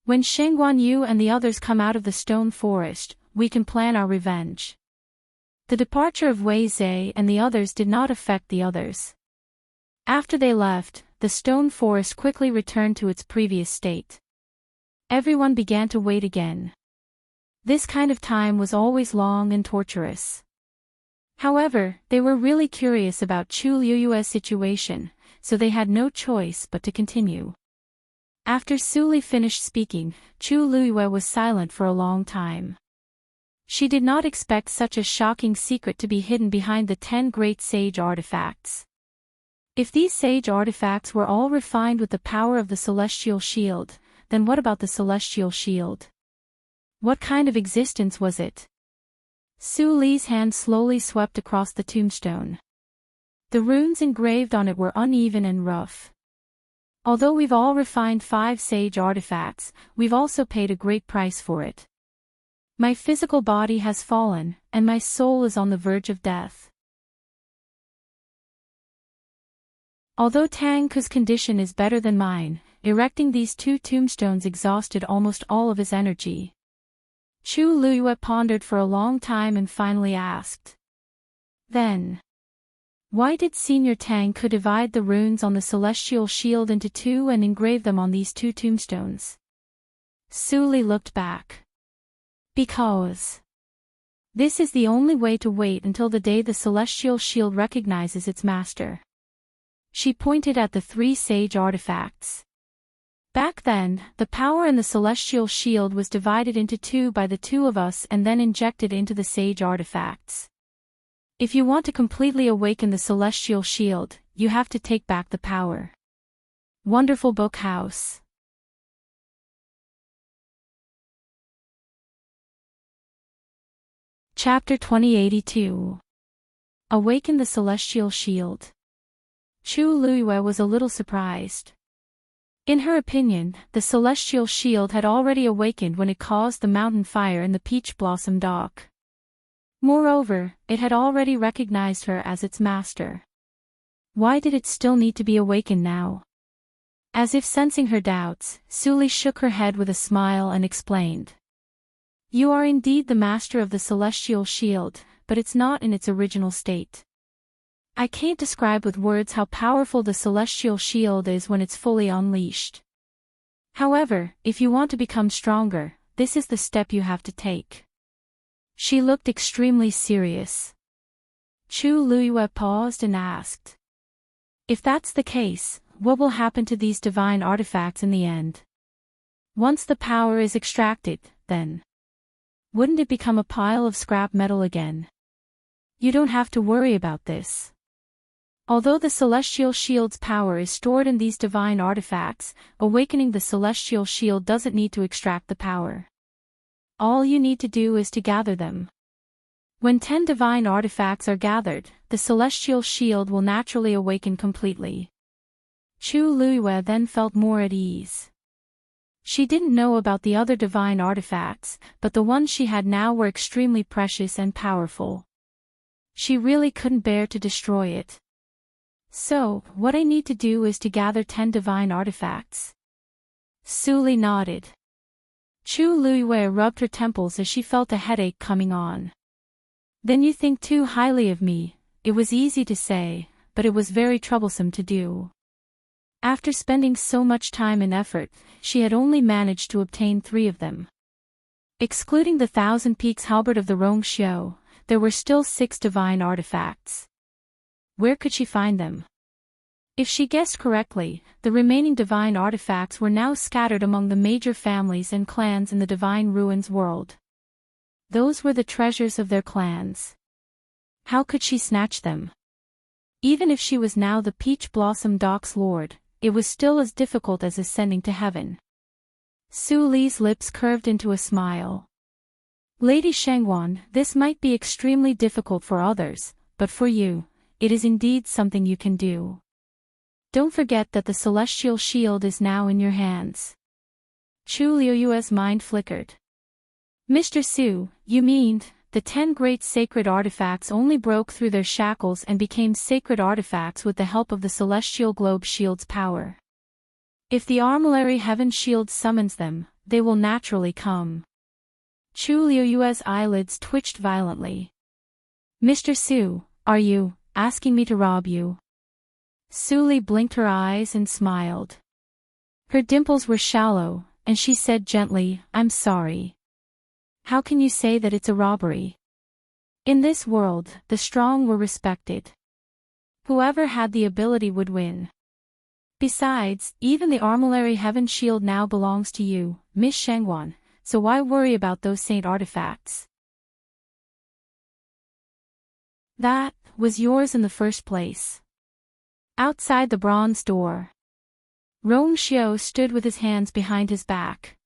When Sheng Guanyu and the others come out of the stone forest, we can plan our revenge. The departure of Wei Zhe and the others did not affect the others. After they left, the stone forest quickly returned to its previous state. Everyone began to wait again. This kind of time was always long and torturous. However, they were really curious about Chu Liyue's situation, so they had no choice but to continue. After Su Li finished speaking, Chu Liyue was silent for a long time. She did not expect such a shocking secret to be hidden behind the 10 great sage artifacts. If these sage artifacts were all refined with the power of the celestial shield, then what about the celestial shield? What kind of existence was it? Su Li's hand slowly swept across the tombstone. The runes engraved on it were uneven and rough. Although we've all refined 5 sage artifacts, we've also paid a great price for it. My physical body has fallen, and my soul is on the verge of death. Although Tang Ke's condition is better than mine, erecting these 2 tombstones exhausted almost all of his energy. Chu Liyue pondered for a long time and finally asked. Then, why did Senior Tang Ke divide the runes on the celestial shield into 2 and engrave them on these 2 tombstones? Su Li looked back. Because this is the only way to wait until the day the celestial shield recognizes its master. She pointed at the 3 sage artifacts. Back then, the power in the celestial shield was divided into 2 by the 2 of us and then injected into the sage artifacts. If you want to completely awaken the celestial shield, you have to take back the power. Wonderful Book House. Chapter 2082. Awaken the Celestial Shield. Chu Luiyue was a little surprised. In her opinion, the Celestial Shield had already awakened when it caused the mountain fire in the Peach Blossom Dock. Moreover, it had already recognized her as its master. Why did it still need to be awakened now? As if sensing her doubts, Suli shook her head with a smile and explained. You are indeed the master of the Celestial Shield, but it's not in its original state. I can't describe with words how powerful the Celestial Shield is when it's fully unleashed. However, if you want to become stronger, this is the step you have to take. She looked extremely serious. Chu Luiyue paused and asked. If that's the case, what will happen to these divine artifacts in the end? Once the power is extracted, then wouldn't it become a pile of scrap metal again? You don't have to worry about this. Although the Celestial Shield's power is stored in these divine artifacts, awakening the Celestial Shield doesn't need to extract the power. All you need to do is to gather them. When 10 divine artifacts are gathered, the Celestial Shield will naturally awaken completely. Chu Luiyue then felt more at ease. She didn't know about the other divine artifacts, but the ones she had now were extremely precious and powerful. She really couldn't bear to destroy it. So, what I need to do is to gather 10 divine artifacts. Suli nodded. Chu Luiyue rubbed her temples as she felt a headache coming on. Then you think too highly of me. It was easy to say, but it was very troublesome to do. After spending so much time and effort, she had only managed to obtain 3 of them. Excluding the Thousand Peaks halberd of the Rongxiu, there were still 6 divine artifacts. Where could she find them? If she guessed correctly, the remaining divine artifacts were now scattered among the major families and clans in the Divine Ruins world. Those were the treasures of their clans. How could she snatch them? Even if she was now the Peach Blossom Dock's lord, it was still as difficult as ascending to heaven. Suli's lips curved into a smile. Lady Shangwan, this might be extremely difficult for others, but for you, it is indeed something you can do. Don't forget that the Celestial Shield is now in your hands. Chu Luiyue's mind flickered. Mr. Su, you mean, the 10 great sacred artifacts only broke through their shackles and became sacred artifacts with the help of the Celestial Globe Shield's power. If the Armillary Heaven Shield summons them, they will naturally come. Chu Luiyue's eyelids twitched violently. Mr. Su, are you asking me to rob you? Suli blinked her eyes and smiled. Her dimples were shallow, and she said gently, I'm sorry. How can you say that it's a robbery? In this world, the strong were respected. Whoever had the ability would win. Besides, even the Armillary Heaven Shield now belongs to you, Miss Shangwan, so why worry about those saint artifacts? That was yours in the first place. Outside the bronze door, Rongxiu stood with his hands behind his back.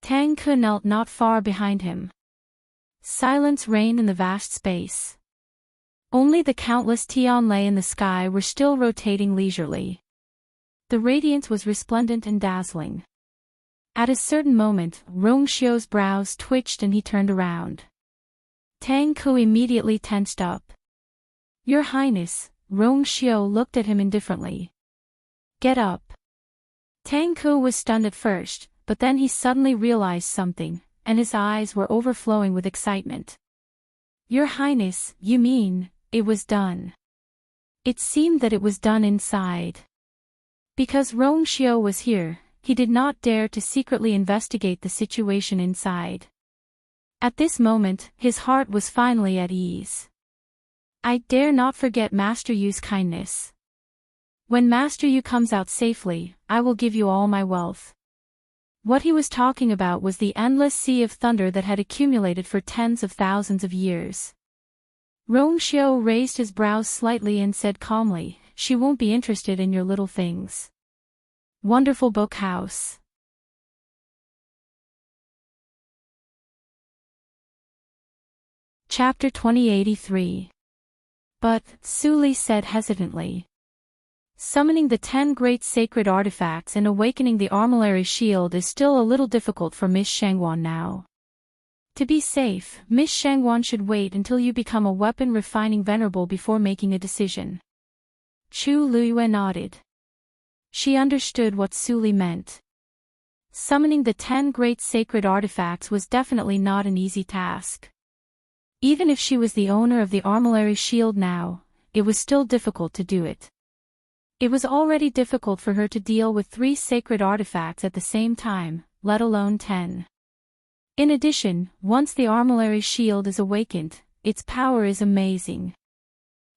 Tang Ke knelt not far behind him. Silence reigned in the vast space. Only the countless Tianlei in the sky were still rotating leisurely. The radiance was resplendent and dazzling. At a certain moment, Rongxiu's brows twitched and he turned around. Tang Ke immediately tensed up. Your Highness, Rongxiu looked at him indifferently. Get up. Tang Ke was stunned at first, but then he suddenly realized something, and his eyes were overflowing with excitement. Your Highness, you mean, it was done. It seemed that it was done inside. Because Rongxiu was here, he did not dare to secretly investigate the situation inside. At this moment, his heart was finally at ease. I dare not forget Master Yu's kindness. When Master Yu comes out safely, I will give you all my wealth. What he was talking about was the endless sea of thunder that had accumulated for tens of thousands of years. Rongxiu raised his brows slightly and said calmly, "She won't be interested in your little things." Wonderful Book House. Chapter 2083. But, Su Li said hesitantly, summoning the 10 great sacred artifacts and awakening the armillary shield is still a little difficult for Miss Shangwan now. To be safe, Miss Shangwan should wait until you become a weapon-refining venerable before making a decision. Chu Luiyue nodded. She understood what Su Li meant. Summoning the 10 great sacred artifacts was definitely not an easy task. Even if she was the owner of the armillary shield now, it was still difficult to do it. It was already difficult for her to deal with 3 sacred artifacts at the same time, let alone 10. In addition, once the armillary shield is awakened, its power is amazing.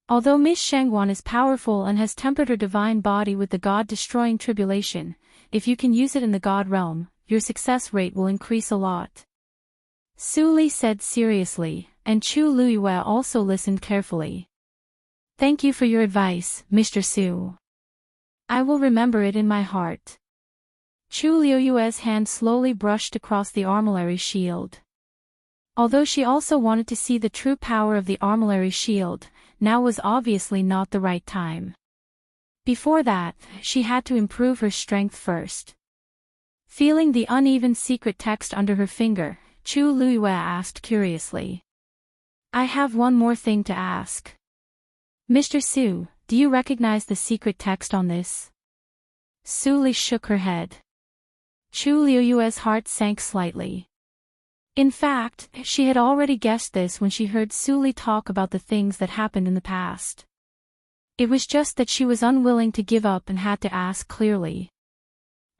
Although Miss Shangwan is powerful and has tempered her divine body with the God-destroying tribulation, if you can use it in the God realm, your success rate will increase a lot. Su Li said seriously, and Chu Luiyue also listened carefully. Thank you for your advice, Mr. Su. I will remember it in my heart. Chu Luiyue's hand slowly brushed across the armillary shield. Although she also wanted to see the true power of the armillary shield, now was obviously not the right time. Before that, she had to improve her strength first. Feeling the uneven secret text under her finger, Chu Luiyue asked curiously. I have one more thing to ask. Mr. Su, do you recognize the secret text on this? Su Li shook her head. Chu Luiyue's heart sank slightly. In fact, she had already guessed this when she heard Su Li talk about the things that happened in the past. It was just that she was unwilling to give up and had to ask clearly.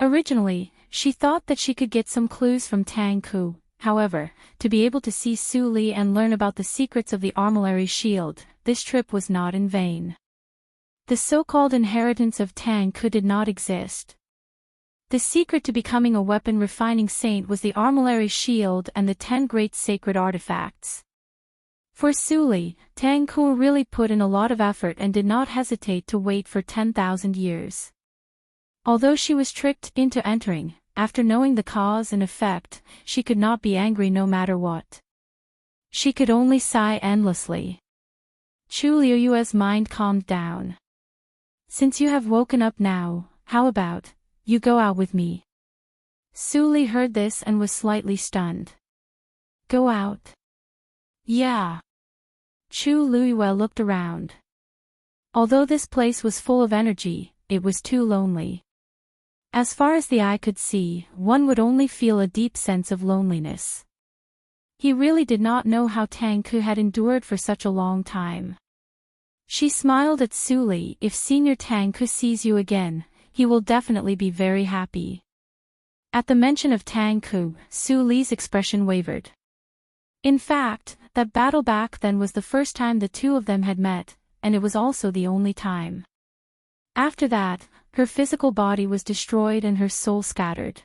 Originally, she thought that she could get some clues from Tang Ku. However, to be able to see Su Li and learn about the secrets of the armillary shield, this trip was not in vain. The so-called inheritance of Tang Ku did not exist. The secret to becoming a weapon-refining saint was the armillary shield and the 10 great sacred artifacts. For Su Li, Tang Ku really put in a lot of effort and did not hesitate to wait for 10,000 years. Although she was tricked into entering, after knowing the cause and effect, she could not be angry no matter what. She could only sigh endlessly. Chu Luiyue's mind calmed down. Since you have woken up now, how about you go out with me? Su Li heard this and was slightly stunned. Go out? Yeah. Chu Luiyue looked around. Although this place was full of energy, it was too lonely. As far as the eye could see, one would only feel a deep sense of loneliness. He really did not know how Tang Ku had endured for such a long time. She smiled at Su Li. If Senior Tang Ku sees you again, he will definitely be very happy. At the mention of Tang Ku, Su Li's expression wavered. In fact, that battle back then was the first time the two of them had met, and it was also the only time. After that, her physical body was destroyed and her soul scattered.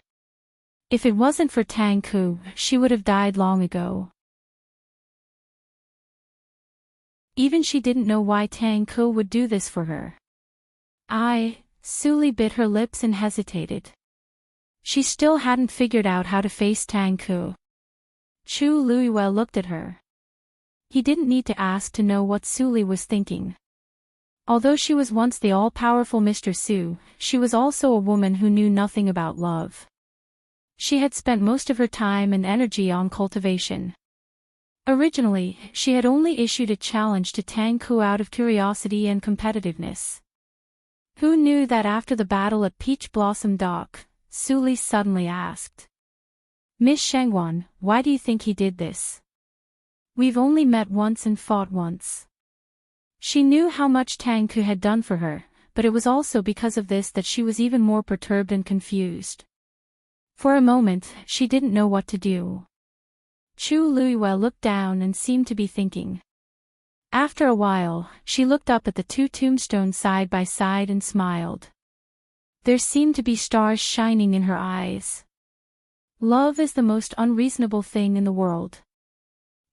If it wasn't for Tang Ku, she would have died long ago. Even she didn't know why Tang Ku would do this for her. Su Li bit her lips and hesitated. She still hadn't figured out how to face Tang Ku. Chu Luiyue looked at her. He didn't need to ask to know what Su Li was thinking. Although she was once the all-powerful Mr. Su, she was also a woman who knew nothing about love. She had spent most of her time and energy on cultivation. Originally, she had only issued a challenge to Tang Ku out of curiosity and competitiveness. Who knew that after the battle at Peach Blossom Dock, Su Li suddenly asked. Miss Shangwan, why do you think he did this? We've only met once and fought once. She knew how much Tang Ku had done for her, but it was also because of this that she was even more perturbed and confused. For a moment, she didn't know what to do. Chu Luiyue looked down and seemed to be thinking. After a while, she looked up at the two tombstones side by side and smiled. There seemed to be stars shining in her eyes. Love is the most unreasonable thing in the world.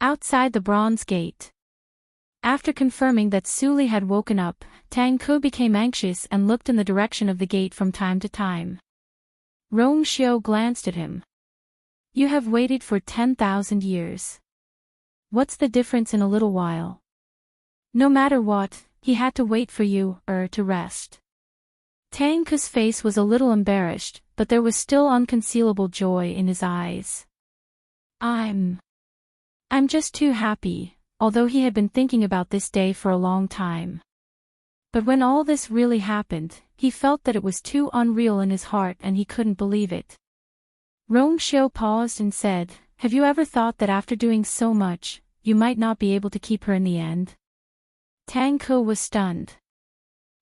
Outside the Bronze Gate. After confirming that Suli had woken up, Tang Ke became anxious and looked in the direction of the gate from time to time. Rong Xiao glanced at him. You have waited for 10,000 years. What's the difference in a little while? No matter what, he had to wait for you, to rest. Tang Ke's face was a little embarrassed, but there was still unconcealable joy in his eyes. I'm just too happy, although he had been thinking about this day for a long time. But when all this really happened, he felt that it was too unreal in his heart and he couldn't believe it. Rong Xiao paused and said, have you ever thought that after doing so much, you might not be able to keep her in the end? Tang Ke was stunned.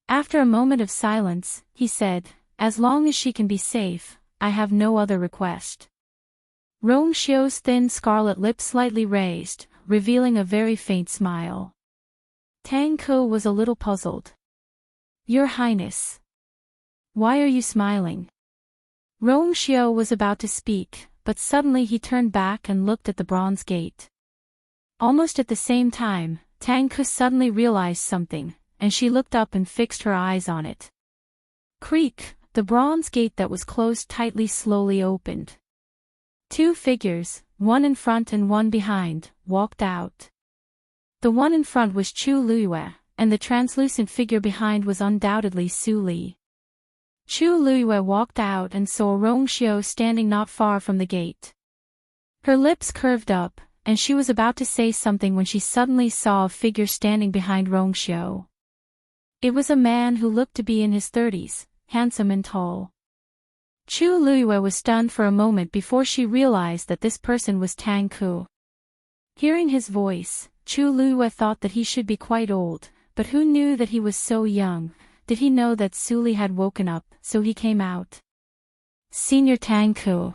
After a moment of silence, he said, as long as she can be safe, I have no other request. Rong Xiao's thin scarlet lips slightly raised, revealing a very faint smile. Tang Ke was a little puzzled. Your Highness. Why are you smiling? Rong Xiao was about to speak, but suddenly he turned back and looked at the bronze gate. Almost at the same time, Tang Ke suddenly realized something, and she looked up and fixed her eyes on it. Creak, the bronze gate that was closed tightly slowly opened. Two figures, one in front and one behind, walked out. The one in front was Chu Luiyue, and the translucent figure behind was undoubtedly Su Li. Chu Luiyue walked out and saw Rong Xiao standing not far from the gate. Her lips curved up, and she was about to say something when she suddenly saw a figure standing behind Rong Xiao. It was a man who looked to be in his 30s, handsome and tall. Chu Luiyue was stunned for a moment before she realized that this person was Tang Ke. Hearing his voice, Chu Luiyue thought that he should be quite old, but who knew that he was so young? Did he know that Su Li had woken up, so he came out? Senior Tang Ke.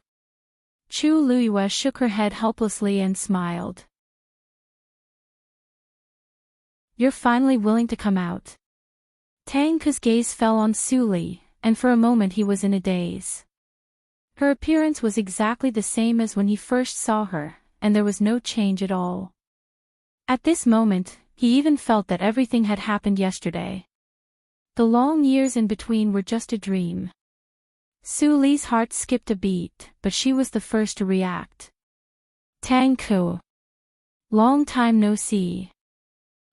Chu Luiyue shook her head helplessly and smiled. You're finally willing to come out. Tang Ke's gaze fell on Su Li, and for a moment he was in a daze. Her appearance was exactly the same as when he first saw her, and there was no change at all. At this moment, he even felt that everything had happened yesterday. The long years in between were just a dream. Su Li's heart skipped a beat, but she was the first to react. Tang Ke. Long time no see.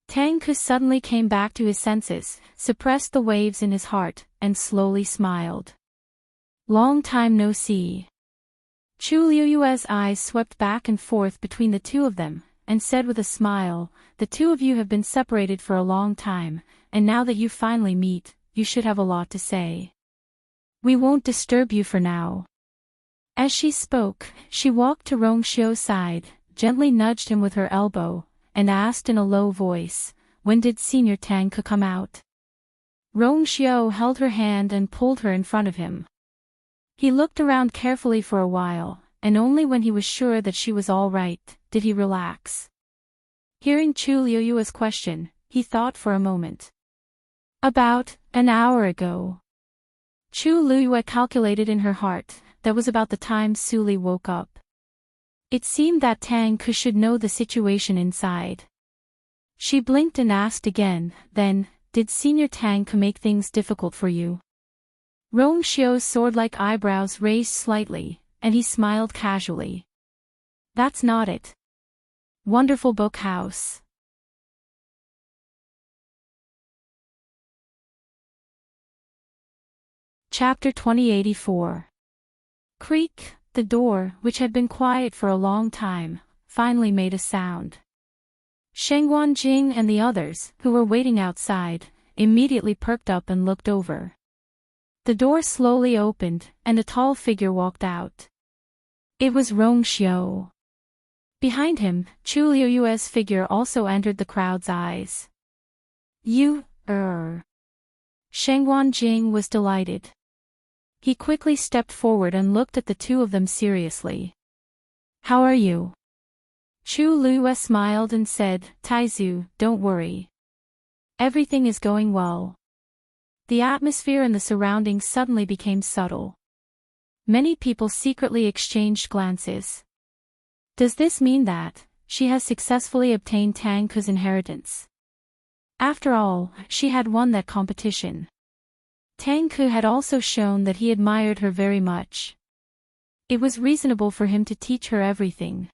Tang Ke suddenly came back to his senses, suppressed the waves in his heart, and slowly smiled. Long time no see. Chu Luiyue's eyes swept back and forth between the two of them, and said with a smile, the two of you have been separated for a long time, and now that you finally meet, you should have a lot to say. We won't disturb you for now. As she spoke, she walked to Rong Xiao's side, gently nudged him with her elbow, and asked in a low voice, when did Senior Tang Ke come out? Rong Xiao held her hand and pulled her in front of him. He looked around carefully for a while, and only when he was sure that she was all right, did he relax. Hearing Chu Luiyue's question, he thought for a moment. About an hour ago. Chu Luiyue calculated in her heart, that was about the time Su Li woke up. It seemed that Tang Ke should know the situation inside. She blinked and asked again, then, did Senior Tang Ke make things difficult for you? Rong Xiao's sword-like eyebrows raised slightly, and he smiled casually. That's not it. Wonderful book house. Chapter 2084. Creak, the door, which had been quiet for a long time, finally made a sound. Sheng Wanjing and the others, who were waiting outside, immediately perked up and looked over. The door slowly opened, and a tall figure walked out. It was Rong Xiao. Behind him, Chu Luiyue's figure also entered the crowd's eyes. You, Sheng Wanjing was delighted. He quickly stepped forward and looked at the two of them seriously. How are you? Chu Luiyue smiled and said, Taizu, don't worry. Everything is going well. The atmosphere and the surroundings suddenly became subtle. Many people secretly exchanged glances. Does this mean that she has successfully obtained Tang Ke's inheritance? After all, she had won that competition. Tang Ku had also shown that he admired her very much. It was reasonable for him to teach her everything.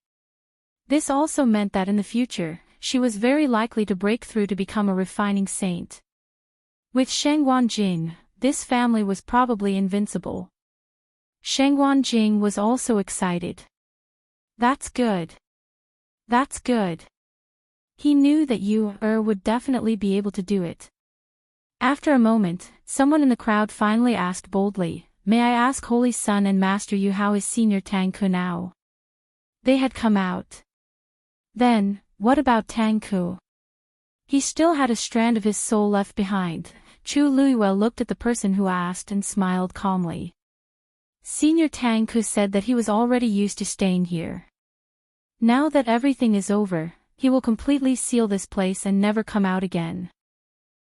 This also meant that in the future, she was very likely to break through to become a refining saint. With Shangguan Jing, this family was probably invincible. Shangguan Jing was also excited. That's good. That's good. He knew that Yu would definitely be able to do it. After a moment, someone in the crowd finally asked boldly, "May I ask Holy Son and Master Yu how is Senior Tang Ku now?" They had come out. Then, what about Tang Ku? He still had a strand of his soul left behind. Chu Luiyue looked at the person who asked and smiled calmly. Senior Tang Ku said that he was already used to staying here. Now that everything is over, he will completely seal this place and never come out again.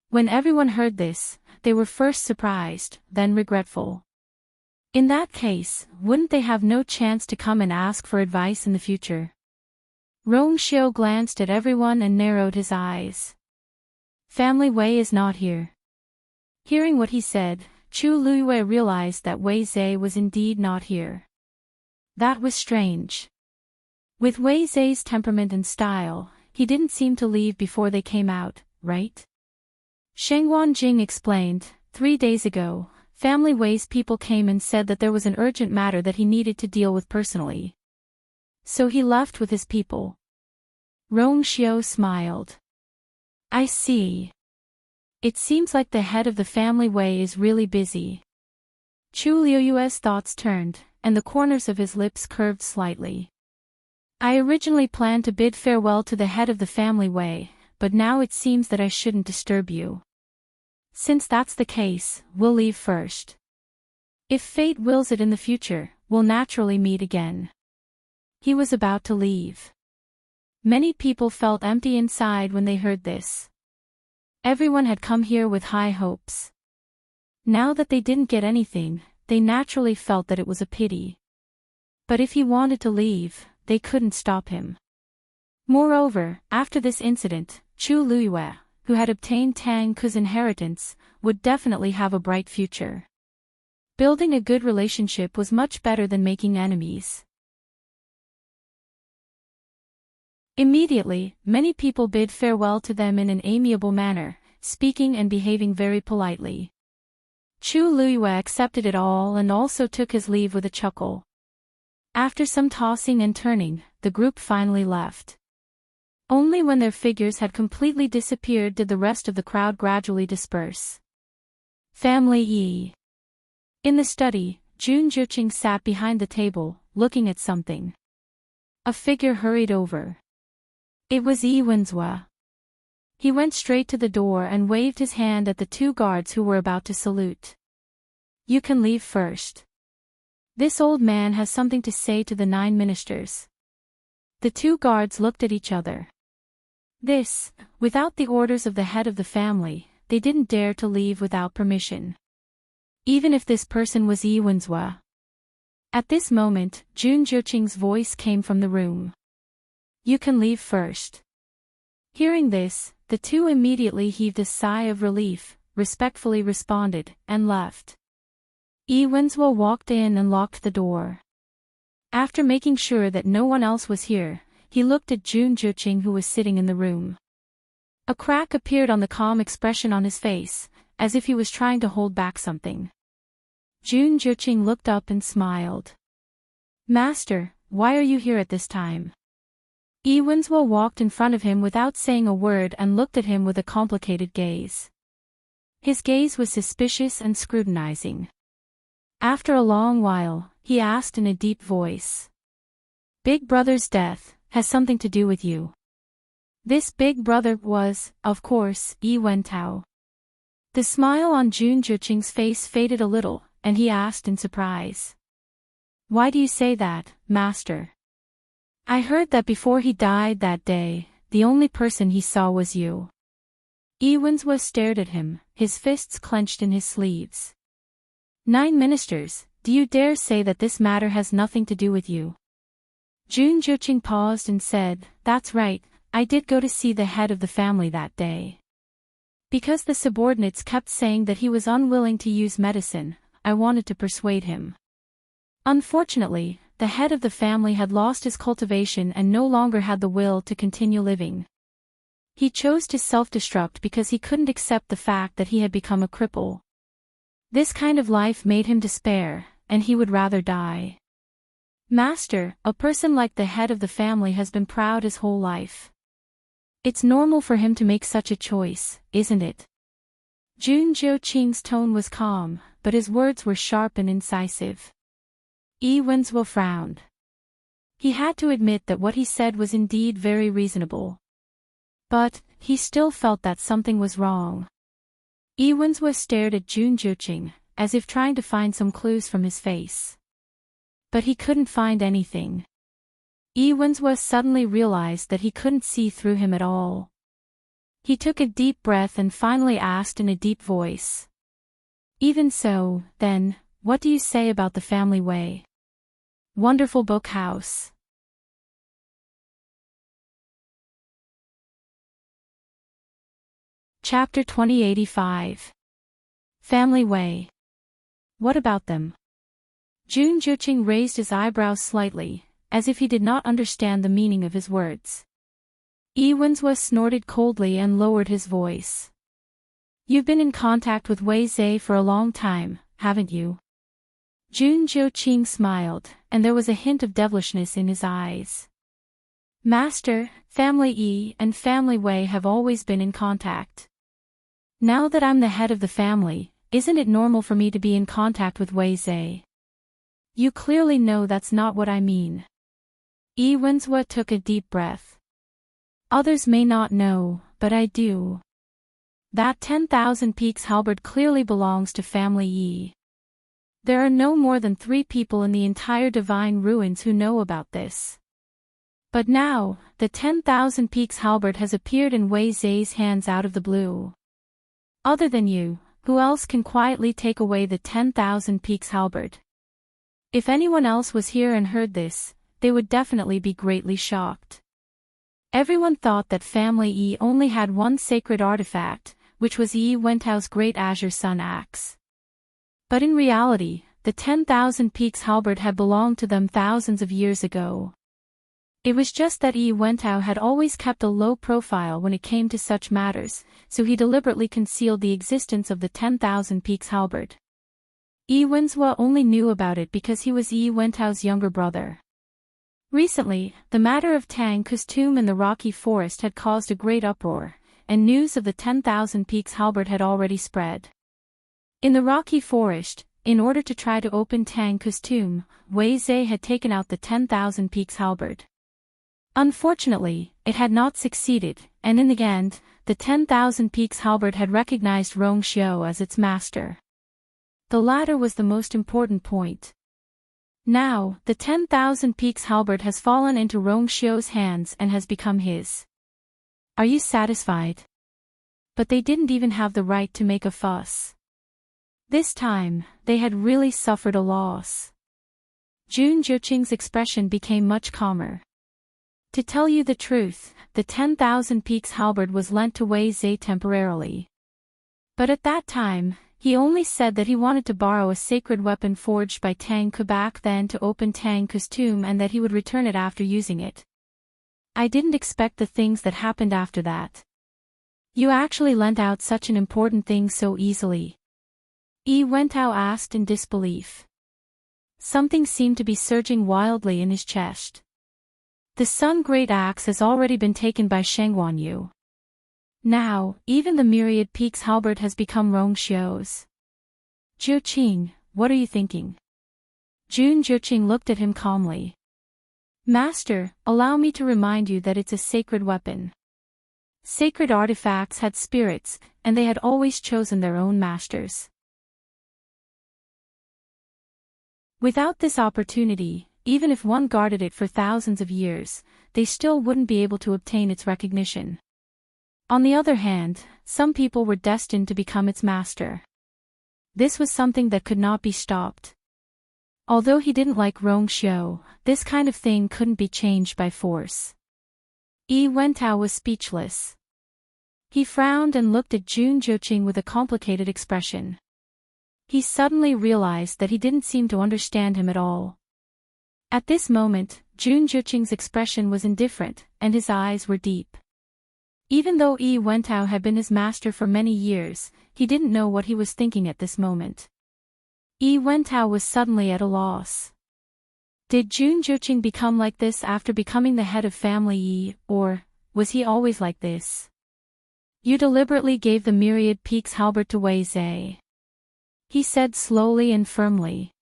When everyone heard this, they were first surprised, then regretful. In that case, wouldn't they have no chance to come and ask for advice in the future? Rong Xiao glanced at everyone and narrowed his eyes. Family Wei is not here. Hearing what he said, Chu Luiyue realized that Wei Zhe was indeed not here. That was strange. With Wei Zhe's temperament and style, he didn't seem to leave before they came out, right? Shangguan Jing explained, 3 days ago, Family Wei's people came and said that there was an urgent matter that he needed to deal with personally. So he left with his people. Rong Xiao smiled. I see. It seems like the head of the Family Wei is really busy. Chu Liuyue's thoughts turned, and the corners of his lips curved slightly. I originally planned to bid farewell to the head of the Family Wei, but now it seems that I shouldn't disturb you. Since that's the case, we'll leave first. If fate wills it in the future, we'll naturally meet again. He was about to leave. Many people felt empty inside when they heard this. Everyone had come here with high hopes. Now that they didn't get anything, they naturally felt that it was a pity. But if he wanted to leave, they couldn't stop him. Moreover, after this incident, Chu Luiyue, who had obtained Tang Ku's inheritance, would definitely have a bright future. Building a good relationship was much better than making enemies. Immediately, many people bid farewell to them in an amiable manner, speaking and behaving very politely. Chu Luiyue accepted it all and also took his leave with a chuckle. After some tossing and turning, the group finally left. Only when their figures had completely disappeared did the rest of the crowd gradually disperse. Family Yi. In the study, Jun Zhiqing sat behind the table, looking at something. A figure hurried over. It was Yi Wenzhua. He went straight to the door and waved his hand at the 2 guards who were about to salute. You can leave first. This old man has something to say to the 9 ministers. The 2 guards looked at each other. Without the orders of the head of the family, they didn't dare to leave without permission. Even if this person was Yi Wenzhua. At this moment, Jun Zhiqing's voice came from the room. You can leave first. Hearing this, the 2 immediately heaved a sigh of relief, respectfully responded, and left. Yi Wenzhua walked in and locked the door. After making sure that no one else was here, he looked at Jun Zhiqing who was sitting in the room. A crack appeared on the calm expression on his face, as if he was trying to hold back something. Jun Zhiqing looked up and smiled. Master, why are you here at this time? Yi Wenzhua walked in front of him without saying a word and looked at him with a complicated gaze. His gaze was suspicious and scrutinizing. After a long while, he asked in a deep voice. Big brother's death has something to do with you. This big brother was, of course, Yi Wentao. The smile on Jun Zhiqing's face faded a little, and he asked in surprise. Why do you say that, master? I heard that before he died that day, the only person he saw was you. Yi Wenzhua stared at him, his fists clenched in his sleeves. 9 ministers, do you dare say that this matter has nothing to do with you? Jun Zhiqing paused and said, That's right, I did go to see the head of the family that day. Because the subordinates kept saying that he was unwilling to use medicine, I wanted to persuade him. Unfortunately, the head of the family had lost his cultivation and no longer had the will to continue living. He chose to self-destruct because he couldn't accept the fact that he had become a cripple. This kind of life made him despair, and he would rather die. Master, a person like the head of the family has been proud his whole life. It's normal for him to make such a choice, isn't it? Jun Jiuqing's tone was calm, but his words were sharp and incisive. Yi Wenzuo frowned. He had to admit that what he said was indeed very reasonable. But, he still felt that something was wrong. Yi Wenzuo stared at Jun Jiuqing, as if trying to find some clues from his face. But he couldn't find anything. Yi Wenzuo suddenly realized that he couldn't see through him at all. He took a deep breath and finally asked in a deep voice. Even so, then, what do you say about the family way? Wonderful book house. Chapter 2085. Family way. What about them? Jun Jiuqing raised his eyebrows slightly, as if he did not understand the meaning of his words. Yi Wenzuo snorted coldly and lowered his voice. You've been in contact with Wei Zhe for a long time, haven't you? Jun Jiuqing smiled, and there was a hint of devilishness in his eyes. Master, Family Yi and Family Wei have always been in contact. Now that I'm the head of the family, isn't it normal for me to be in contact with Wei Zhe? You clearly know that's not what I mean. Yi Wenzuo took a deep breath. Others may not know, but I do. That 10,000 Peaks halberd clearly belongs to Family Yi. There are no more than 3 people in the entire Divine Ruins who know about this. But now, the 10,000 Peaks halberd has appeared in Wei Zhe's hands out of the blue. Other than you, who else can quietly take away the 10,000 Peaks halberd? If anyone else was here and heard this, they would definitely be greatly shocked. Everyone thought that Family Yi only had one sacred artifact, which was Yi Wentao's great Azure Sun Axe. But in reality, the 10,000 Peaks halberd had belonged to them thousands of years ago. It was just that Yi Wentao had always kept a low profile when it came to such matters, so he deliberately concealed the existence of the 10,000 Peaks halberd. Yi Wenzuo only knew about it because he was Yi Wentao's younger brother. Recently, the matter of Tang's tomb in the rocky forest had caused a great uproar, and news of the 10,000 Peaks halberd had already spread. In the rocky forest, in order to try to open Tang's tomb, Wei Zhe had taken out the 10,000 Peaks halberd. Unfortunately, it had not succeeded, and in the end, the 10,000 Peaks halberd had recognized Rong Xiu as its master. The latter was the most important point. Now, the 10,000 Peaks halberd has fallen into Rong Xiu's hands and has become his. Are you satisfied? But they didn't even have the right to make a fuss. This time, they had really suffered a loss. Jun Jiuqing's expression became much calmer. To tell you the truth, the 10,000 Peaks halberd was lent to Wei Zhe temporarily. But at that time, he only said that he wanted to borrow a sacred weapon forged by Tang Ke back then to open Tang's tomb and that he would return it after using it. I didn't expect the things that happened after that. You actually lent out such an important thing so easily? Yi Wentao asked in disbelief. Something seemed to be surging wildly in his chest. The Sun Great Axe has already been taken by Shengguan Yu. Now, even the Myriad Peaks halberd has become Rong Xiu's. Jiuqing, what are you thinking? Jun Jiuqing looked at him calmly. Master, allow me to remind you that it's a sacred weapon. Sacred artifacts had spirits, and they had always chosen their own masters. Without this opportunity, even if one guarded it for thousands of years, they still wouldn't be able to obtain its recognition. On the other hand, some people were destined to become its master. This was something that could not be stopped. Although he didn't like Rong Xiu, this kind of thing couldn't be changed by force. Yi Wentao was speechless. He frowned and looked at Jun Joching with a complicated expression. He suddenly realized that he didn't seem to understand him at all. At this moment, Jun Joching's expression was indifferent, and his eyes were deep. Even though Yi Wentao had been his master for many years, he didn't know what he was thinking at this moment. Yi Wentao was suddenly at a loss. Did Jun Joching become like this after becoming the head of family Yi, or was he always like this? You deliberately gave the myriad peaks halberd to Wei Zhe, he said slowly and firmly.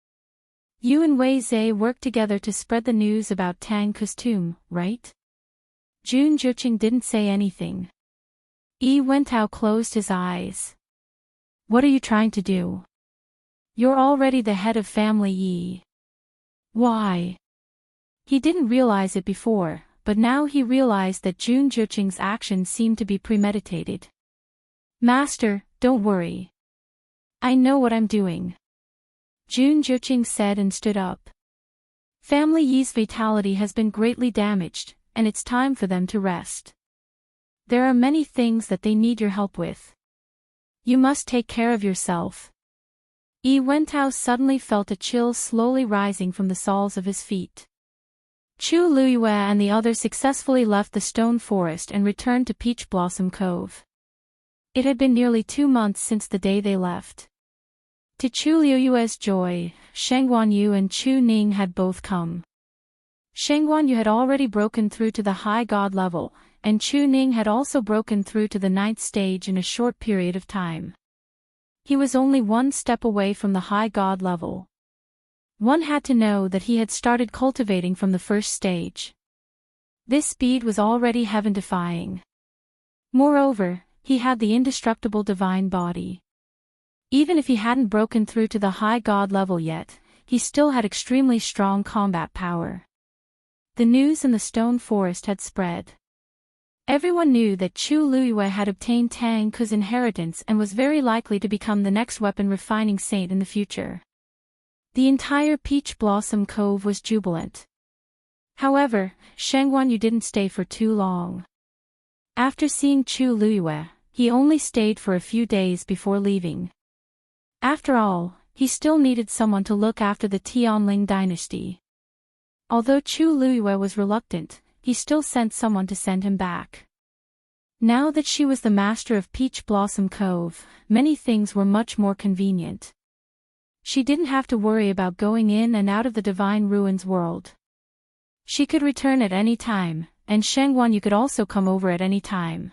You and Wei Zhe worked together to spread the news about Tang Ke's tomb, right? Jun Joching didn't say anything. Yi Wentao closed his eyes. What are you trying to do? You're already the head of family Yi. Why? He didn't realize it before, but now he realized that Jun Joching's actions seemed to be premeditated. Master, don't worry. I know what I'm doing, Jun Joching said and stood up. Family Yi's vitality has been greatly damaged, and it's time for them to rest. There are many things that they need your help with. You must take care of yourself. Yi Wentao suddenly felt a chill slowly rising from the soles of his feet. Chu Luyue and the others successfully left the stone forest and returned to Peach Blossom Cove. It had been nearly 2 months since the day they left. To Chu Luyue's joy, Sheng Guanyu and Chu Ning had both come. Sheng Guanyu had already broken through to the high god level, and Chu Ning had also broken through to the 9th stage in a short period of time. He was only 1 step away from the high god level. One had to know that he had started cultivating from the 1st stage. This speed was already heaven-defying. Moreover, he had the indestructible divine body. Even if he hadn't broken through to the high god level yet, he still had extremely strong combat power. The news in the stone forest had spread. Everyone knew that Chu Luyue had obtained Tang Ke's inheritance and was very likely to become the next weapon refining saint in the future. The entire Peach Blossom Cove was jubilant. However, Sheng Guanyu didn't stay for too long. After seeing Chu Luyue, he only stayed for a few days before leaving. After all, he still needed someone to look after the Tianling dynasty. Although Chu Luyue was reluctant, he still sent someone to send him back. Now that she was the master of Peach Blossom Cove, many things were much more convenient. She didn't have to worry about going in and out of the Divine Ruins world. She could return at any time, and Sheng Guanyu could also come over at any time.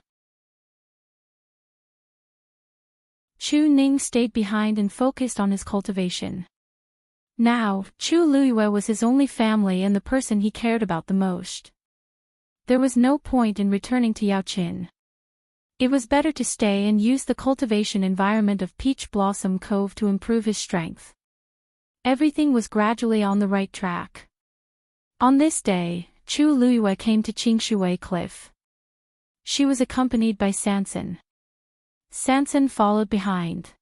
Chu Ning stayed behind and focused on his cultivation. Now, Chu Luyue was his only family and the person he cared about the most. There was no point in returning to Yaoqin. It was better to stay and use the cultivation environment of Peach Blossom Cove to improve his strength. Everything was gradually on the right track. On this day, Chu Luyue came to Qingshui Cliff. She was accompanied by Sanson. Sanson followed behind.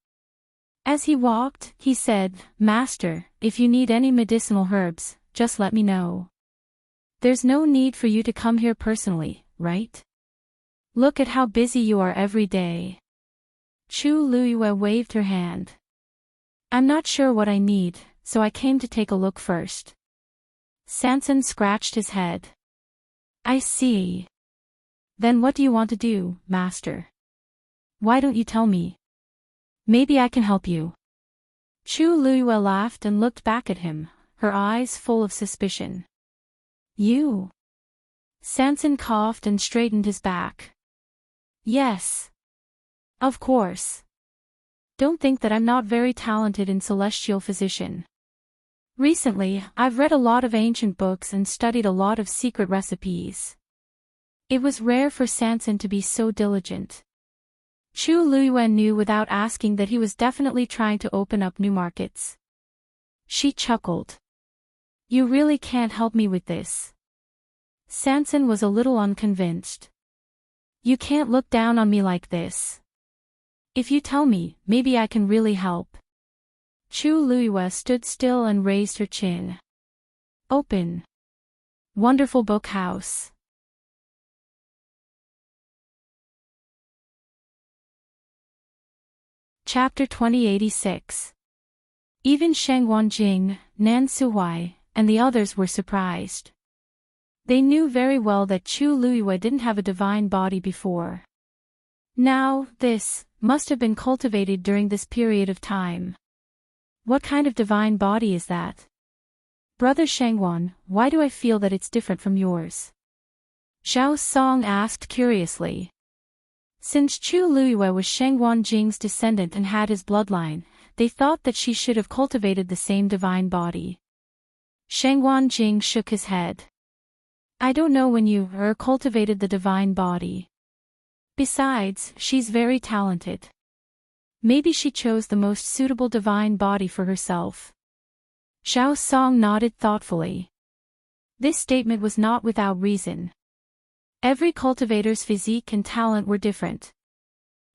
As he walked, he said, "Master, if you need any medicinal herbs, just let me know. There's no need for you to come here personally, right? Look at how busy you are every day." Chu Luyue waved her hand. "I'm not sure what I need, so I came to take a look first." Sanson scratched his head. "I see. Then what do you want to do, Master? Why don't you tell me? Maybe I can help you." Chu Luyue laughed and looked back at him, her eyes full of suspicion. "You?" Sanson coughed and straightened his back. "Yes. Of course. Don't think that I'm not very talented in celestial physician. Recently, I've read a lot of ancient books and studied a lot of secret recipes." It was rare for Sanson to be so diligent. Chu Luyue knew without asking that he was definitely trying to open up new markets. She chuckled. "You really can't help me with this." Sanson was a little unconvinced. "You can't look down on me like this. If you tell me, maybe I can really help." Chu Luyue stood still and raised her chin. "Open. Wonderful book house." Chapter 2086. Even Sheng Wanjing, Nan Suhuai, and the others were surprised. They knew very well that Chu Luiyue didn't have a divine body before. Now, this must have been cultivated during this period of time. What kind of divine body is that? Brother Shengwan, why do I feel that it's different from yours? Zhao Song asked curiously. Since Chu Luiyue was Sheng Wanjing's descendant and had his bloodline, they thought that she should have cultivated the same divine body. Sheng Wanjing shook his head. I don't know when you cultivated the divine body. Besides, she's very talented. Maybe she chose the most suitable divine body for herself. Zhao Song nodded thoughtfully. This statement was not without reason. Every cultivator's physique and talent were different.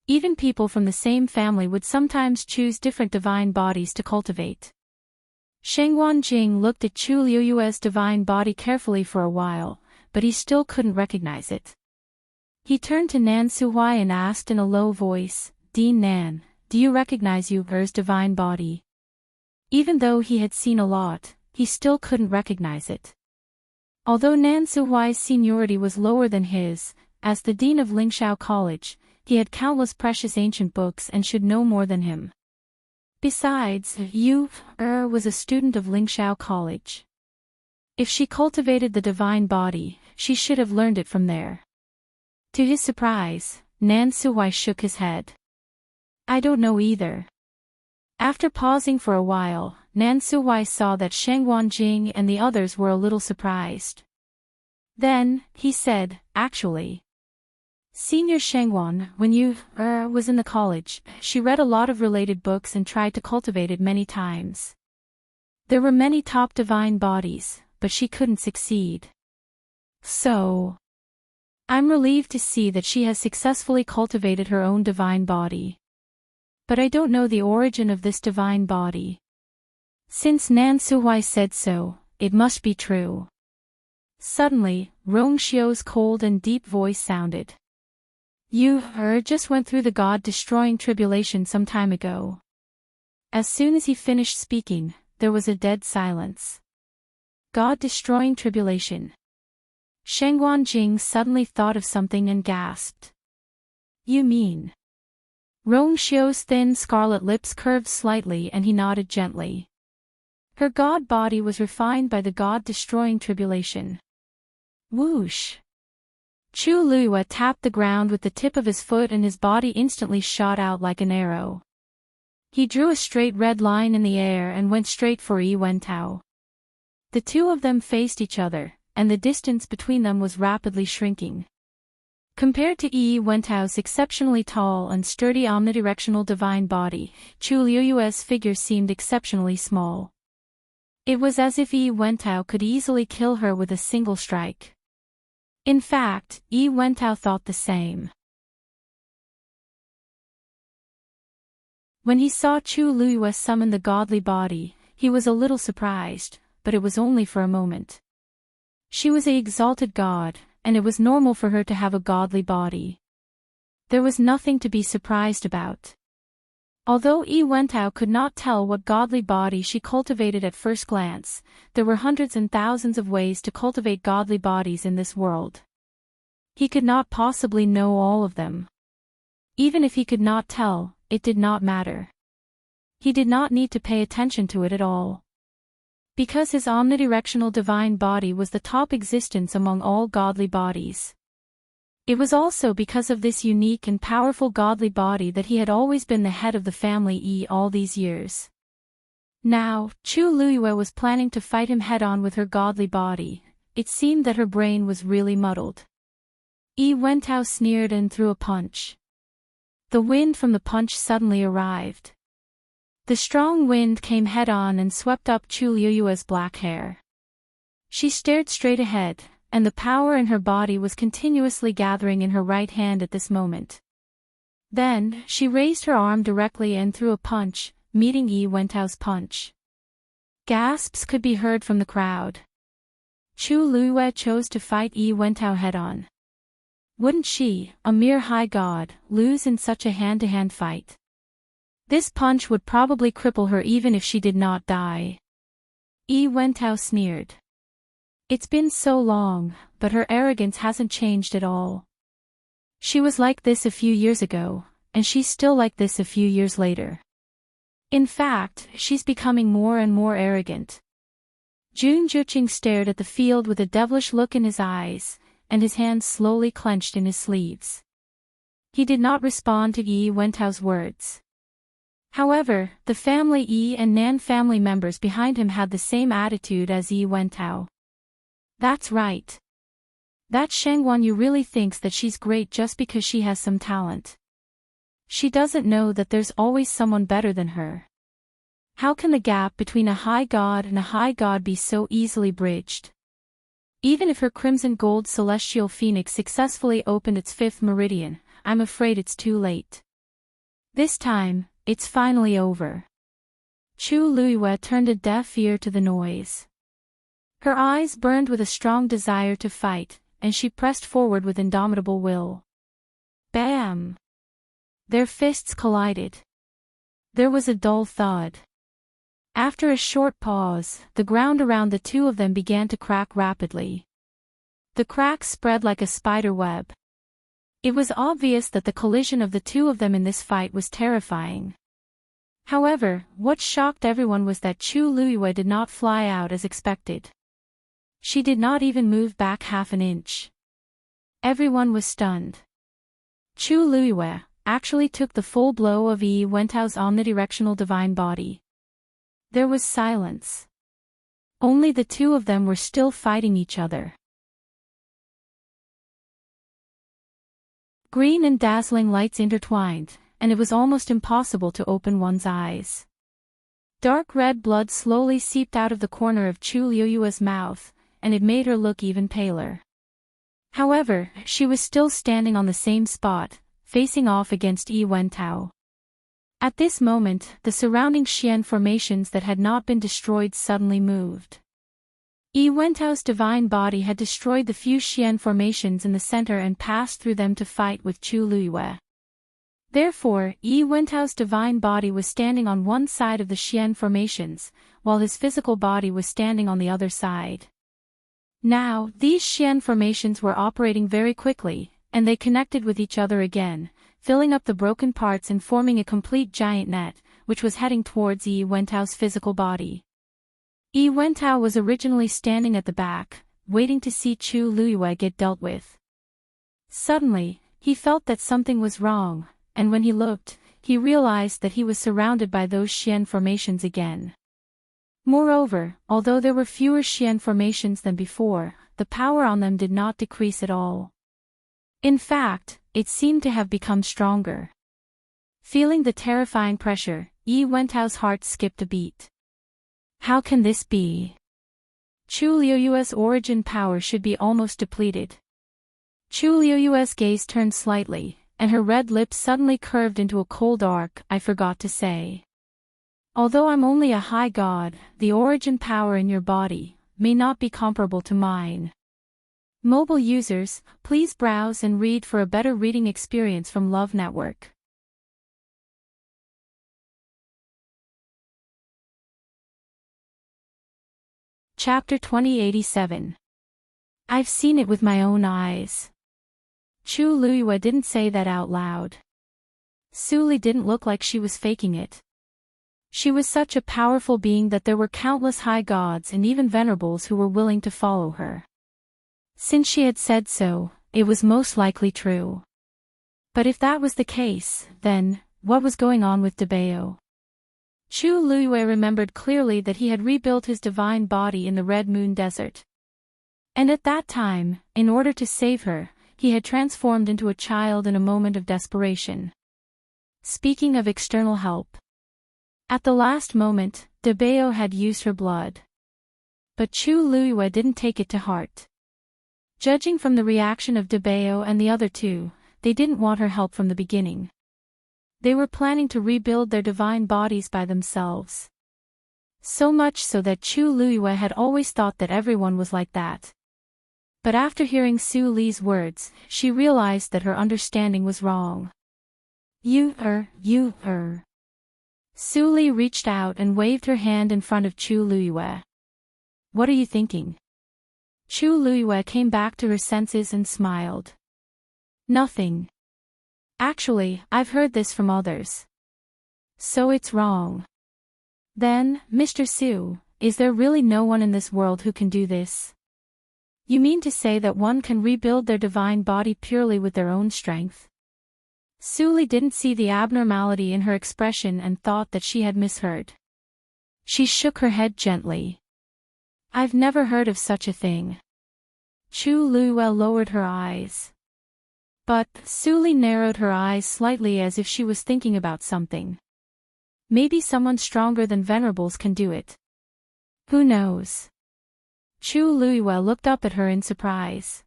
Even people from the same family would sometimes choose different divine bodies to cultivate. Sheng Wanjing looked at Chu Luiyue's divine body carefully for a while, but he still couldn't recognize it. He turned to Nan Suhuai and asked in a low voice, Dean Nan, do you recognize Yu's divine body? Even though he had seen a lot, he still couldn't recognize it. Although Nan Suhuai's seniority was lower than his, as the dean of Lingxiao College, he had countless precious ancient books and should know more than him. Besides, Yu was a student of Lingxiao College. If she cultivated the divine body, she should have learned it from there. To his surprise, Nan Suhuai shook his head. I don't know either. After pausing for a while, Nan Suhuai saw that Sheng Wanjing and the others were a little surprised. Then, he said, actually, Senior Shengwan, when Yu was in the college, she read a lot of related books and tried to cultivate it many times. There were many top divine bodies, but she couldn't succeed. So, I'm relieved to see that she has successfully cultivated her own divine body. But I don't know the origin of this divine body. Since Nan Suhuai said so, it must be true. Suddenly, Rong Xiu's cold and deep voice sounded. Yu just went through the God-destroying tribulation some time ago. As soon as he finished speaking, there was a dead silence. God-destroying tribulation. Sheng Wanjing suddenly thought of something and gasped. You mean? Rong Xiu's thin scarlet lips curved slightly and he nodded gently. Her god body was refined by the God-destroying tribulation. Whoosh! Chu Luiyue tapped the ground with the tip of his foot and his body instantly shot out like an arrow. He drew a straight red line in the air and went straight for Yi Wentao. The two of them faced each other, and the distance between them was rapidly shrinking. Compared to Yi Wentao's exceptionally tall and sturdy omnidirectional divine body, Chu Luiyue's figure seemed exceptionally small. It was as if Yi Wentao could easily kill her with a single strike. In fact, Yi Wentao thought the same. When he saw Chu Luiyue summon the godly body, he was a little surprised, but it was only for a moment. She was an exalted god, and it was normal for her to have a godly body. There was nothing to be surprised about. Although Yi Wentao could not tell what godly body she cultivated at first glance, there were hundreds and thousands of ways to cultivate godly bodies in this world. He could not possibly know all of them. Even if he could not tell, it did not matter. He did not need to pay attention to it at all. Because his omnidirectional divine body was the top existence among all godly bodies. It was also because of this unique and powerful godly body that he had always been the head of the family Yi all these years. Now, Chu Luiyue was planning to fight him head-on with her godly body. It seemed that her brain was really muddled. Yi Wentao sneered and threw a punch. The wind from the punch suddenly arrived. The strong wind came head-on and swept up Chu Luiyue's black hair. She stared straight ahead, and the power in her body was continuously gathering in her right hand at this moment. Then, she raised her arm directly and threw a punch, meeting Yi Wentao's punch. Gasps could be heard from the crowd. Chu Luiyue chose to fight Yi Wentao head-on. Wouldn't she, a mere high god, lose in such a hand-to-hand fight? This punch would probably cripple her even if she did not die. Yi Wentao sneered. It's been so long, but her arrogance hasn't changed at all. She was like this a few years ago, and she's still like this a few years later. In fact, she's becoming more and more arrogant. Jun Juqing stared at the field with a devilish look in his eyes, and his hands slowly clenched in his sleeves. He did not respond to Yi Wentao's words. However, the family Yi and Nan family members behind him had the same attitude as Yi Wentao. That's right. That Shengguan Yu really thinks that she's great just because she has some talent. She doesn't know that there's always someone better than her. How can the gap between a high god and a high god be so easily bridged? Even if her crimson gold celestial phoenix successfully opened its fifth meridian, I'm afraid it's too late. This time, it's finally over. Chu Luiyue turned a deaf ear to the noise. Her eyes burned with a strong desire to fight, and she pressed forward with indomitable will. Bam! Their fists collided. There was a dull thud. After a short pause, the ground around the two of them began to crack rapidly. The cracks spread like a spider web. It was obvious that the collision of the two of them in this fight was terrifying. However, what shocked everyone was that Chu Luiyue did not fly out as expected. She did not even move back half an inch. Everyone was stunned. Chu Luiyue actually took the full blow of Yi Wentao's omnidirectional divine body. There was silence. Only the two of them were still fighting each other. Green and dazzling lights intertwined, and it was almost impossible to open one's eyes. Dark red blood slowly seeped out of the corner of Chu Luiyue's mouth, and it made her look even paler. However, she was still standing on the same spot, facing off against Yi Wentao. At this moment, the surrounding Xian formations that had not been destroyed suddenly moved. Yi Wentao's divine body had destroyed the few Xian formations in the center and passed through them to fight with Chu Luiyue. Therefore, Yi Wentao's divine body was standing on one side of the Xian formations, while his physical body was standing on the other side. Now, these Xian formations were operating very quickly, and they connected with each other again, filling up the broken parts and forming a complete giant net, which was heading towards Yi Wentao's physical body. Yi Wentao was originally standing at the back, waiting to see Chu Luiyue get dealt with. Suddenly, he felt that something was wrong, and when he looked, he realized that he was surrounded by those Xian formations again. Moreover, although there were fewer Xian formations than before, the power on them did not decrease at all. In fact, it seemed to have become stronger. Feeling the terrifying pressure, Yi Wentao's heart skipped a beat. How can this be? Chu Luiyue's origin power should be almost depleted. Chu Luiyue's gaze turned slightly, and her red lips suddenly curved into a cold arc. I forgot to say. Although I'm only a high god, the origin power in your body may not be comparable to mine. Mobile users, please browse and read for a better reading experience from Love Network. Chapter 2087. I've seen it with my own eyes. Chu Luiyue didn't say that out loud. Su Li didn't look like she was faking it. She was such a powerful being that there were countless high gods and even venerables who were willing to follow her. Since she had said so, it was most likely true. But if that was the case, then, what was going on with Debao? Chu Luiyue remembered clearly that he had rebuilt his divine body in the Red Moon Desert. And at that time, in order to save her, he had transformed into a child in a moment of desperation. Speaking of external help. At the last moment, Debao had used her blood. But Chu Luiyue didn't take it to heart. Judging from the reaction of Debao and the other two, they didn't want her help from the beginning. They were planning to rebuild their divine bodies by themselves. So much so that Chu Luiyue had always thought that everyone was like that. But after hearing Su Li's words, she realized that her understanding was wrong. You. Su Li reached out and waved her hand in front of Chu Luyue. What are you thinking? Chu Luyue came back to her senses and smiled. Nothing. Actually, I've heard this from others. So it's wrong. Then, Mr. Su, is there really no one in this world who can do this? You mean to say that one can rebuild their divine body purely with their own strength? Su Li didn't see the abnormality in her expression and thought that she had misheard. She shook her head gently. I've never heard of such a thing. Chu Luyue lowered her eyes. But, Su Li narrowed her eyes slightly as if she was thinking about something. Maybe someone stronger than Venerables can do it. Who knows? Chu Luyue looked up at her in surprise.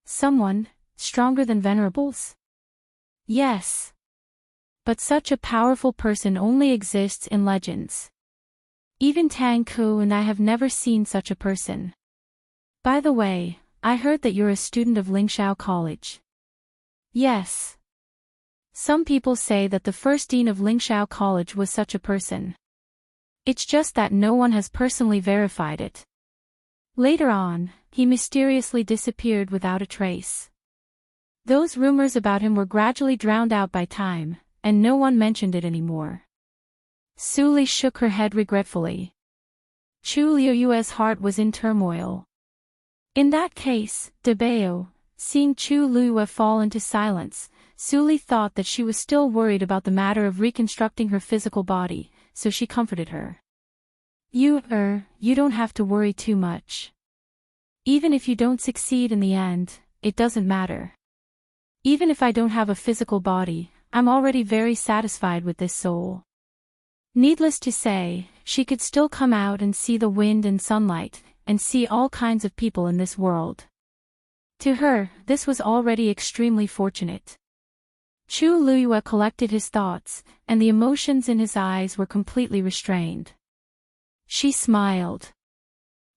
Someone stronger than Venerables? Yes. But such a powerful person only exists in legends. Even Tang Ku and I have never seen such a person. By the way, I heard that you're a student of Lingxiao College. Yes. Some people say that the first dean of Lingxiao College was such a person. It's just that no one has personally verified it. Later on, he mysteriously disappeared without a trace. Those rumors about him were gradually drowned out by time, and no one mentioned it anymore. Su Li shook her head regretfully. Chu Liyue's heart was in turmoil. In that case, De Bao, seeing Chu Liyue fall into silence, Su Li thought that she was still worried about the matter of reconstructing her physical body, so she comforted her. You don't have to worry too much. Even if you don't succeed in the end, it doesn't matter. Even if I don't have a physical body, I'm already very satisfied with this soul. Needless to say, she could still come out and see the wind and sunlight, and see all kinds of people in this world. To her, this was already extremely fortunate. Chu Luyue collected his thoughts, and the emotions in his eyes were completely restrained. She smiled.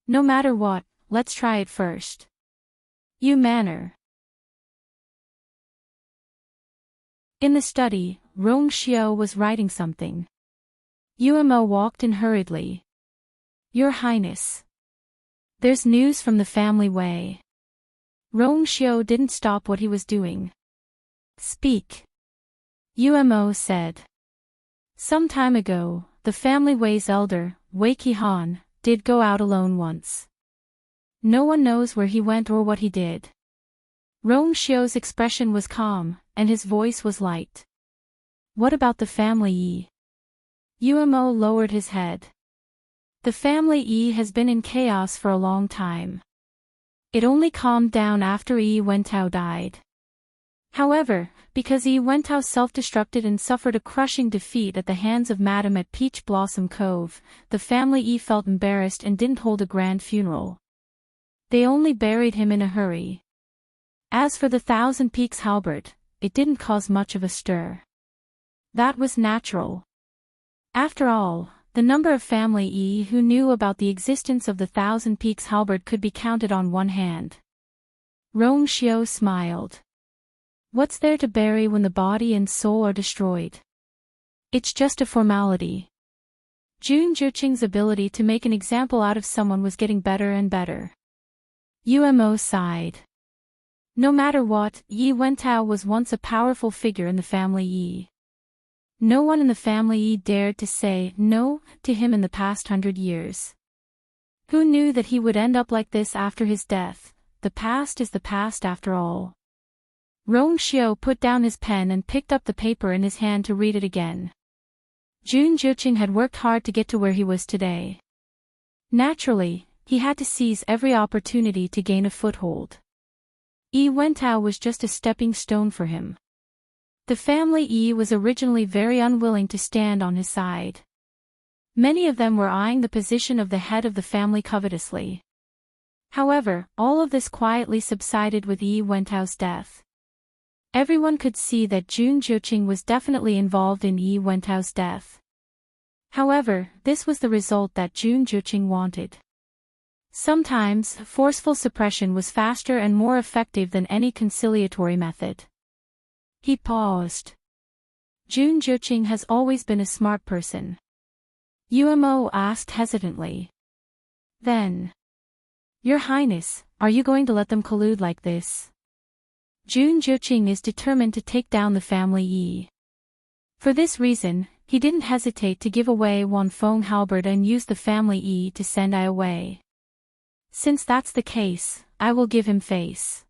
No matter what, let's try it first. You manner. In the study, Rong Xiao was writing something. Umo walked in hurriedly. Your Highness. There's news from the family way. Rong Xiao didn't stop what he was doing. Speak. Umo said. Some time ago, the family way's elder, Wei Qihan, did go out alone once. No one knows where he went or what he did. Rong Xiao's expression was calm, and his voice was light. What about the family Yi? Umo lowered his head. The family Yi has been in chaos for a long time. It only calmed down after Yi Wentao died. However, because Yi Wentao self-destructed and suffered a crushing defeat at the hands of Madame at Peach Blossom Cove, the family Yi felt embarrassed and didn't hold a grand funeral. They only buried him in a hurry. As for the Thousand Peaks halberd, it didn't cause much of a stir. That was natural. After all, the number of family Yi who knew about the existence of the Thousand Peaks halberd could be counted on one hand. Rong Xiao smiled. What's there to bury when the body and soul are destroyed? It's just a formality. Jun Zhiqing's ability to make an example out of someone was getting better and better. Umo sighed. No matter what, Yi Wentao was once a powerful figure in the family Yi. No one in the family Yi dared to say no to him in the past 100 years. Who knew that he would end up like this after his death? The past is the past after all. Rong Xiao put down his pen and picked up the paper in his hand to read it again. Jun Zhiqing had worked hard to get to where he was today. Naturally, he had to seize every opportunity to gain a foothold. Yi Wentao was just a stepping stone for him. The family Yi was originally very unwilling to stand on his side. Many of them were eyeing the position of the head of the family covetously. However, all of this quietly subsided with Yi Wentao's death. Everyone could see that Jun Zhiqing was definitely involved in Yi Wentao's death. However, this was the result that Jun Zhiqing wanted. Sometimes, forceful suppression was faster and more effective than any conciliatory method. He paused. Jun Jiuqing has always been a smart person. Umo asked hesitantly. Then, Your Highness, are you going to let them collude like this? Jun Jiuqing is determined to take down the family Yi. For this reason, he didn't hesitate to give away Wan Feng halberd and use the family Yi to send I away. Since that's the case, I will give him face.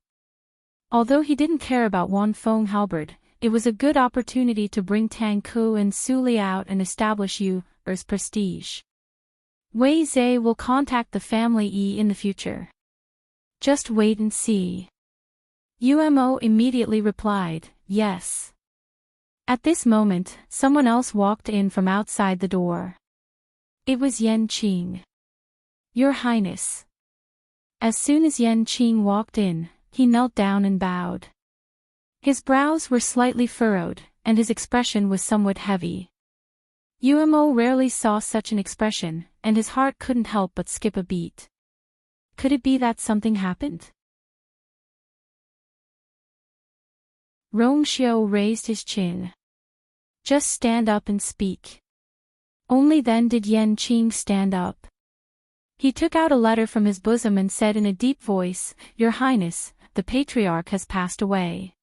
Although he didn't care about Wan Feng halberd, it was a good opportunity to bring Tang Ku and Su Li out and establish Yu's prestige. Wei Zhe will contact the family Yi in the future. Just wait and see. Umo immediately replied, yes. At this moment, someone else walked in from outside the door. It was Yan Qing. Your Highness. As soon as Yan Qing walked in, he knelt down and bowed. His brows were slightly furrowed, and his expression was somewhat heavy. Umo rarely saw such an expression, and his heart couldn't help but skip a beat. Could it be that something happened? Rongxiu raised his chin. Just stand up and speak. Only then did Yan Qing stand up. He took out a letter from his bosom and said in a deep voice, Your Highness, the patriarch has passed away.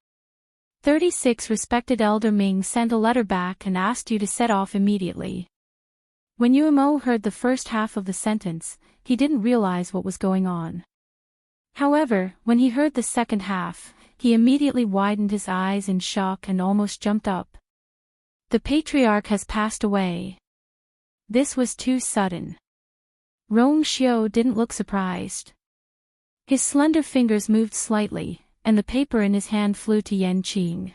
36 Respected Elder Ming sent a letter back and asked you to set off immediately. When Umo heard the first half of the sentence, he didn't realize what was going on. However, when he heard the second half, he immediately widened his eyes in shock and almost jumped up. The patriarch has passed away. This was too sudden. Rongxiu didn't look surprised. His slender fingers moved slightly, and the paper in his hand flew to Yan Qing.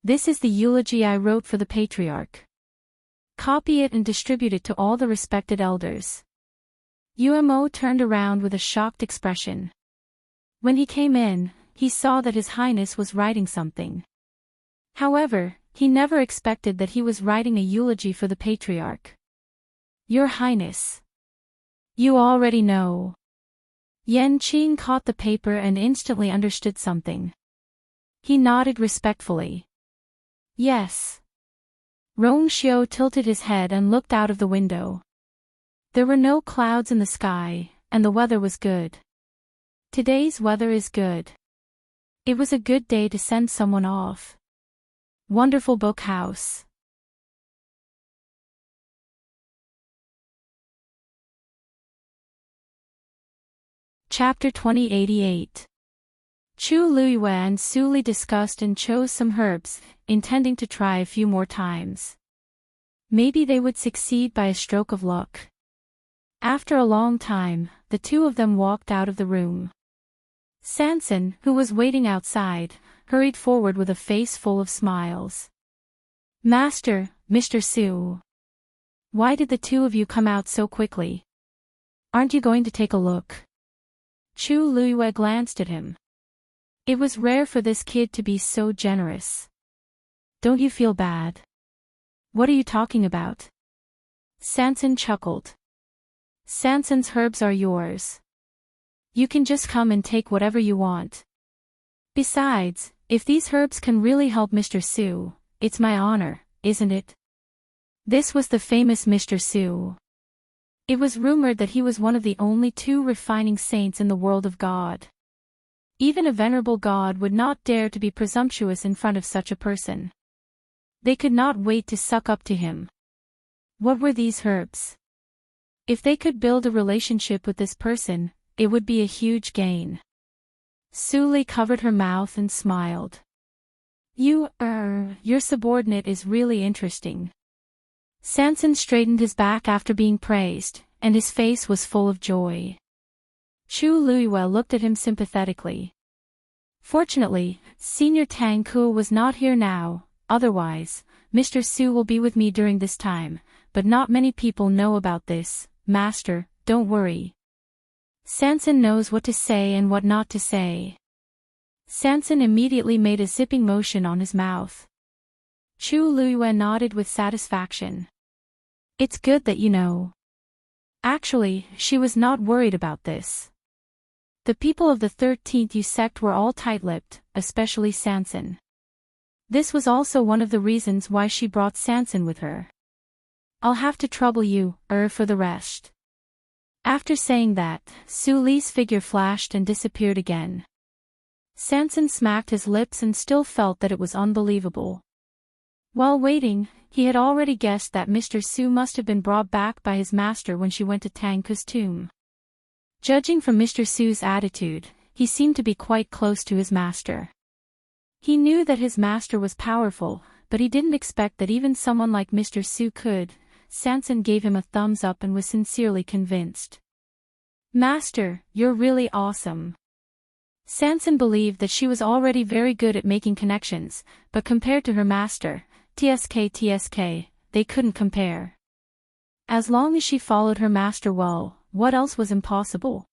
This is the eulogy I wrote for the patriarch. Copy it and distribute it to all the respected elders. Umo turned around with a shocked expression. When he came in, he saw that His Highness was writing something. However, he never expected that he was writing a eulogy for the patriarch. Your Highness. You already know. Yan Qing caught the paper and instantly understood something. He nodded respectfully. Yes. Rongxiu tilted his head and looked out of the window. There were no clouds in the sky, and the weather was good. Today's weather is good. It was a good day to send someone off. Wonderful book house. Chapter 2088. Chu Luiyue and Su Li discussed and chose some herbs, intending to try a few more times. Maybe they would succeed by a stroke of luck. After a long time, the two of them walked out of the room. Sanson, who was waiting outside, hurried forward with a face full of smiles. Master, Mr. Su. Why did the two of you come out so quickly? Aren't you going to take a look? Chu Luiyue glanced at him. It was rare for this kid to be so generous. Don't you feel bad? What are you talking about? Sanson chuckled. Sanson's herbs are yours. You can just come and take whatever you want. Besides, if these herbs can really help Mr. Su, it's my honor, isn't it? This was the famous Mr. Su. It was rumored that he was one of the only two refining saints in the world of God. Even a venerable god would not dare to be presumptuous in front of such a person. They could not wait to suck up to him. What were these herbs? If they could build a relationship with this person, it would be a huge gain. Su Li covered her mouth and smiled. Your subordinate is really interesting. Sanson straightened his back after being praised, and his face was full of joy. Chu Luiyue looked at him sympathetically. Fortunately, Senior Tang Ku was not here now, otherwise, Mr. Su will be with me during this time, but not many people know about this, Master, don't worry. Sanson knows what to say and what not to say. Sanson immediately made a zipping motion on his mouth. Chu Luiyue nodded with satisfaction. It's good that you know. Actually, she was not worried about this. The people of the 13th U sect were all tight-lipped, especially Sanson. This was also one of the reasons why she brought Sanson with her. I'll have to trouble you, for the rest. After saying that, Su Li's figure flashed and disappeared again. Sanson smacked his lips and still felt that it was unbelievable. While waiting, he had already guessed that Mr. Su must have been brought back by his master when she went to Tang Ku's tomb. Judging from Mr. Su's attitude, he seemed to be quite close to his master. He knew that his master was powerful, but he didn't expect that even someone like Mr. Su could. Sanson gave him a thumbs up and was sincerely convinced. Master, you're really awesome. Sanson believed that she was already very good at making connections, but compared to her master, TSK, they couldn't compare. As long as she followed her master well, what else was impossible?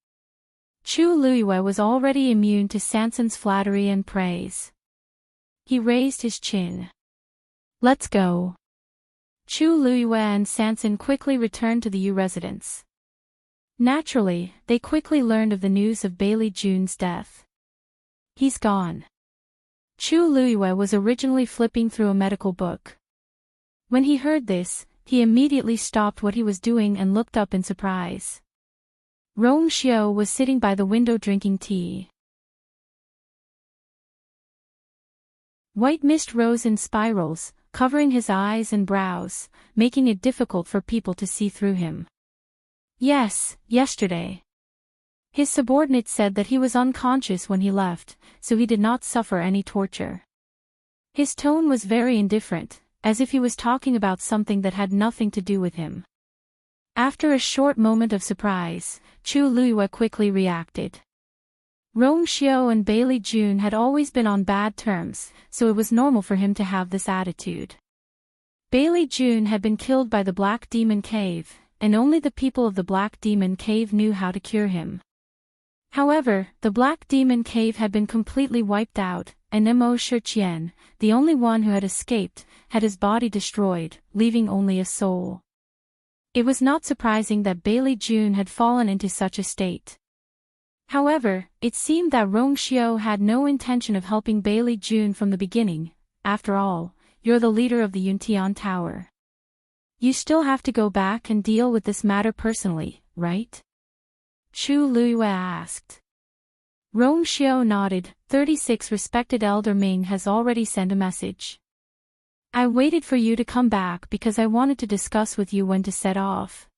Chu Luiyue was already immune to Sanson's flattery and praise. He raised his chin. Let's go. Chu Luiyue and Sanson quickly returned to the Yu residence. Naturally, they quickly learned of the news of Bailey Jun's death. He's gone. Chu Luiyue was originally flipping through a medical book. When he heard this, he immediately stopped what he was doing and looked up in surprise. Rong Xiao was sitting by the window drinking tea. White mist rose in spirals, covering his eyes and brows, making it difficult for people to see through him. Yes, yesterday. His subordinate said that he was unconscious when he left, so he did not suffer any torture. His tone was very indifferent, as if he was talking about something that had nothing to do with him. After a short moment of surprise, Chu Luiyue quickly reacted. Rong Xiao and Bailey Jun had always been on bad terms, so it was normal for him to have this attitude. Bailey Jun had been killed by the Black Demon Cave, and only the people of the Black Demon Cave knew how to cure him. However, the Black Demon Cave had been completely wiped out, and Mo Shiqian, the only one who had escaped, had his body destroyed, leaving only a soul. It was not surprising that Bailey Jun had fallen into such a state. However, it seemed that Rong Xiao had no intention of helping Bailey Jun from the beginning. After all, you're the leader of the Yuntian Tower. You still have to go back and deal with this matter personally, right? Chu Luiyue asked. Rong Xiao nodded. 36 Respected Elder Ming has already sent a message. I waited for you to come back because I wanted to discuss with you when to set off.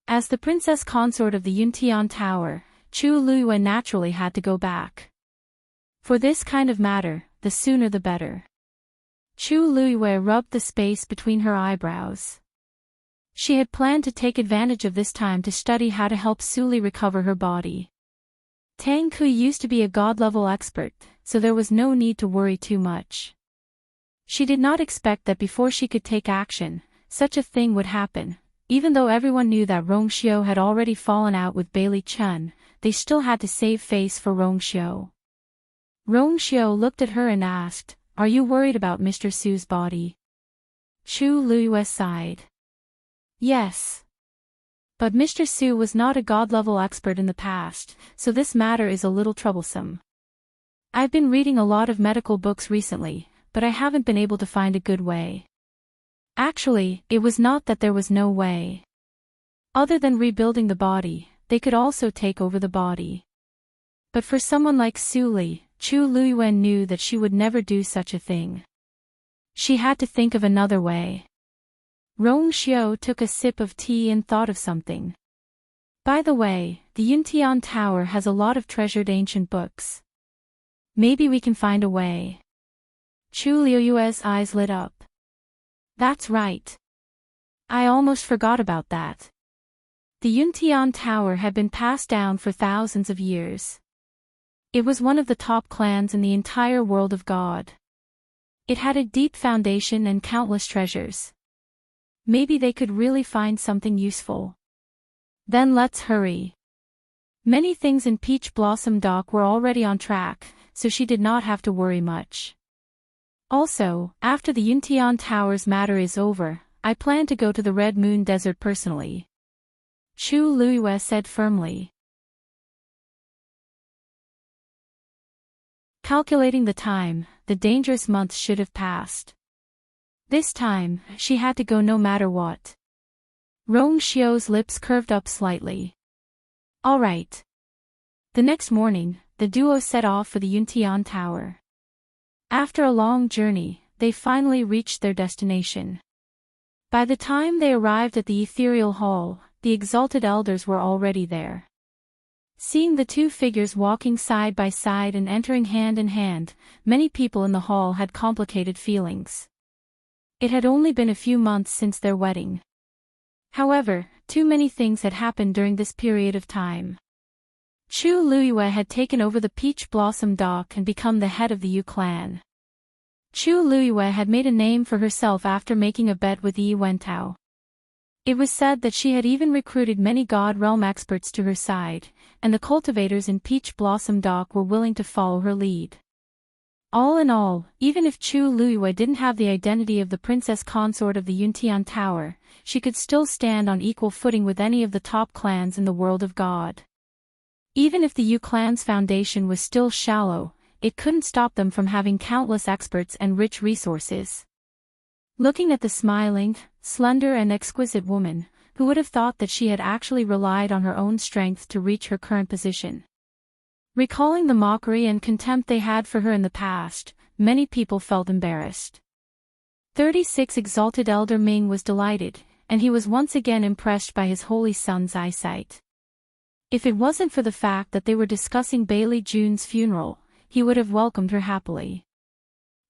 As the princess consort of the Yuntian Tower, Chu Luiyue naturally had to go back. For this kind of matter, the sooner the better. Chu Luiyue rubbed the space between her eyebrows. She had planned to take advantage of this time to study how to help Su Li recover her body. Tang Ku used to be a god-level expert, so there was no need to worry too much. She did not expect that before she could take action, such a thing would happen. Even though everyone knew that Rong Xiao had already fallen out with Bailey Chun, they still had to save face for Rong Xiao. Rong Xiao looked at her and asked, "Are you worried about Mr. Su's body?" Chu Luiyue sighed. Yes. But Mr. Su was not a god-level expert in the past, so this matter is a little troublesome. I've been reading a lot of medical books recently, but I haven't been able to find a good way. Actually, it was not that there was no way. Other than rebuilding the body, they could also take over the body. But for someone like Su Li, Chu Luiyue knew that she would never do such a thing. She had to think of another way. Rong Xiao took a sip of tea and thought of something. By the way, the Yuntian Tower has a lot of treasured ancient books. Maybe we can find a way. Chu Luiyue's eyes lit up. That's right. I almost forgot about that. The Yuntian Tower had been passed down for thousands of years. It was one of the top clans in the entire world of God. It had a deep foundation and countless treasures. Maybe they could really find something useful. Then let's hurry. Many things in Peach Blossom Dock were already on track, so she did not have to worry much. Also, after the Yuntian Tower's matter is over, I plan to go to the Red Moon Desert personally. Chu Luiyue said firmly. Calculating the time, the dangerous months should have passed. This time, she had to go no matter what. Rong Xiu's lips curved up slightly. All right. The next morning, the duo set off for the Yuntian Tower. After a long journey, they finally reached their destination. By the time they arrived at the ethereal hall, the exalted elders were already there. Seeing the two figures walking side by side and entering hand in hand, many people in the hall had complicated feelings. It had only been a few months since their wedding. However, too many things had happened during this period of time. Chu Luiyue had taken over the Peach Blossom Dock and become the head of the Yu clan. Chu Luiyue had made a name for herself after making a bet with Yi Wentao. It was said that she had even recruited many God Realm experts to her side, and the cultivators in Peach Blossom Dock were willing to follow her lead. All in all, even if Chu Luiyue didn't have the identity of the princess consort of the Yuntian Tower, she could still stand on equal footing with any of the top clans in the world of God. Even if the Yu clan's foundation was still shallow, it couldn't stop them from having countless experts and rich resources. Looking at the smiling, slender and exquisite woman, who would have thought that she had actually relied on her own strength to reach her current position? Recalling the mockery and contempt they had for her in the past, many people felt embarrassed. 36 Exalted Elder Ming was delighted, and he was once again impressed by his holy son's eyesight. If it wasn't for the fact that they were discussing Bailey June's funeral, he would have welcomed her happily.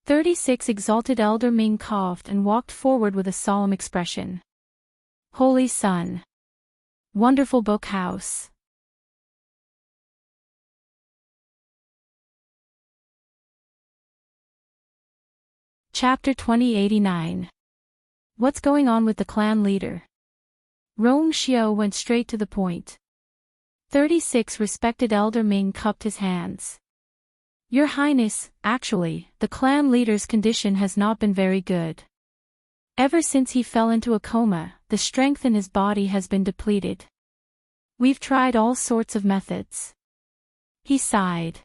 36 Exalted Elder Ming coughed and walked forward with a solemn expression. Holy Son. Wonderful book house. Chapter 2089. What's going on with the clan leader? Rong Xiu went straight to the point. 36 Respected Elder Ming cupped his hands. Your Highness, actually, the clan leader's condition has not been very good. Ever since he fell into a coma, the strength in his body has been depleted. We've tried all sorts of methods. He sighed.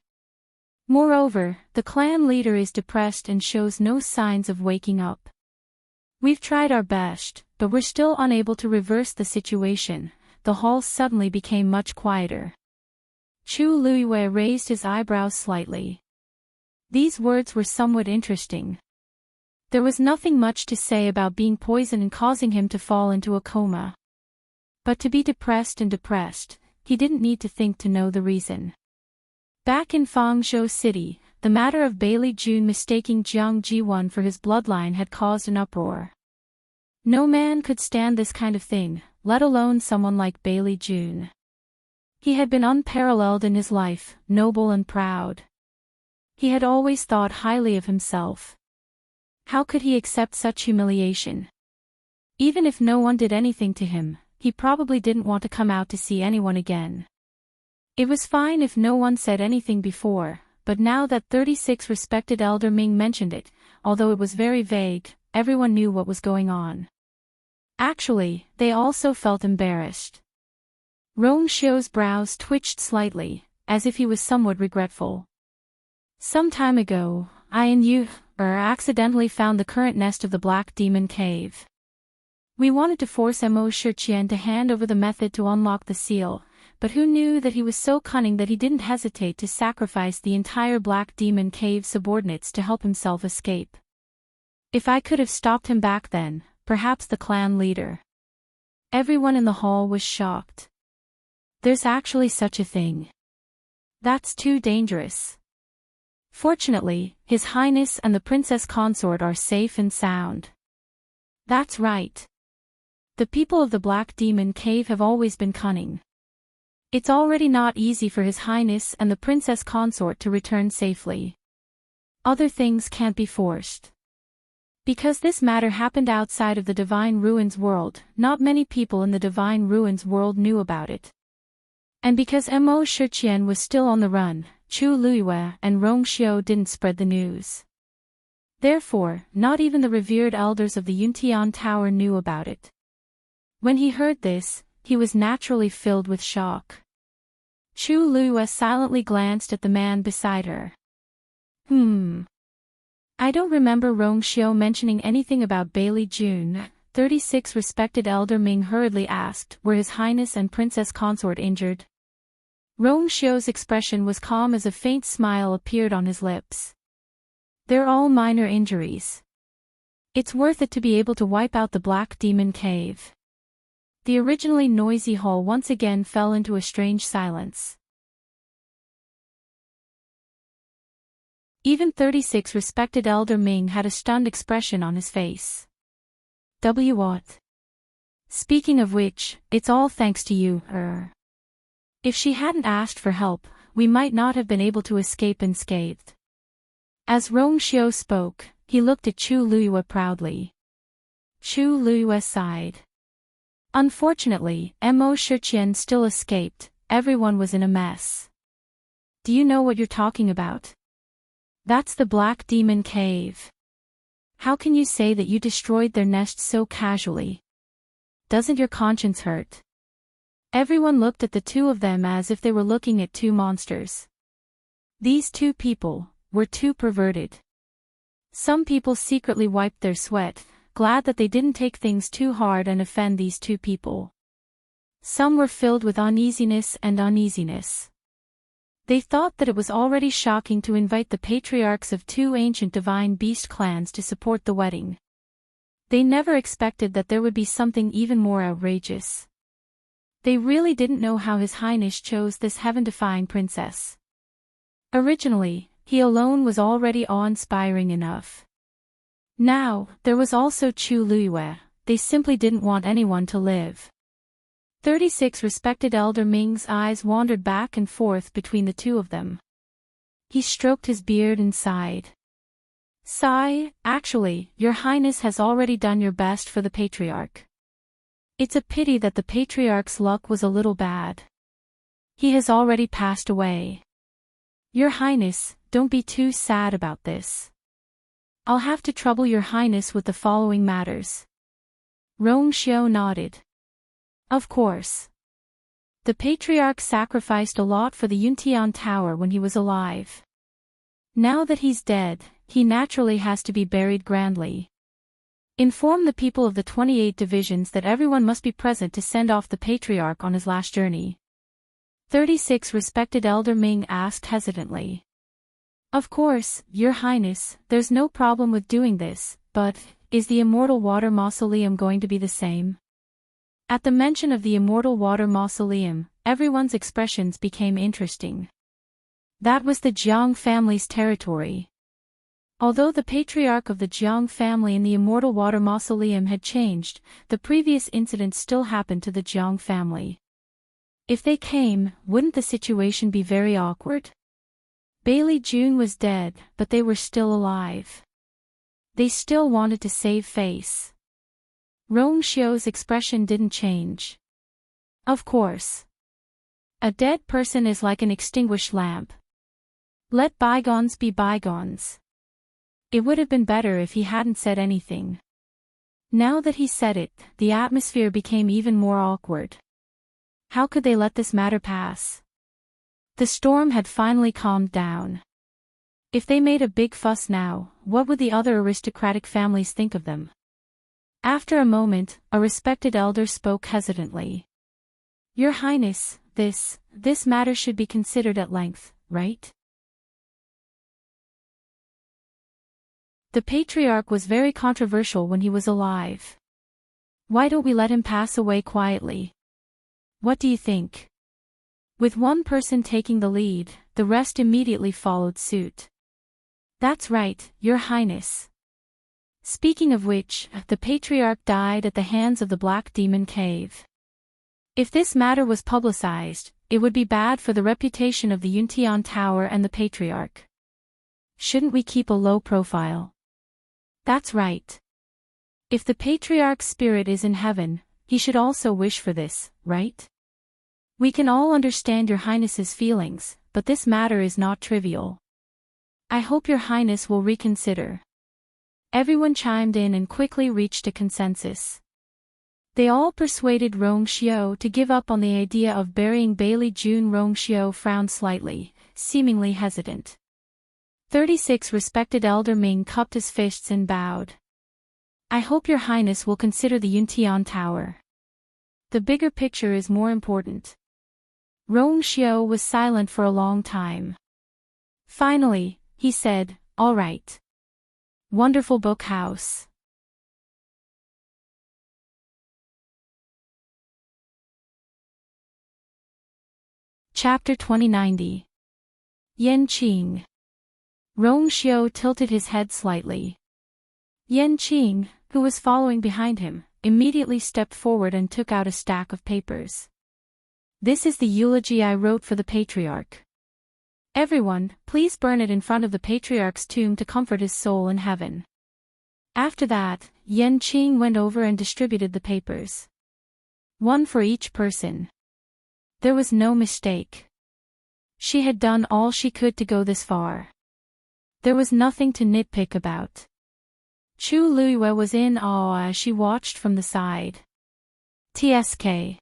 Moreover, the clan leader is depressed and shows no signs of waking up. We've tried our best, but we're still unable to reverse the situation. The hall suddenly became much quieter. Chu Luiyue raised his eyebrows slightly. These words were somewhat interesting. There was nothing much to say about being poisoned and causing him to fall into a coma. But to be depressed, he didn't need to think to know the reason. Back in Fangzhou City, the matter of Bailey June mistaking Jiang Jiwan for his bloodline had caused an uproar. No man could stand this kind of thing, let alone someone like Bailey June. He had been unparalleled in his life, noble and proud. He had always thought highly of himself. How could he accept such humiliation? Even if no one did anything to him, he probably didn't want to come out to see anyone again. It was fine if no one said anything before, but now that 36 Respected Elder Ming mentioned it, although it was very vague, everyone knew what was going on. Actually, they also felt embarrassed. Rong Xiu's brows twitched slightly, as if he was somewhat regretful. Some time ago, I and you accidentally found the current nest of the Black Demon Cave. We wanted to force Mo Shiqian to hand over the method to unlock the seal, but who knew that he was so cunning that he didn't hesitate to sacrifice the entire Black Demon Cave subordinates to help himself escape. If I could have stopped him back then, perhaps the clan leader. Everyone in the hall was shocked. There's actually such a thing. That's too dangerous. Fortunately, His Highness and the Princess Consort are safe and sound. That's right. The people of the Black Demon Cave have always been cunning. It's already not easy for His Highness and the Princess Consort to return safely. Other things can't be forced. Because this matter happened outside of the Divine Ruins world, not many people in the Divine Ruins world knew about it. And because Mo Shiqian was still on the run, Chu Luiyue and Rong Xiu didn't spread the news. Therefore, not even the revered elders of the Yuntian Tower knew about it. When he heard this, he was naturally filled with shock. Chu Luiyue silently glanced at the man beside her. I don't remember Rongxiu mentioning anything about Bailey June. 36 Respected Elder Ming hurriedly asked, were His Highness and Princess Consort injured? Rongxiu's expression was calm as a faint smile appeared on his lips. They're all minor injuries. It's worth it to be able to wipe out the Black Demon Cave. The originally noisy hall once again fell into a strange silence. Even 36 Respected Elder Ming had a stunned expression on his face. What? Speaking of which, it's all thanks to you, If she hadn't asked for help, we might not have been able to escape unscathed. As Rongxiu spoke, he looked at Chu Liyue proudly. Chu Liyue sighed. Unfortunately, Mo Shiqian still escaped. Everyone was in a mess. Do you know what you're talking about? That's the Black Demon Cave. How can you say that you destroyed their nest so casually? Doesn't your conscience hurt? Everyone looked at the two of them as if they were looking at two monsters. These two people were too perverted. Some people secretly wiped their sweat, glad that they didn't take things too hard and offend these two people. Some were filled with uneasiness. They thought that it was already shocking to invite the patriarchs of two ancient divine beast clans to support the wedding. They never expected that there would be something even more outrageous. They really didn't know how His Highness chose this heaven-defying princess. Originally, he alone was already awe-inspiring enough. Now, there was also Chu Liyue. They simply didn't want anyone to live. 36 Respected Elder Ming's eyes wandered back and forth between the two of them. He stroked his beard and sighed. Actually, Your Highness has already done your best for the Patriarch. It's a pity that the Patriarch's luck was a little bad. He has already passed away. Your Highness, don't be too sad about this. I'll have to trouble Your Highness with the following matters. Rongxiu nodded. Of course. The Patriarch sacrificed a lot for the Yuntian Tower when he was alive. Now that he's dead, he naturally has to be buried grandly. Inform the people of the 28 divisions that everyone must be present to send off the Patriarch on his last journey. 36 Respected Elder Ming asked hesitantly. Of course, Your Highness, there's no problem with doing this, but, is the Immortal Water Mausoleum going to be the same? At the mention of the Immortal Water Mausoleum, everyone's expressions became interesting. That was the Jiang family's territory. Although the patriarch of the Jiang family and the Immortal Water Mausoleum had changed, the previous incident still happened to the Jiang family. If they came, wouldn't the situation be very awkward? Bailey June was dead, but they were still alive. They still wanted to save face. Rongxiu's expression didn't change. Of course. A dead person is like an extinguished lamp. Let bygones be bygones. It would have been better if he hadn't said anything. Now that he said it, the atmosphere became even more awkward. How could they let this matter pass? The storm had finally calmed down. If they made a big fuss now, what would the other aristocratic families think of them? After a moment, a respected elder spoke hesitantly. Your Highness, this matter should be considered at length, right? The Patriarch was very controversial when he was alive. Why don't we let him pass away quietly? What do you think? With one person taking the lead, the rest immediately followed suit. That's right, Your Highness. Speaking of which, the Patriarch died at the hands of the Black Demon Cave. If this matter was publicized, it would be bad for the reputation of the Yuntian Tower and the Patriarch. Shouldn't we keep a low profile? That's right. If the Patriarch's spirit is in heaven, he should also wish for this, right? We can all understand Your Highness's feelings, but this matter is not trivial. I hope Your Highness will reconsider. Everyone chimed in and quickly reached a consensus. They all persuaded Rongxiu to give up on the idea of burying Bailey June. Rongxiu frowned slightly, seemingly hesitant. 36 Respected Elder Ming cupped his fists and bowed. I hope your highness will consider the Yuntian Tower. The bigger picture is more important. Rong Xiao was silent for a long time. Finally, he said, all right. Wonderful book house. Chapter 2090. Yenqing. Rong Xiao tilted his head slightly. Yenqing, who was following behind him, immediately stepped forward and took out a stack of papers. This is the eulogy I wrote for the patriarch. Everyone, please burn it in front of the patriarch's tomb to comfort his soul in heaven. After that, Yenqing went over and distributed the papers. One for each person. There was no mistake. She had done all she could to go this far. There was nothing to nitpick about. Chu Luiyue was in awe as she watched from the side. TSK.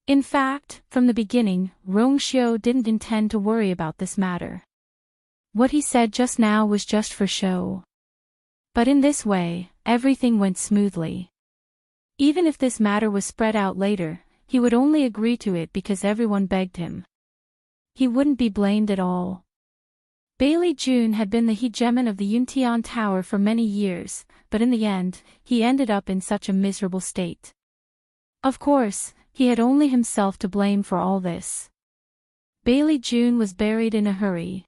In fact, from the beginning, Rong Xiao didn't intend to worry about this matter. What he said just now was just for show. But in this way, everything went smoothly. Even if this matter was spread out later, he would only agree to it because everyone begged him. He wouldn't be blamed at all. Bailey Jun had been the hegemon of the Yuntian Tower for many years, but in the end, he ended up in such a miserable state. Of course, he had only himself to blame for all this. Bailey Jun was buried in a hurry.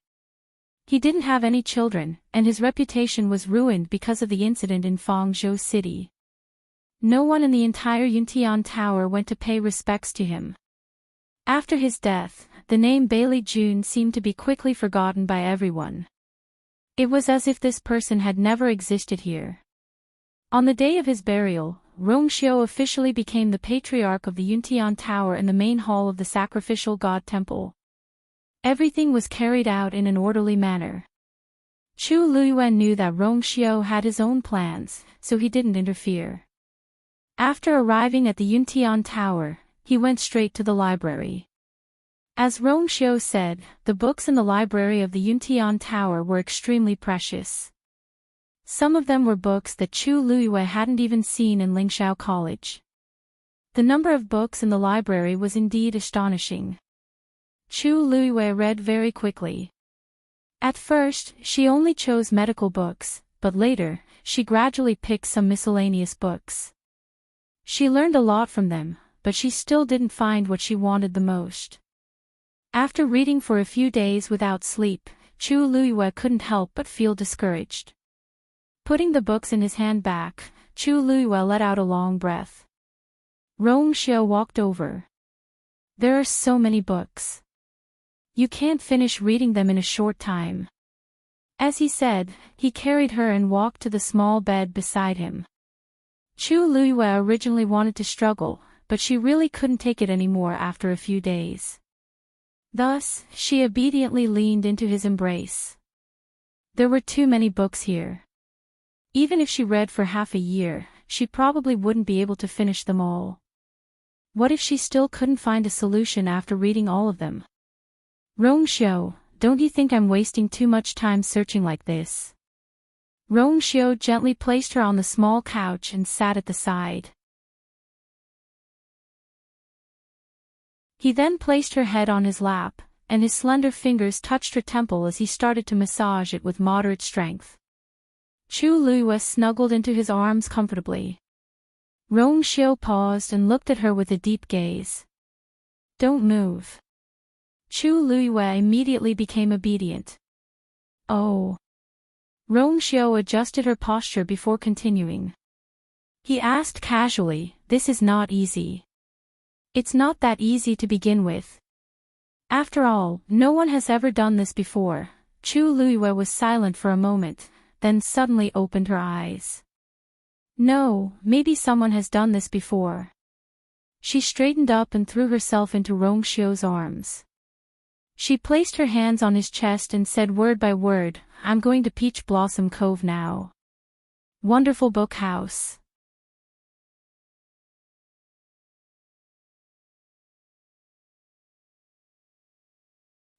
He didn't have any children, and his reputation was ruined because of the incident in Fangzhou City. No one in the entire Yuntian Tower went to pay respects to him. After his death, the name Bailey Jun seemed to be quickly forgotten by everyone. It was as if this person had never existed here. On the day of his burial, Rong Xiao officially became the patriarch of the Yuntian Tower in the main hall of the sacrificial god temple. Everything was carried out in an orderly manner. Chu Luiyue knew that Rong Xiao had his own plans, so he didn't interfere. After arriving at the Yuntian Tower, he went straight to the library. As Rong Xiao said, the books in the library of the Yuntian Tower were extremely precious. Some of them were books that Chu Luiyue hadn't even seen in Lingxiao College. The number of books in the library was indeed astonishing. Chu Luiyue read very quickly. At first, she only chose medical books, but later, she gradually picked some miscellaneous books. She learned a lot from them, but she still didn't find what she wanted the most. After reading for a few days without sleep, Chu Luiyue couldn't help but feel discouraged. Putting the books in his handbag, Chu Luiyue let out a long breath. Rong Xiao walked over. There are so many books. You can't finish reading them in a short time. As he said, he carried her and walked to the small bed beside him. Chu Luiyue originally wanted to struggle, but she really couldn't take it anymore after a few days. Thus, she obediently leaned into his embrace. There were too many books here. Even if she read for half a year, she probably wouldn't be able to finish them all. What if she still couldn't find a solution after reading all of them? Rong Xiao, don't you think I'm wasting too much time searching like this? Rong Xiao gently placed her on the small couch and sat at the side. He then placed her head on his lap, and his slender fingers touched her temple as he started to massage it with moderate strength. Chu Luiyue snuggled into his arms comfortably. Rong Xiao paused and looked at her with a deep gaze. Don't move. Chu Luiyue immediately became obedient. Oh. Rong Xiao adjusted her posture before continuing. He asked casually, this is not easy. It's not that easy to begin with. After all, no one has ever done this before. Chu Luiyue was silent for a moment, then suddenly opened her eyes. No, maybe someone has done this before. She straightened up and threw herself into Rong Xiao's arms. She placed her hands on his chest and said word by word, I'm going to Peach Blossom Cove now. Wonderful book house.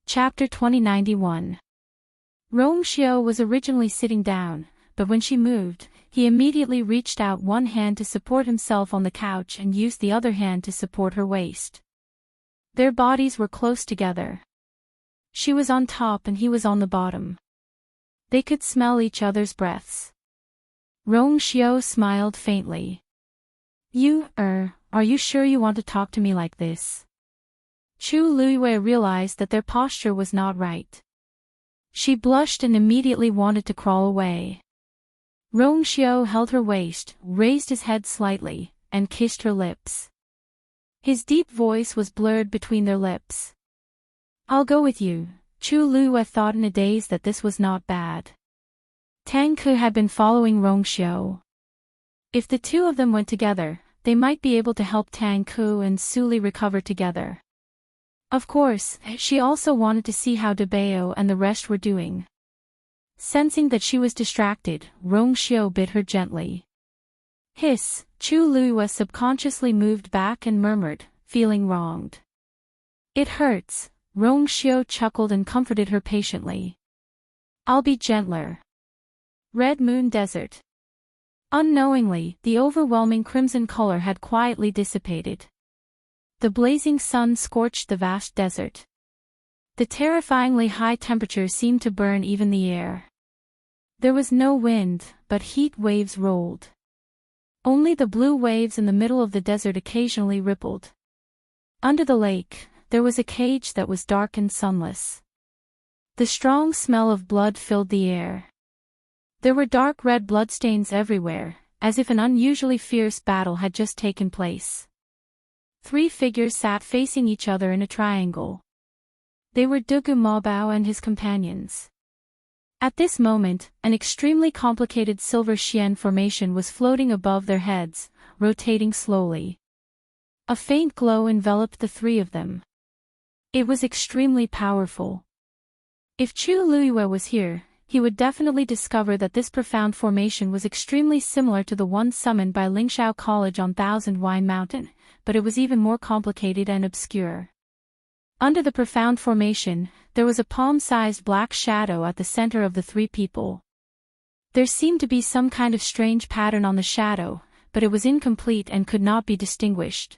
Chapter 2091. Rong Xiao was originally sitting down, but when she moved, he immediately reached out one hand to support himself on the couch and used the other hand to support her waist. Their bodies were close together. She was on top and he was on the bottom. They could smell each other's breaths. Rong Xiao smiled faintly. Are you sure you want to talk to me like this? Chu Luiyue realized that their posture was not right. She blushed and immediately wanted to crawl away. Rong Xiao held her waist, raised his head slightly, and kissed her lips. His deep voice was blurred between their lips. I'll go with you. Chu Luiyue thought in a daze that this was not bad. Tang Ke had been following Rong Xiao. If the two of them went together, they might be able to help Tang Ke and Suli recover together. Of course, she also wanted to see how De Bao and the rest were doing. Sensing that she was distracted, Rong Xiao bit her gently. Hiss, Chu Luiyue subconsciously moved back and murmured, feeling wronged. It hurts, Rong Xiao chuckled and comforted her patiently. I'll be gentler. Red Moon Desert. Unknowingly, the overwhelming crimson color had quietly dissipated. The blazing sun scorched the vast desert. The terrifyingly high temperature seemed to burn even the air. There was no wind, but heat waves rolled. Only the blue waves in the middle of the desert occasionally rippled. Under the lake, there was a cage that was dark and sunless. The strong smell of blood filled the air. There were dark red bloodstains everywhere, as if an unusually fierce battle had just taken place. 3 figures sat facing each other in a triangle. They were Dugu Maobao and his companions. At this moment, an extremely complicated silver Xian formation was floating above their heads, rotating slowly. A faint glow enveloped the 3 of them. It was extremely powerful. If Chu Luiyue was here, he would definitely discover that this profound formation was extremely similar to the one summoned by Lingshao College on Thousand Wine Mountain, but it was even more complicated and obscure. Under the profound formation, there was a palm-sized black shadow at the center of the 3 people. There seemed to be some kind of strange pattern on the shadow, but it was incomplete and could not be distinguished.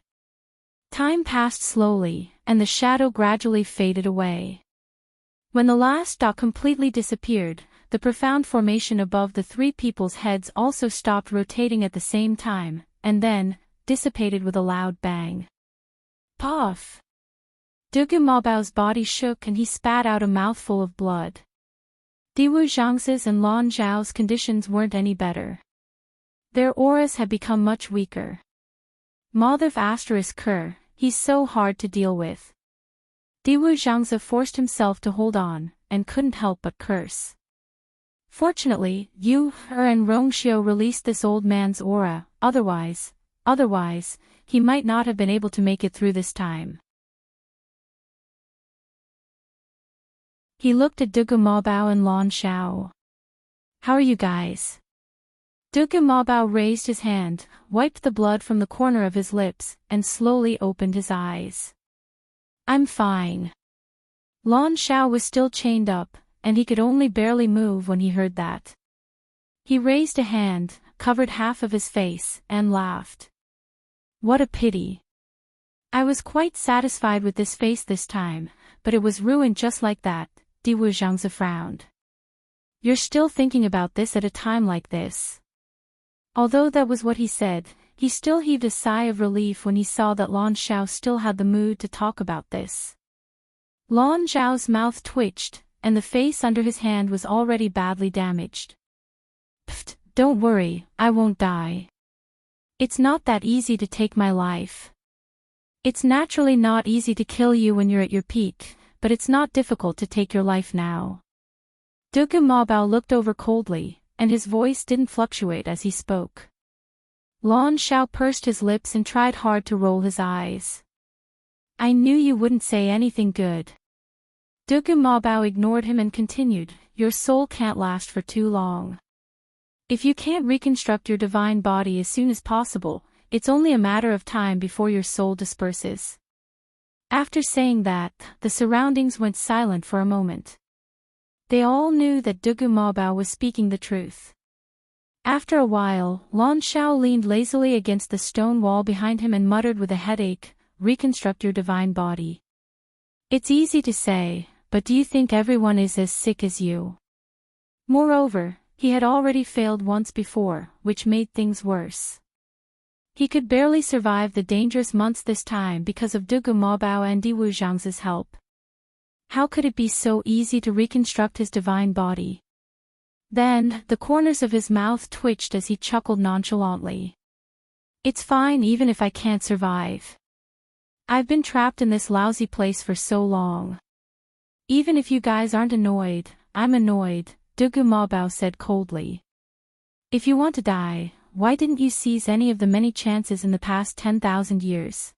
Time passed slowly, and the shadow gradually faded away. When the last dot completely disappeared, the profound formation above the 3 people's heads also stopped rotating at the same time, and then dissipated with a loud bang. Puff! Dugu Maobao's body shook and he spat out a mouthful of blood. Diwu Zhang's and Lan Zhao's conditions weren't any better. Their auras had become much weaker. Madhav *Ker, he's so hard to deal with. Diwu Zhangzi forced himself to hold on, and couldn't help but curse. Fortunately, Yu Er and Rong Xiao released this old man's aura, otherwise, he might not have been able to make it through this time. He looked at Dugu Maobao and Lan Xiao. How are you guys? Dugu Maobao raised his hand, wiped the blood from the corner of his lips, and slowly opened his eyes. I'm fine. Lan Xiao was still chained up, and he could only barely move when he heard that. He raised a hand, covered half of his face, and laughed. What a pity. I was quite satisfied with this face this time, but it was ruined just like that. Diwu Zhangzi frowned. You're still thinking about this at a time like this. Although that was what he said, he still heaved a sigh of relief when he saw that Lan Xiao still had the mood to talk about this. Lan Zhao's mouth twitched, and the face under his hand was already badly damaged. Pfft, don't worry, I won't die. It's not that easy to take my life. It's naturally not easy to kill you when you're at your peak, but it's not difficult to take your life now. Dugu Maobao looked over coldly, and his voice didn't fluctuate as he spoke. Lan Xiao pursed his lips and tried hard to roll his eyes. I knew you wouldn't say anything good. Dugu Maobao ignored him and continued, your soul can't last for too long. If you can't reconstruct your divine body as soon as possible, it's only a matter of time before your soul disperses. After saying that, the surroundings went silent for a moment. They all knew that Dugu Maobao was speaking the truth. After a while, Lan Xiao leaned lazily against the stone wall behind him and muttered with a headache, "Reconstruct your divine body." It's easy to say, but do you think everyone is as sick as you? Moreover, he had already failed once before, which made things worse. He could barely survive the dangerous months this time because of Dugu Maobao and Diwu Zhangzi's help. How could it be so easy to reconstruct his divine body? Then, the corners of his mouth twitched as he chuckled nonchalantly. It's fine even if I can't survive. I've been trapped in this lousy place for so long. Even if you guys aren't annoyed, I'm annoyed, Dugu Maobao said coldly. If you want to die, why didn't you seize any of the many chances in the past 10,000 years?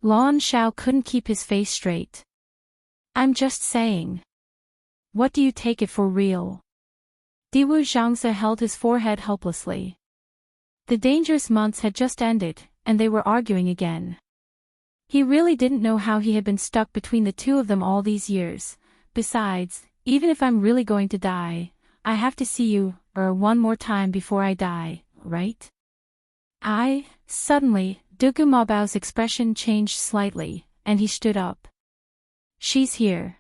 Lan Xiao couldn't keep his face straight. I'm just saying. What do you take it for real? Diwu Zhangzi held his forehead helplessly. The dangerous months had just ended, and they were arguing again. He really didn't know how he had been stuck between the two of them all these years. Besides, even if I'm really going to die, I have to see you, one more time before I die, right? Suddenly, Dugu Maobao's expression changed slightly, and he stood up. She's here.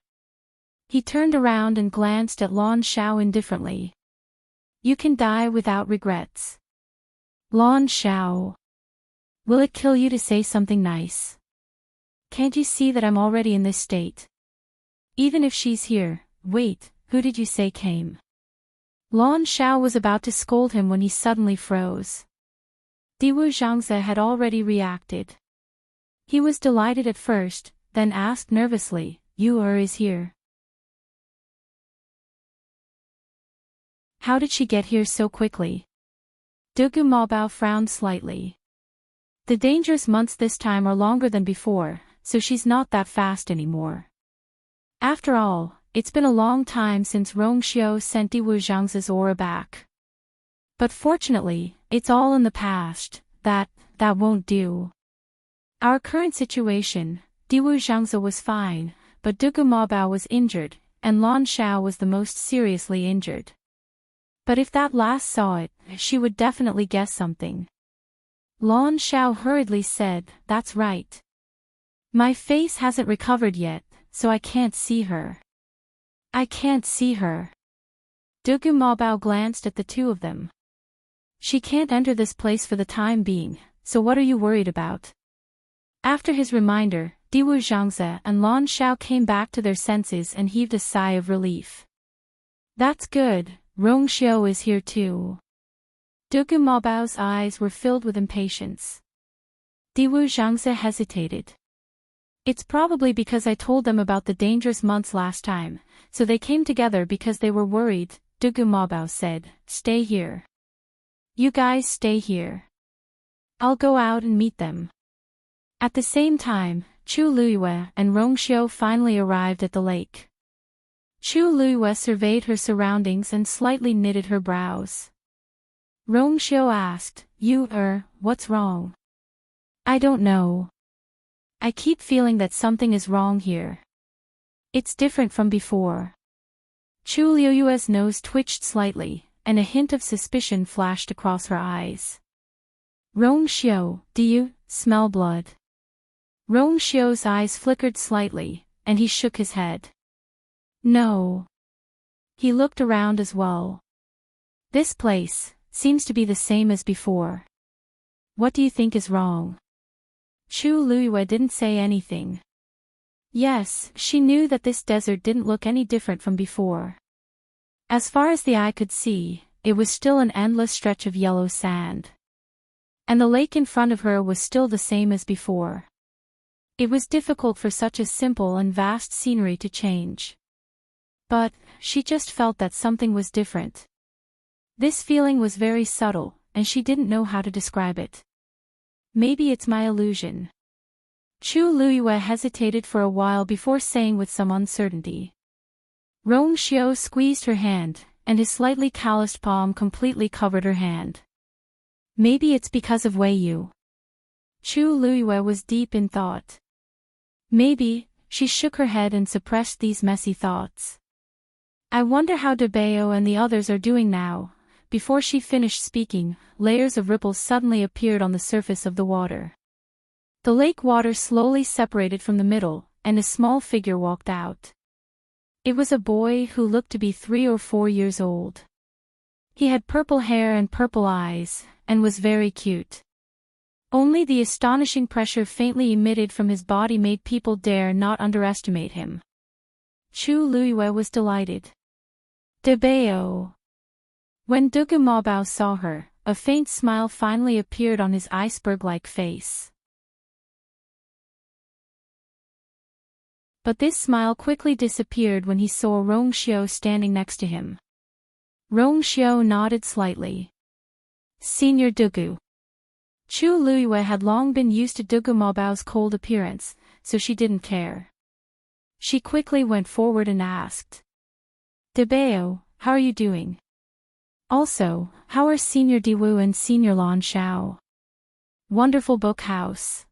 He turned around and glanced at Lan Xiao indifferently. You can die without regrets. Lan Xiao. Will it kill you to say something nice? Can't you see that I'm already in this state? Even if she's here, wait, who did you say came? Lan Xiao was about to scold him when he suddenly froze. Diwu Zhangzi had already reacted. He was delighted at first, then asked nervously, "You is here? How did she get here so quickly?" Dugu Maobao frowned slightly. The dangerous months this time are longer than before, so she's not that fast anymore. After all, it's been a long time since Rongxiu sent Diwu Zhangzi's aura back. But fortunately, it's all in the past. That won't do. Our current situation, Diwu Zhangzi was fine, but Dugu Maobao was injured, and Lan Xiao was the most seriously injured. But if that last saw it, she would definitely guess something. Lan Xiao hurriedly said, "That's right. My face hasn't recovered yet, so I can't see her." I can't see her. Dugu Maobao glanced at the two of them. She can't enter this place for the time being, so what are you worried about? After his reminder, Diwu Zhangzi and Lan Xiao came back to their senses and heaved a sigh of relief. That's good, Rongxiu is here too. Dugu Maobao's eyes were filled with impatience. Diwu Zhangzi hesitated. It's probably because I told them about the dangerous months last time, so they came together because they were worried, Dugu Maobao said. Stay here. You guys stay here. I'll go out and meet them. At the same time, Chu Luiyue and Rongxiu finally arrived at the lake. Chu Luiyue surveyed her surroundings and slightly knitted her brows. Rongxiu asked, what's wrong? I don't know. I keep feeling that something is wrong here. It's different from before. Chu Luiyue's nose twitched slightly, and a hint of suspicion flashed across her eyes. Rongxiu, do you smell blood? Rongxiu's eyes flickered slightly, and he shook his head. No. He looked around as well. This place seems to be the same as before. What do you think is wrong? Chu Luiyue didn't say anything. Yes, she knew that this desert didn't look any different from before. As far as the eye could see, it was still an endless stretch of yellow sand. And the lake in front of her was still the same as before. It was difficult for such a simple and vast scenery to change. But, she just felt that something was different. This feeling was very subtle, and she didn't know how to describe it. Maybe it's my illusion. Chu Luiyue hesitated for a while before saying with some uncertainty. Rongxiu squeezed her hand, and his slightly calloused palm completely covered her hand. Maybe it's because of Wei Yu. Chu Luiyue was deep in thought. Maybe, she shook her head and suppressed these messy thoughts. I wonder how Debeo and the others are doing now. Before she finished speaking, layers of ripples suddenly appeared on the surface of the water. The lake water slowly separated from the middle, and a small figure walked out. It was a boy who looked to be 3 or 4 years old. He had purple hair and purple eyes, and was very cute. Only the astonishing pressure faintly emitted from his body made people dare not underestimate him. Chu Luiyue was delighted. Debeo. When Dugu Mabao saw her, a faint smile finally appeared on his iceberg-like face. But this smile quickly disappeared when he saw Rong Xiao standing next to him. Rong Xiao nodded slightly. Senior Dugu. Chu Luiyue had long been used to Dugu Mabao's cold appearance, so she didn't care. She quickly went forward and asked. Debeo, how are you doing? Also, how are Senior Diwu and Senior Lan Xiao? Wonderful book house.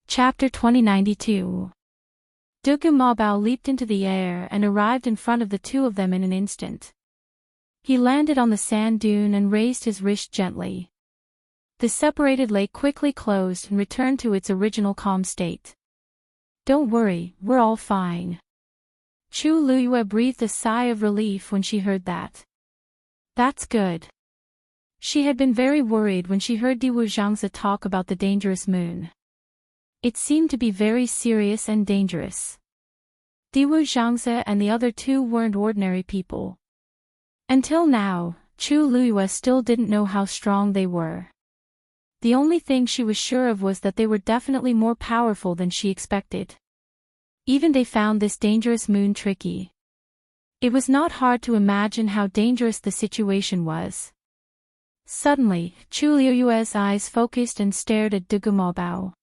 Chapter 2092. Dugu Mabao leaped into the air and arrived in front of the two of them in an instant. He landed on the sand dune and raised his wrist gently. The separated lake quickly closed and returned to its original calm state. Don't worry, we're all fine. Chu Luiyue breathed a sigh of relief when she heard that. That's good. She had been very worried when she heard Diwu Zhangzi talk about the dangerous moon. It seemed to be very serious and dangerous. Diwu Zhangzi and the other two weren't ordinary people. Until now, Chu Luiyue still didn't know how strong they were. The only thing she was sure of was that they were definitely more powerful than she expected. Even they found this dangerous moon tricky. It was not hard to imagine how dangerous the situation was. Suddenly, Chu Luiyue's eyes focused and stared at Dugu Mabao.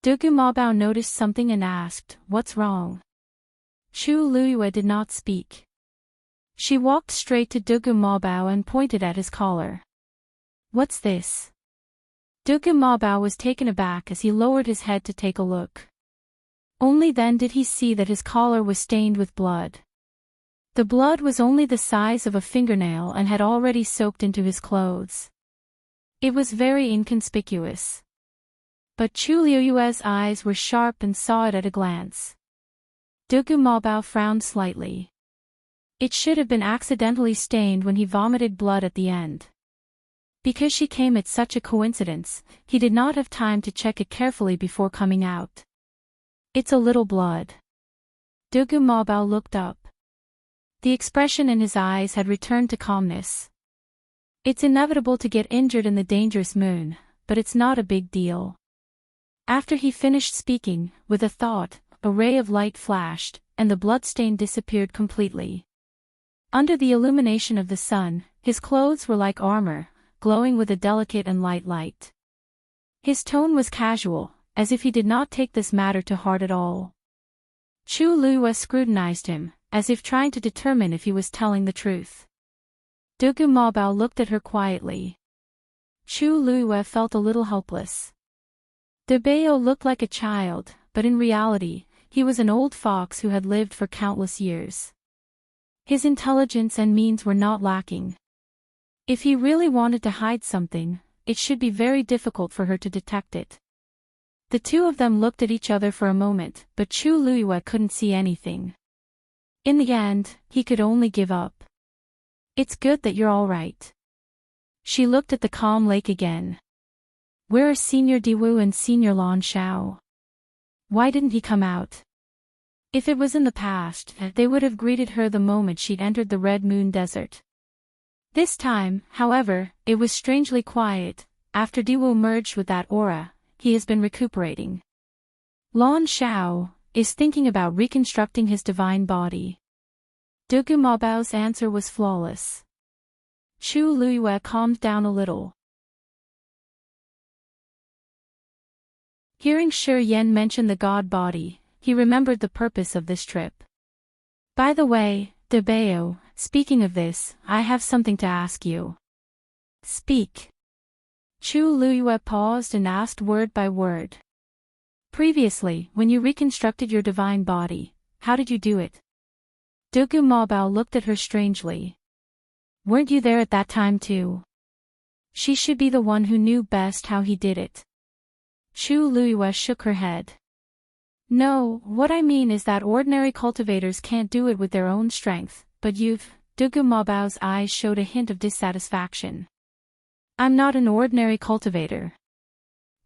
Dugu Mabao noticed something and asked, "What's wrong?" Chu Luiyue did not speak. She walked straight to Dugu Mabao and pointed at his collar. "What's this?" Dugu Mabao was taken aback as he lowered his head to take a look. Only then did he see that his collar was stained with blood. The blood was only the size of a fingernail and had already soaked into his clothes. It was very inconspicuous. But Chu Luiyue's eyes were sharp and saw it at a glance. Dugu Mabao frowned slightly. It should have been accidentally stained when he vomited blood at the end. Because she came at such a coincidence, he did not have time to check it carefully before coming out. It's a little blood. Dugu Mabao looked up. The expression in his eyes had returned to calmness. It's inevitable to get injured in the dangerous moon, but it's not a big deal. After he finished speaking, with a thought, a ray of light flashed, and the bloodstain disappeared completely. Under the illumination of the sun, his clothes were like armor, glowing with a delicate and light light. His tone was casual, as if he did not take this matter to heart at all. Chu Luiyue scrutinized him, as if trying to determine if he was telling the truth. Dugu Mabao looked at her quietly. Chu Luiyue felt a little helpless. Debeo looked like a child, but in reality, he was an old fox who had lived for countless years. His intelligence and means were not lacking. If he really wanted to hide something, it should be very difficult for her to detect it. The two of them looked at each other for a moment, but Chu Luiyue couldn't see anything. In the end, he could only give up. It's good that you're all right. She looked at the calm lake again. Where are Senior Diwu and Senior Lan Xiao? Why didn't he come out? If it was in the past, they would have greeted her the moment she'd entered the Red Moon Desert. This time, however, it was strangely quiet. After Diwu merged with that aura, he has been recuperating. Lan Xiao is thinking about reconstructing his divine body. Dugu Mabao's answer was flawless. Chu Luiyue calmed down a little. Hearing Shi Yan mention the god body, he remembered the purpose of this trip. By the way, Debeo, speaking of this, I have something to ask you. Speak. Chu Luiyue paused and asked word by word. Previously, when you reconstructed your divine body, how did you do it? Dugu Mabao looked at her strangely. Weren't you there at that time too? She should be the one who knew best how he did it. Chu Luiyue shook her head. No, what I mean is that ordinary cultivators can't do it with their own strength, but you've. Dugu Mabao's eyes showed a hint of dissatisfaction. I'm not an ordinary cultivator.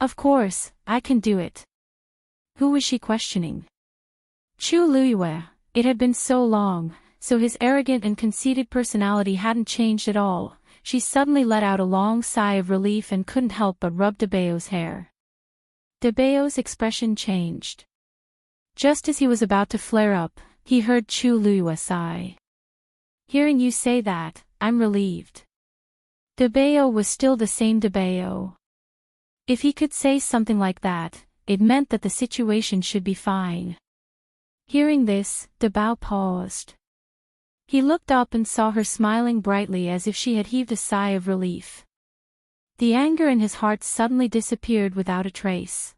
Of course, I can do it. Who was she questioning? Chu Luiyue. It had been so long, so his arrogant and conceited personality hadn't changed at all. She suddenly let out a long sigh of relief and couldn't help but rub de Bao's hair. De Bao's expression changed. Just as he was about to flare up, he heard Chu Luiyue sigh. Hearing you say that, I'm relieved. De Bao was still the same de Bao. If he could say something like that, it meant that the situation should be fine. Hearing this, de Bao paused. He looked up and saw her smiling brightly as if she had heaved a sigh of relief. The anger in his heart suddenly disappeared without a trace.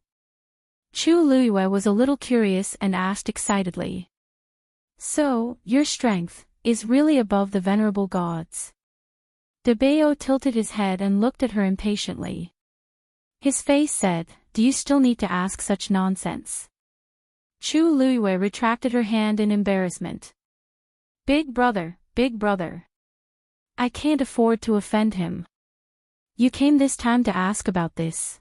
Chu Luiyue was a little curious and asked excitedly. So, your strength is really above the venerable gods. De Bao tilted his head and looked at her impatiently. His face said, do you still need to ask such nonsense? Chu Luiyue retracted her hand in embarrassment. Big brother, big brother. I can't afford to offend him. You came this time to ask about this.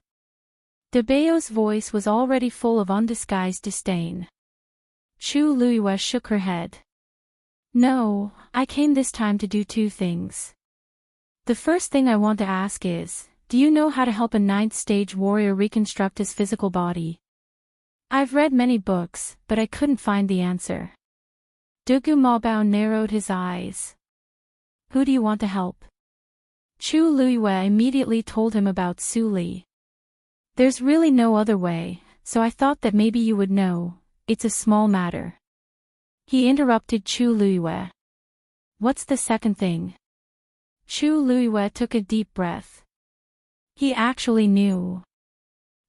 De Bao's voice was already full of undisguised disdain. Chu Luiyue shook her head. No, I came this time to do two things. The first thing I want to ask is, do you know how to help a 9th stage warrior reconstruct his physical body? I've read many books, but I couldn't find the answer. Dugu Mabao narrowed his eyes. Who do you want to help? Chu Luiyue immediately told him about Su Li. There's really no other way, so I thought that maybe you would know. It's a small matter. He interrupted Chu Luiyue. What's the second thing? Chu Luiyue took a deep breath. He actually knew.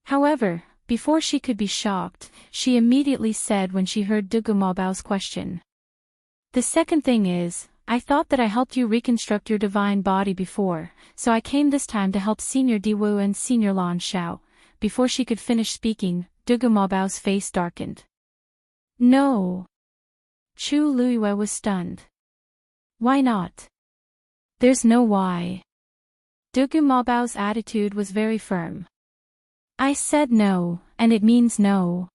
However, before she could be shocked, she immediately said when she heard Dugu Mabao's question. The second thing is, I thought that I helped you reconstruct your divine body before, so I came this time to help Senior Diwu and Senior Lan Xiao. Before she could finish speaking, Dugu Mabao's face darkened. No. Chu Luiyue was stunned. Why not? There's no why. Dugu Mabao's attitude was very firm. I said no, and it means no.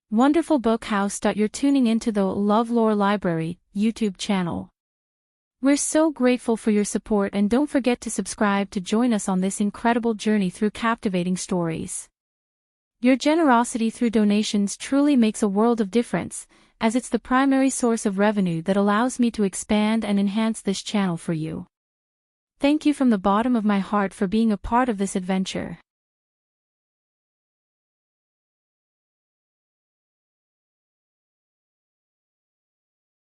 Wonderful book house. You're tuning into the LoveLore Library YouTube channel. We're so grateful for your support, and don't forget to subscribe to join us on this incredible journey through captivating stories. Your generosity through donations truly makes a world of difference, as it's the primary source of revenue that allows me to expand and enhance this channel for you. Thank you from the bottom of my heart for being a part of this adventure.